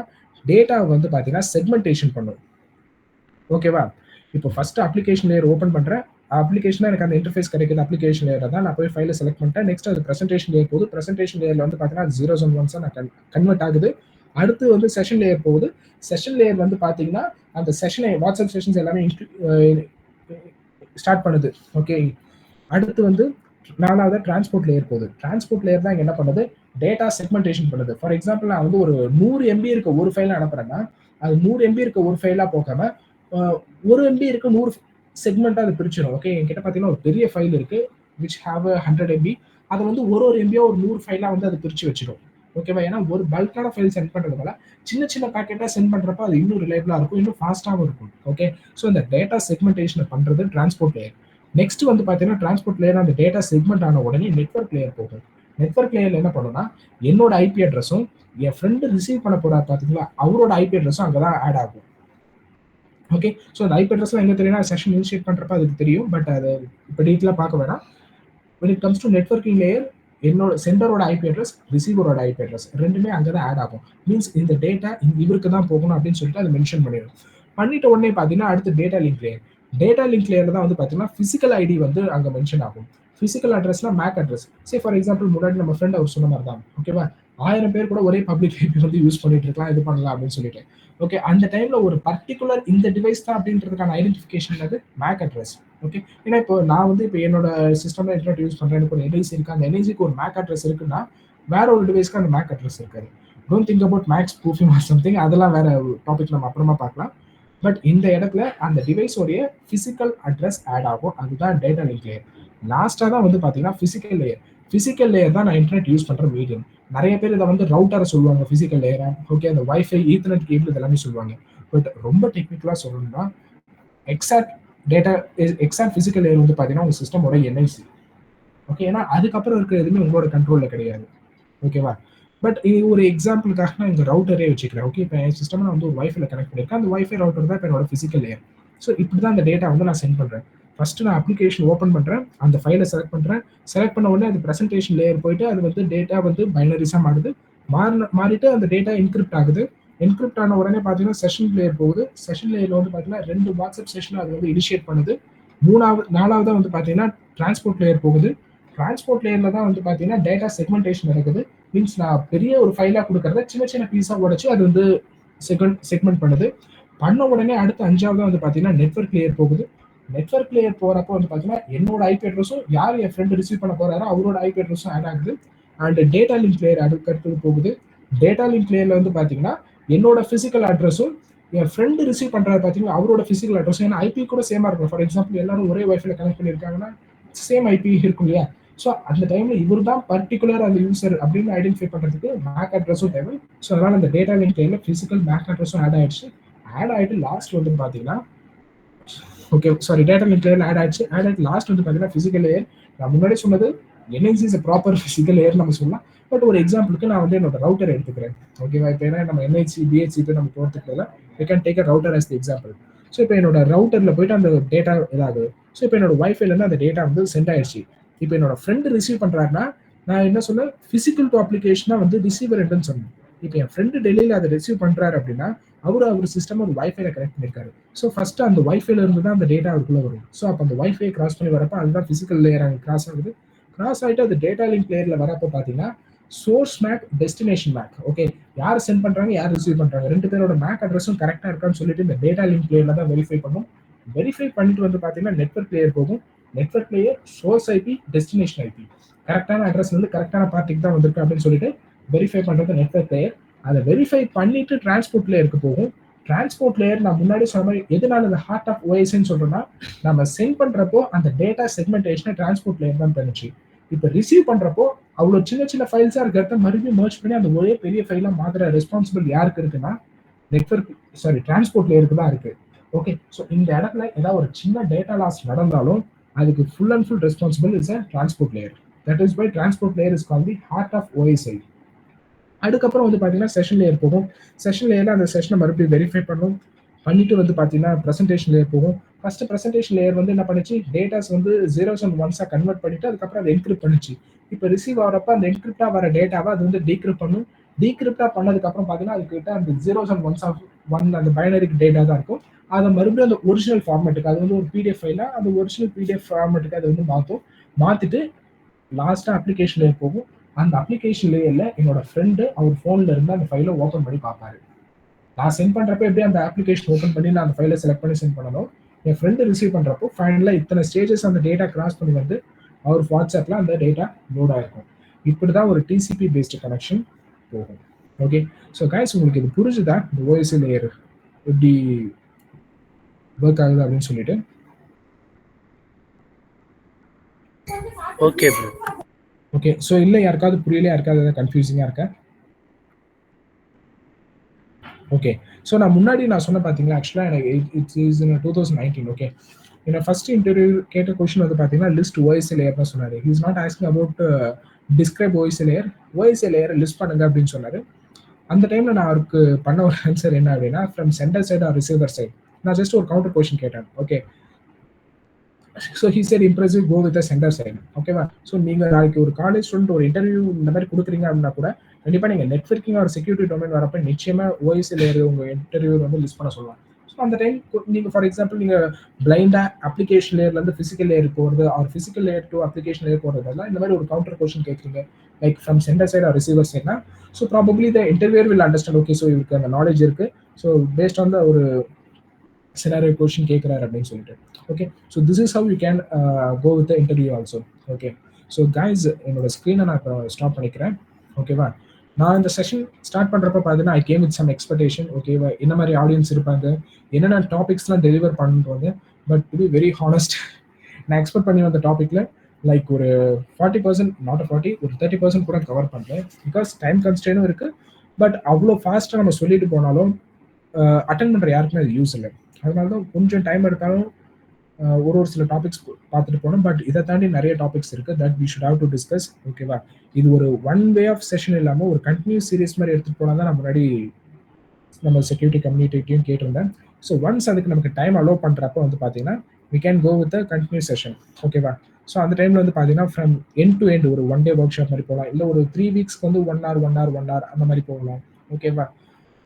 டேட்டா வந்து பார்த்தீங்கன்னா செக்மெண்டேஷன் பண்ணும். ஓகேவா? இப்போ ஃபர்ஸ்ட் அப்ளிகேஷன் லேயர் ஓப்பன் பண்ணுறேன். அப்ளிகேஷனாக எனக்கு அந்த இன்டர்ஃபேஸ் கிடைக்குது. அப்ளிகேஷன் லேயர் தான் நான் போய் ஃபைலை செலக்ட் பண்ணிட்டேன். நெக்ஸ்ட் அது ப்ரெசன்டேஷன் லேயர் போகுது. ப்ரெசன்டேஷன் லேயரில் வந்து பார்த்தீங்கன்னா 0s and 1s நான் கன்வெர்ட் ஆகுது. அடுத்து வந்து செஷன் லேயர் போகுது. செஷன் லேயர் வந்து பார்த்தீங்கன்னா அந்த செஷனை வாட்ஸ்அப் செஷன்ஸ் எல்லாமே ஸ்டார்ட் பண்ணுது. ஓகே, அடுத்து வந்து நாலாவது டிரான்ஸ்போர்ட் லேயர் போகுது. டிரான்ஸ்போர்ட் லேயர் தான் என்ன பண்ணுது? டேட்டா செக்மெண்டேஷன் பண்ணுது. ஃபார் எக்ஸாம்பிள் நான் வந்து ஒரு 100 MB இருக்க ஒரு ஃபைலை அனுப்புறேன்னா அது 100 MB இருக்க ஒரு ஃபைலாக போகாம 1 MB இருக்க 100 செக்மெண்ட்டாக அது பிரிச்சிடும். ஓகே, என்கிட்ட பார்த்தீங்கன்னா ஒரு பெரிய ஃபைல் இருக்கு விச் ஹாவ் 100 MB. அதை வந்து ஒரு MB ஒரு 100 ஃபைலாக வந்து அது பிரித்து வச்சிடும். ஓகேவா? ஏன்னா ஒரு பல்கான ஃபைல் சென்ட் பண்ணுறதுனால சின்ன சின்ன பேக்கெட்டாக சென்ட் பண்ணுறப்ப அது இன்னும் ரிலையபிளாக இருக்கும், இன்னும் ஃபாஸ்ட்டாகவும் இருக்கும். ஓகே, ஸோ இந்த டேட்டா செக்மெண்டேஷனை பண்ணுறது டிரான்ஸ்போர்ட் லேயர். நெக்ஸ்ட் வந்து பார்த்தீங்கன்னா டிரான்ஸ்போர்ட் லேயர் அந்த டேட்டா செக்மெண்ட் ஆன உடனே நெட்வொர்க் லேயர் போகும். நெட்வொர்க் லேயர்ல என்ன பண்ணுன்னா என்னோட ஐபி அட்ரஸும் என் ஃப்ரெண்டு ரிசீவ் பண்ண போறாரு பார்த்தீங்களா அவரோட ஐபி அட்ரஸும் அங்கே தான் ஆட் ஆகும். ஓகே, ஸோ அந்த ஐபி அட்ரஸ்லாம் எங்கே தெரியும்னா செஷன் இனிஷியேட் பண்ணுறப்ப அதுக்கு தெரியும். பட் அது இப்போ டீட்டெயிலாக பார்க்க வேணாம். when it comes to networking layer என்னோட சென்டரோட ஐபி அட்ரஸ், ரிசீவரோட ஐபி அட்ரஸ் ரெண்டுமே அங்கே தான் ஆட் ஆகும். மீன்ஸ் இந்த டேட்டா இவருக்கு தான் போகணும் அப்படின்னு சொல்லிட்டு அதை மென்ஷன் பண்ணிடும். பண்ணிட்ட உடனே பார்த்தீங்கன்னா அடுத்து data link layer. Data link layer தான் வந்து பார்த்தீங்கன்னா ஃபிசிக்கல் ஐடி வந்து அங்கே மென்ஷன் ஆகும். ஃபிசிக்கல் அட்ரஸ்னா MAC address. Say for example முன்னாடி நம்ம ஃப்ரெண்ட் அவர் சொன்ன மாதிரி தான். ஓகேவா? 1000 பேர் கூட ஒரே பப்ளிக் ஐபி வந்து யூஸ் பண்ணிட்டு இருக்கலாம், இது பண்ணலாம் அப்படின்னு சொல்லிட்டு. ஓகே, அந்த டைம்ல ஒரு பர்டிகுலர் இந்த டிவைஸ் தான் அப்படின்றதுக்கான ஐடென்டிஃபிகேஷன் அது மேக் அட்ரஸ். ஓகே, ஏன்னா இப்போ நான் வந்து இப்போ என்னோட சிஸ்டம்ல இன்டர்நெட் யூஸ் பண்றேன், எனக்கு ஒரு என்ஐசி இருக்கு. அந்த என்ஐசிக்கு ஒரு மேக் அட்ரஸ் இருக்குன்னா வேற ஒரு டிவைஸ்க்கு அந்த மேக் அட்ரஸ் இருக்காது. Don't think about MACs spoofing or something, அதெல்லாம் வேற டாபிக் நம்ம அப்புறமா பார்க்கலாம். பட் இந்த இடத்துல அந்த டிவைஸோடைய பிசிக்கல் அட்ரஸ் ஆட் ஆகும். அதுதான் டேட்டா லிங்க் லேயர். லாஸ்ட்டாக தான் வந்து பார்த்தீங்கன்னா ஃபிசிக்கல் லேயர். ஃபிசிக்கல் லேயர் தான் நான் இன்டர்நெட் யூஸ் பண்ணுற மீடியம். நிறைய பேர் இதை வந்து ரவுட்டரை சொல்லுவாங்க ஃபிசிக்கல் லேயரை. ஓகே, அந்த வைஃபை ஈத்தர்நெட் கேபிள் இதெல்லாமே சொல்லுவாங்க. பட் ரொம்ப டெக்னிக்கலாக சொல்லணும்னா எக்ஸாக்ட் ஃபிசிக்கல் லேயர் வந்து பார்த்தீங்கன்னா உங்கள் சிஸ்டமோட என்ஐசி. ஓகே, ஏன்னா அதுக்கப்புறம் இருக்கிற எதுவுமே உங்களோட கண்ட்ரோலில் கிடையாது. ஓகேவா? பட் ஒரு எக்ஸாம்பிளுக்காக நான் இந்த ரவுட்டரே வச்சுக்கிறேன். ஓகே, இப்போ என் சிஸ்டம் நான் வந்து ஒரு வைஃபைல கனெக்ட் பண்ணியிருக்கேன். அந்த வைஃபை ரவுட்டர் தான் இப்போ என்னோட ஃபிசிக்கல் லேயர். ஸோ இப்படி தான் அந்த டேட்டா வந்து நான் சென்ட் பண்ணுறேன். ஃபர்ஸ்ட் நான் அப்ளிகேஷன் ஓப்பன் பண்ணுறேன், அந்த ஃபைலை செலக்ட் பண்ணுறேன். செலக்ட் பண்ண உடனே அது ப்ரெசன்டேஷன் லேயர் போயிட்டு அது வந்து டேட்டா வந்து பைனரிஸாக மாறுது. மாறிட்டு அந்த டேட்டா என்கிரிப்ட் ஆகுது. என்கிரிப்ட் ஆன உடனே பார்த்தீங்கன்னா செஷன் லேயர் போகுது. செஷன் லேயரில் வந்து பார்த்தீங்கன்னா 2 வாட்ஸ்அப் செஷன் அது வந்து இனிஷியேட் பண்ணுது. 4வதா வந்து பார்த்தீங்கன்னா டிரான்ஸ்போர்ட் லேயர் போகுது. டிரான்ஸ்போர்ட் லேயரில் தான் வந்து பார்த்தீங்கன்னா டேட்டா செக்மெண்டேஷன் நடக்குது. மீன்ஸ் நான் பெரிய ஒரு ஃபைலாக கொடுக்கறத சின்ன சின்ன பீஸாக உடைச்சு அது வந்து செக்மெண்ட் பண்ணுது. பண்ண உடனே அடுத்து 5வதா வந்து பார்த்தீங்கன்னா நெட்வொர்க் லேயர் போகுது. நெட்வொர்க் லேயர் போகிறப்போ வந்து பார்த்தீங்கன்னா என்னோட ஐபி அட்ரஸும் யார் என் ஃப்ரெண்டு ரிசீவ் பண்ண போகிறாரோ அவரோட ஐபி அட்ரஸும் ஆட் ஆகுது. அண்ட் டேட்டா லிங்க் லேயர் அடுத்தது போகுது. டேட்டா லிங்க் லேயரில் வந்து பார்த்தீங்கன்னா என்னோட ஃபிசிக்கல் அட்ரஸும் என் ஃப்ரெண்டு ரிசீவ் பண்ணுறாரு பார்த்தீங்கன்னா அவரோட ஃபிசிக்கல் அட்ரஸும், ஏன்னா ஐபி கூட சேமாக இருக்கும். ஃபார் எக்ஸாம்பிள் எல்லாரும் ஒரே வைஃபைல கனெக்ட் பண்ணியிருக்காங்கன்னா சேம் ஐபி இருக்கும் இல்லையா? ஸோ அந்த டைம்ல இவர் தான் பர்டிகுலர் அந்த யூசர் அப்படின்னு ஐடென்டிஃபை பண்றதுக்கு மேக் அட்ரஸும் தேவை. ஸோ அதனால அந்த டேட்டா லிங்க் டைம்ல பிசிக்கல் மேக் அட்ரஸும் ஆட் ஆயிடுச்சு. ஆட் ஆயிட்டு லாஸ்ட் வந்து பாத்தீங்கன்னா okay sorry data link layer add ஆயிடுச்சு. ஆட் ஆயிட்டு லாஸ்ட் வந்து பாத்தீங்கன்னா பிசிக்கல் லேயர். நான் முன்னாடி சொன்னது NIC is proper physical layer நம்ம சொல்லலாம். பட் ஒரு எக்ஸாம்பிளுக்கு நான் வந்து என்னோட ரவுட்டர் எடுத்துக்கிறேன். ஓகேவா? இப்போ ஏன்னா நம்ம என்ஐசி டிஹெச்சி நம்ம போகிறதுக்கு we can take a router as the example. So இப்போ என்னோட ரவுட்டர்ல போயிட்டு அந்த டேட்டா இதாகுது. ஸோ இப்போ என்னோட வைஃபைல இருந்து அந்த டேட்டா வந்து சென்ட் ஆயிடுச்சு. இப்போ என்னோட ஃப்ரெண்டு ரிசீவ் பண்றாருன்னா நான் என்ன சொன்னேன், பிசிக்கல் டு அப்ளிகேஷனா வந்து ரிசீவர் எண்டுன்னு சொன்னேன். இப்போ என் ஃப்ரெண்டு டெல்லியில் அதை ரிசீவ் பண்றாரு அப்படின்னா அவர் சிஸ்டம் ஒரு வைஃபைல கனெக்ட் பண்ணிருக்காரு. ஸோ ஃபர்ஸ்ட் அந்த வைஃபைல இருந்து தான் அந்த டேட்டா அதுக்குள்ள வரும். ஸோ அப்போ அந்த வைஃபை கிராஸ் பண்ணி வரப்போ அதுதான் பிசிக்கல் லேயர் அங்கே கிராஸ் ஆகுது. கிராஸ் ஆகிட்டு அது டேட்டா லிங்க் லேயர்ல வரப்போ பார்த்தீங்கன்னா source MAC, destination MAC. Okay, யார் சென்ட் பண்றாங்க, யார் ரிசீவ் பண்றாங்க, 2 பேரோட மேக் அட்ரஸும் கரெக்டா இருக்கான்னு சொல்லிட்டு இந்த டேட்டா லிங்க் லேயர்ல தான் வெரிஃபை பண்ணும். வெரிஃபை பண்ணிட்டு வந்து பார்த்தீங்கன்னா நெட்வொர்க் லேயர் போகும். Network layer source IP, destination IP கரெக்டான அட்ரஸ் வந்து கரெக்டான பார்ட்டிக்கு தான் வந்திருக்கு அப்படின்னு சொல்லிட்டு வெரிஃபை பண்றது நெட்வொர்க் லேயர். அதை வெரிஃபை பண்ணிட்டு டிரான்ஸ்போர்ட் லேயருக்கு போகும். டிரான்ஸ்போர்ட் லேயர் நான் முன்னாடி சொன்ன மாதிரி எதனால இந்த ஹார்ட் ஆஃப் ஓஎஸ்ன்னு சொல்றோம்னா நம்ம சென்ட் பண்றப்போ அந்த டேட்டா செக்மெண்டேஷனை டிரான்ஸ்போர்ட் லேயர் தான் பண்ணுச்சு. இப்போ ரிசீவ் பண்றப்போ அவ்வளோ சின்ன சின்ன ஃபைல்ஸா இருக்கிறத மறுபடியும் மர்ஜ் பண்ணி அந்த ஒரே பெரிய ஃபைலா மாத்திர ரெஸ்பான்சிபிள் யாருக்கு இருக்குன்னா நெட்வொர்க் டிரான்ஸ்போர்ட் லேயருக்கு தான் இருக்கு. ஓகே, ஸோ இந்த இடத்துல ஏதாவது ஒரு சின்ன டேட்டா லாஸ் நடந்தாலும் அதுக்கு full and full responsible is a transport layer. That is by transport layer is call the heart of OSI. அதுக்கப்புறம் வந்து பார்த்தீங்கன்னா செஷன் லேயர் போகும். செஷன் லேயரில் அந்த செஷனை மறுபடியும் வெரிஃபை பண்ணிட்டு வந்து பார்த்தீங்கன்னா ப்ரெசன்டேஷன் லேயர் போகும். ஃபர்ஸ்ட் ப்ரெசன்டேஷன் லேயர் வந்து என்ன பண்ணுச்சு, டேட்டாஸ் வந்து 0s and 1s கன்வெர்ட் பண்ணிட்டு அதுக்கப்புறம் அதை என்கிரிப்ட் பண்ணுச்சு. இப்போ ரிசீவ் ஆகிறப்ப அந்த என்கிரிப்டா வர டேட்டாவை அது வந்து டீக்ரிப்ட் பண்ணும். டீக்ரிப்டா பண்ணதுக்கு அப்புறம் பார்த்தீங்கன்னா அதுக்கிட்ட அந்த 0s and 1s அந்த பைனரி டேட்டா தான் இருக்கும். அதை மறுபடியும் அந்த ஒரிஜினல் ஃபார்மேட்டுக்கு, அது வந்து ஒரு பிடிஎஃப் ஃபைலா அந்த ஒரிஜினல் பிடிஎஃப் ஃபார்மேட்டுக்கு அது வந்து மாத்திட்டு லாஸ்டா அப்ளிகேஷன் லேயர் போகும். அந்த அப்ளிகேஷன் லேயர்ல என்னோட ஃப்ரெண்டு அவர் ஃபோன்ல இருந்து அந்த ஃபைலை ஓப்பன் பண்ணி பார்ப்பாரு. நான் சென்ட் பண்றப்ப எப்படி அந்த அப்ளிகேஷன் ஓப்பன் பண்ணி நான் அந்த ஃபைலை செலக்ட் பண்ணி சென்ட் பண்ணணும், என் ஃப்ரெண்டு ரிசீவ் பண்றப்போ ஃபைனலா இத்தனை ஸ்டேஜஸ் அந்த டேட்டா கிராஸ் பண்ணி வந்து அவர் வாட்ஸ்அப்ல அந்த டேட்டா லோட் ஆயிருக்கும். இப்படிதான் ஒரு டிசிபி பேஸ்டு கனெக்ஷன் போகும். ஓகே, ஸோ கைஸ் உங்களுக்கு இது புரிஞ்சுதா இந்த ஓஎஸ்ஐ லேயர் எப்படி ஒர்க் ஆகுது அப்படின்னு சொல்லிட்டு? Okay bro. ஓகே, ஸோ இல்லை யாருக்காவது புரியல, யாருக்காவது ஏதாவது கன்ஃபியூசிங்காக இருக்கா? ஓகே, ஸோ நான் முன்னாடி நான் சொன்ன பார்த்தீங்களா, ஆக்சுவலாக எனக்கு இட்ஸ் இஸ் இன் 2019. ஓகே, என்னோட ஃபர்ஸ்ட் இன்டர்வியூ கேட்ட கொஸ்டின் வந்து பார்த்தீங்கன்னா லிஸ்ட் ஓஎஸ்ஐ லேயர் தான் சொன்னார். He is not asking about describe OSI layer. OSI லேயரை லிஸ்ட் பண்ணுங்க அப்படின்னு சொன்னார். அந்த டைமில் நான் அவருக்கு பண்ண ஒரு ஆன்சர் என்ன அப்படின்னா, from sender side or receiver side. நான் ஜஸ்ட் ஒரு கவுண்டர் கொஸ்டின் கேட்டேன். Okay, so he said impressive, go with the center side. ஓகேவா? ஸோ நீங்கள் நாளைக்கு ஒரு காலேஜ் ஸ்டூடெண்ட் ஒரு இன்டர்வியூ இந்த மாதிரி கொடுக்குறீங்க அப்படின்னா கூட கண்டிப்பாக நீங்கள் நெட்வொர்க்கிங் ஒரு செக்யூரிட்டி டொமைன் வரப்போ நிச்சயமாக ஓஎஸ்ஐ லேயர் உங்கள் இன்டர்வியூ வந்து லிஸ்ட் பண்ண சொல்லலாம். ஸோ அந்த டைம் நீங்கள் ஃபார் எக்ஸாம்பிள் நீங்கள் பிளைண்டாக அப்ளிகேஷன் லேயர்லேருந்து ஃபிசிக்கல் லேயர் போகிறது or physical layer to application layer போகிறதெல்லாம் இந்த மாதிரி ஒரு கவுண்டர் கொஸ்டின் கேட்குறீங்க like from sender side or receiver சைட்னா, so probably the interviewer will understand. Okay, so இவருக்கு அந்த நாலேஜ் இருக்குது, ஸோ பேஸ்ட் ஆன் த ஒரு scenario கொஸ்டின் கேட்குறாரு அப்படின்னு சொல்லிட்டு. Okay, so this is how you can go with the interview also. Okay, so guys என்னோட ஸ்க்ரீனை நான் இப்போ ஸ்டாப் பண்ணிக்கிறேன். ஓகேவா? நான் இந்த செஷன் ஸ்டார்ட் பண்ணுறப்ப பார்த்தீங்கன்னா I came with some expectation. ஓகேவா? என்ன மாதிரி ஆடியன்ஸ் இருப்பாங்க, என்னென்ன டாபிக்ஸ்லாம் டெலிவர் பண்ணுவாங்க. But to be very honest, நான் எக்ஸ்பெக்ட் பண்ணி வந்த டாப்பிக்கில் லைக் ஒரு 40%, நாட் 40, ஒரு 30% கூட கவர் பண்ணுறேன். பிகாஸ் டைம் கன்ஸ்ட்ரெயினும் இருக்குது. பட் அவ்வளோ ஃபாஸ்ட்டாக நம்ம சொல்லிட்டு போனாலும் அட்டன் பண்ணுற யாருக்குமே அது யூஸ் இல்லை. அதனால தான் கொஞ்சம் டைம் எடுத்தாலும் ஒரு சில டாபிக்ஸ் பார்த்துட்டு போனோம். பட் இதை தாண்டி நிறைய டாபிக்ஸ் இருக்கு that we should have to discuss. ஓகேவா? இது ஒரு ஒன் வே ஆஃப் செஷன் இல்லாமல் ஒரு கண்டினியூஸ் சீரியஸ் மாதிரி எடுத்துட்டு போனால் தான் நம்ம முன்னாடி நம்ம செக்யூரிட்டி கம்யூனிட்டியும் கேட்டிருந்தேன். ஸோ ஒன்ஸ் அதுக்கு நமக்கு டைம் அலோவ் பண்ணுறப்ப வந்து பார்த்தீங்கன்னா we can go with a continuous session. ஓகேவா? ஸோ அந்த டைமில் வந்து பார்த்தீங்கன்னா ஃப்ரம் எண்ட் டு எண்ட் ஒரு ஒன் டே ஒர்க் ஷாப் மாதிரி போகலாம், இல்லை ஒரு 3 வீக்ஸ்க்கு வந்து 1 hour அந்த மாதிரி போகலாம். ஓகேவா?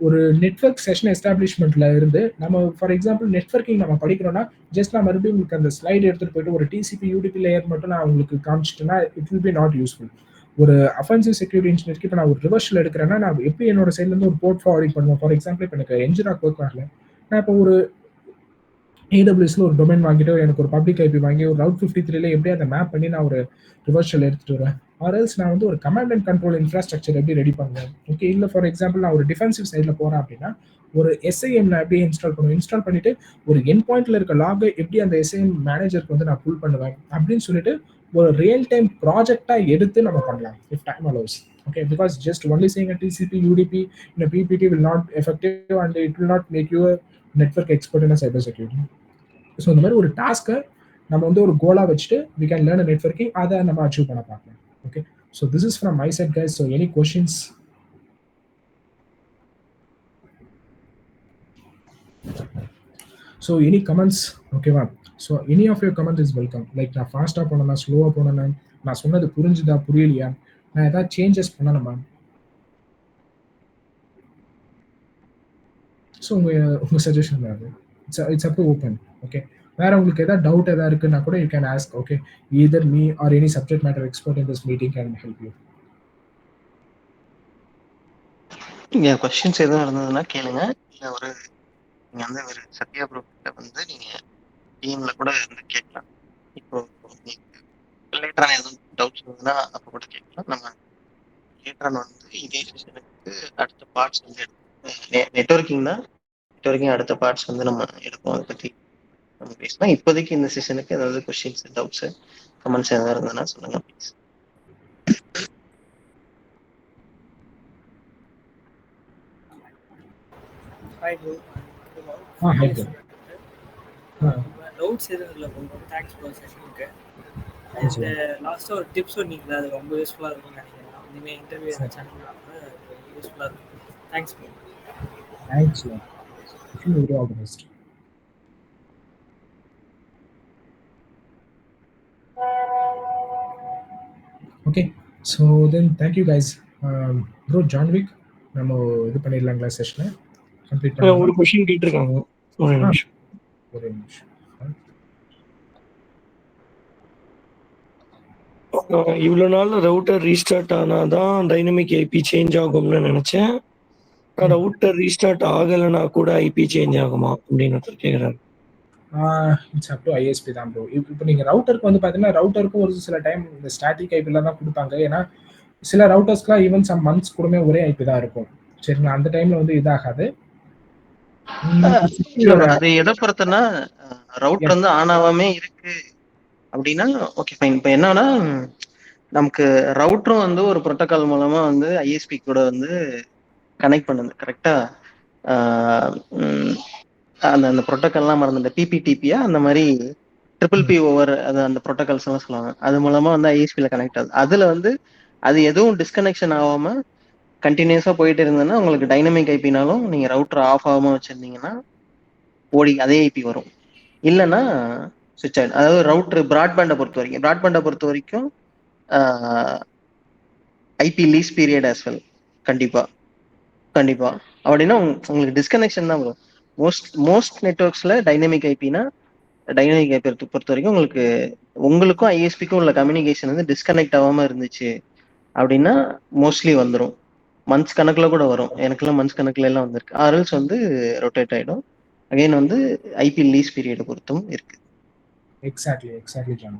ஒரு நெட்வொர்க் செஷன் எஸ்டாப்ளிஷ்மெண்ட்ல இருந்து நம்ம ஃபார் எக்ஸாம்பிள் நெட்வொர்க்கிங் நம்ம படிக்கிறோம்னா ஜஸ்ட் நான் மறுபடியும் உங்களுக்கு அந்த ஸ்லைடு எடுத்துட்டு போயிட்டு ஒரு டிசிபி யூடிபி லேயர் மட்டும் நான் உங்களுக்கு காமிச்சிட்டேன்னா it will be not useful. ஒரு அஃபென்சிவ் செக்யூரிட்டி இன்ஜினியருக்கு இப்போ நான் ஒரு ரிவர்ஷல் எடுக்கிறேன்னா நான் எப்படி என்னோட சைட்லேருந்து ஒரு போர்ட் ஃபார்வர்டிங் பண்ணுவேன். ஃபார் எக்ஸாம்பிள் இப்போ எனக்கு என்ஜிராக் ஒர்க் வரல, நான் இப்போ ஒரு ஏடபிள்யூஎஸ்ல ஒரு டொமைன் வாங்கிட்டு எனக்கு ஒரு பப்ளிக் ஐபி வாங்கி ஒரு ரவுட் 53ல எப்படி அந்த மேப் பண்ணி நான் ஒரு ரிவர்ஷல் எடுத்துட்டு வரேன். ஆர்எல்ஸ் நான் வந்து ஒரு கமாண்ட் அண்ட் கண்ட்ரோல் இன்ஃப்ராஸ்ட்ரக்சர் எப்படி ரெடி பண்ணுவேன். ஓகே, இல்லை ஃபார் எக்ஸாம்பிள் நான் ஒரு டிஃபென்சிவ் சைடில் போகிறேன் அப்படின்னா ஒரு எஸ்ஐஎம் நான் எப்படி இன்ஸ்டால் பண்ணுவேன், இன்ஸ்டால் பண்ணிட்டு ஒரு என் பாயிண்ட்ல இருக்க லாகை எப்படி அந்த எஸ்ஐஎம் மேனேஜருக்கு வந்து நான் புல் பண்ணுவேன் அப்படின்னு சொல்லிட்டு ஒரு ரியல் டைம் ப்ராஜெக்டா எடுத்து நம்ம பண்ணலாம் if time allows. Okay, because just only saying a TCP, UDP in a PPT will not effective and it will not make you a network expert in a cyber security. So இந்த மாதிரி ஒரு டாஸ்க்கை நம்ம வந்து ஒரு கோலாக வச்சுட்டு we can learn networking, அதை நம்ம அச்சீவ் பண்ண பார்க்கலாம். Okay, so this is from my side guys. So any questions? So any comments? ஓகேவா? So any of your comment is welcome. Like நான் ஃபாஸ்ட்டாக போனேன்னா, ஸ்லோவாக போனேன்னா, நான் சொன்னது புரிஞ்சுதா புரியலையா, நான் ஏதாவது சேஞ்சஸ் பண்ணணுமா? ஸோ உங்கள் சஜஷன் அது it's up to open. Okay, வேற உங்களுக்கு ஏதாவது டவுட் ஏதாவது இருக்குன்னா கூட you can ask. Okay, either me or any subject matter expert in this meeting can help you. நீங்க கொஸ்டின்ஸ் எதுவும் இருந்ததுன்னா கேளுங்க. இல்லை ஒரு நீங்க வந்து ஒரு சத்யா ப்ரோ கிட்ட வந்து நீங்க டீம்ல கூட இருந்து கேட்கலாம். இப்போ லேட்டரான எதுவும் டவுட்ஸ் இருந்ததுன்னா அப்போ கூட கேட்கலாம். நம்ம லேட்டரான வந்து இதே செஷனுக்கு அடுத்த பார்ட்ஸ் வந்து நெட்வொர்க்கிங் தான், நெட்வொர்க்கிங் அடுத்த பார்ட்ஸ் வந்து நம்ம எடுப்போம். அதை பற்றி நம்ம பேசலாம். இப்போதைக்கு இந்த செஷனுக்கு ஏதாவது கொஸ்டின்ஸ், டவுட்ஸ், கமெண்ட்ஸ் ஏதாவது இருந்ததுன்னா சொல்லுங்க please. Hi bro. Hi bro. Doubts எதுவும் இல்லை ப்ரோ. தேங்க்ஸ் ப்ரோ செஷனுக்கு. அண்ட் லாஸ்ட்டாக ஒரு டிப்ஸ் சொன்னீங்களா, அது ரொம்ப யூஸ்ஃபுல்லாக இருக்கும்னு நினைக்கிறேன். இனிமேல் இன்டர்வியூ ஏதாச்சும் யூஸ்ஃபுல்லாக இருக்கும். Thanks bro. Thanks bro. All the best. Okay, so then thank you guys. Bro John Wick, நம்ம இது பண்ணிடலாங்களா செஷனை கம்ப்ளீட் பண்ணலாம்? ஒரு கொஸ்டின் கேட்டிருக்காங்க, ஒரு நிமிஷம். இவ்வளோ நாள் ரவுட்டர் ரீஸ்டார்ட் ஆனாதான் டைனமிக் ஐபி சேஞ்ச் ஆகும்னு நினைச்சேன். ரவுட்டர் ரீஸ்டார்ட் ஆகலைன்னா கூட ஐபி சேஞ்ச் ஆகுமா அப்படின்னு கேட்குறாரு. இட்ஸ் அப் டு ஐஎஸ்பி தான் ப்ரோ. இப்போ நீங்கள் ரவுட்டருக்கு வந்து பார்த்தீங்கன்னா ரவுட்டருக்கும் ஒரு சில டைம் இந்த ஸ்டாட்டிக் ஐபிலாம் தான் கொடுப்பாங்க. ஏன்னா சில ரவுட்டர்ஸ்க்குலாம் ஈவன் சம் மந்த்ஸ் கூடமே ஒரே ஐபி தான் இருக்கும். சரிங்களா? அந்த டைம்ல வந்து இதாகாது. அது எதை பொறுத்தனா ரவுட்டர் வந்து ஆன் ஆகாமே இருக்கு அப்படின்னா ஓகே ஃபைன். இப்போ என்னன்னா நமக்கு ரவுட்டரும் வந்து ஒரு புரோட்டோகால் மூலமா வந்து ஐஎஸ்பி கூட வந்து கனெக்ட் பண்ணுது கரெக்டா. அந்த புரோட்டோகால்லாம் மறந்து இந்த பிபிடிபியா அந்த மாதிரி ட்ரிபிள் பி ஓவர் அது அந்த ப்ரோட்டோகால்ஸ் எல்லாம் சொல்லுவாங்க. அது மூலமா வந்து ஐஎஸ்பியில கனெக்ட் ஆகுது. அதுல வந்து அது எதுவும் டிஸ்கனெக்ஷன் ஆகாம கண்டினியூஸா போயிட்டு இருந்ததுன்னா உங்களுக்கு டைனமிக் ஐபினாலும் நீங்க ரவுட்டர் ஆஃப் ஆகாம வச்சிருந்தீங்கன்னா ஓடி அதே ஐபி வரும். இல்லைன்னா சுவிட்ச் ஆயிடும். அதாவது ரவுட்டர் பிராட்பேண்டை பொறுத்த வரைக்கும் IP lease period as well. கண்டிப்பா அப்படின்னா உங்களுக்கு டிஸ்கனெக்ஷன் தான் வரும். மோஸ்ட் நெட்வொர்க்ஸ்ல டைனமிக் ஐபினா டைனமிக் ஐபி பொறுத்த வரைக்கும் உங்களுக்கும் ஐஎஸ்பிக்கும் உள்ள கம்யூனிகேஷன் வந்து டிஸ்கனெக்ட் ஆகாம இருந்துச்சு அப்படின்னா மோஸ்ட்லி வந்துடும். மந்த்ஸ் கணக்கில் கூட வரும். எனக்குலாம் மந்த்ஸ் கணக்கில் எல்லாம் வந்திருக்கு. ஆர்எல்ஸ் வந்து ரொட்டேட் ஆகிடும். அகைன் வந்து ஐபி லீஸ் பீரியட் பொறுத்தும் இருக்கு. Exactly John.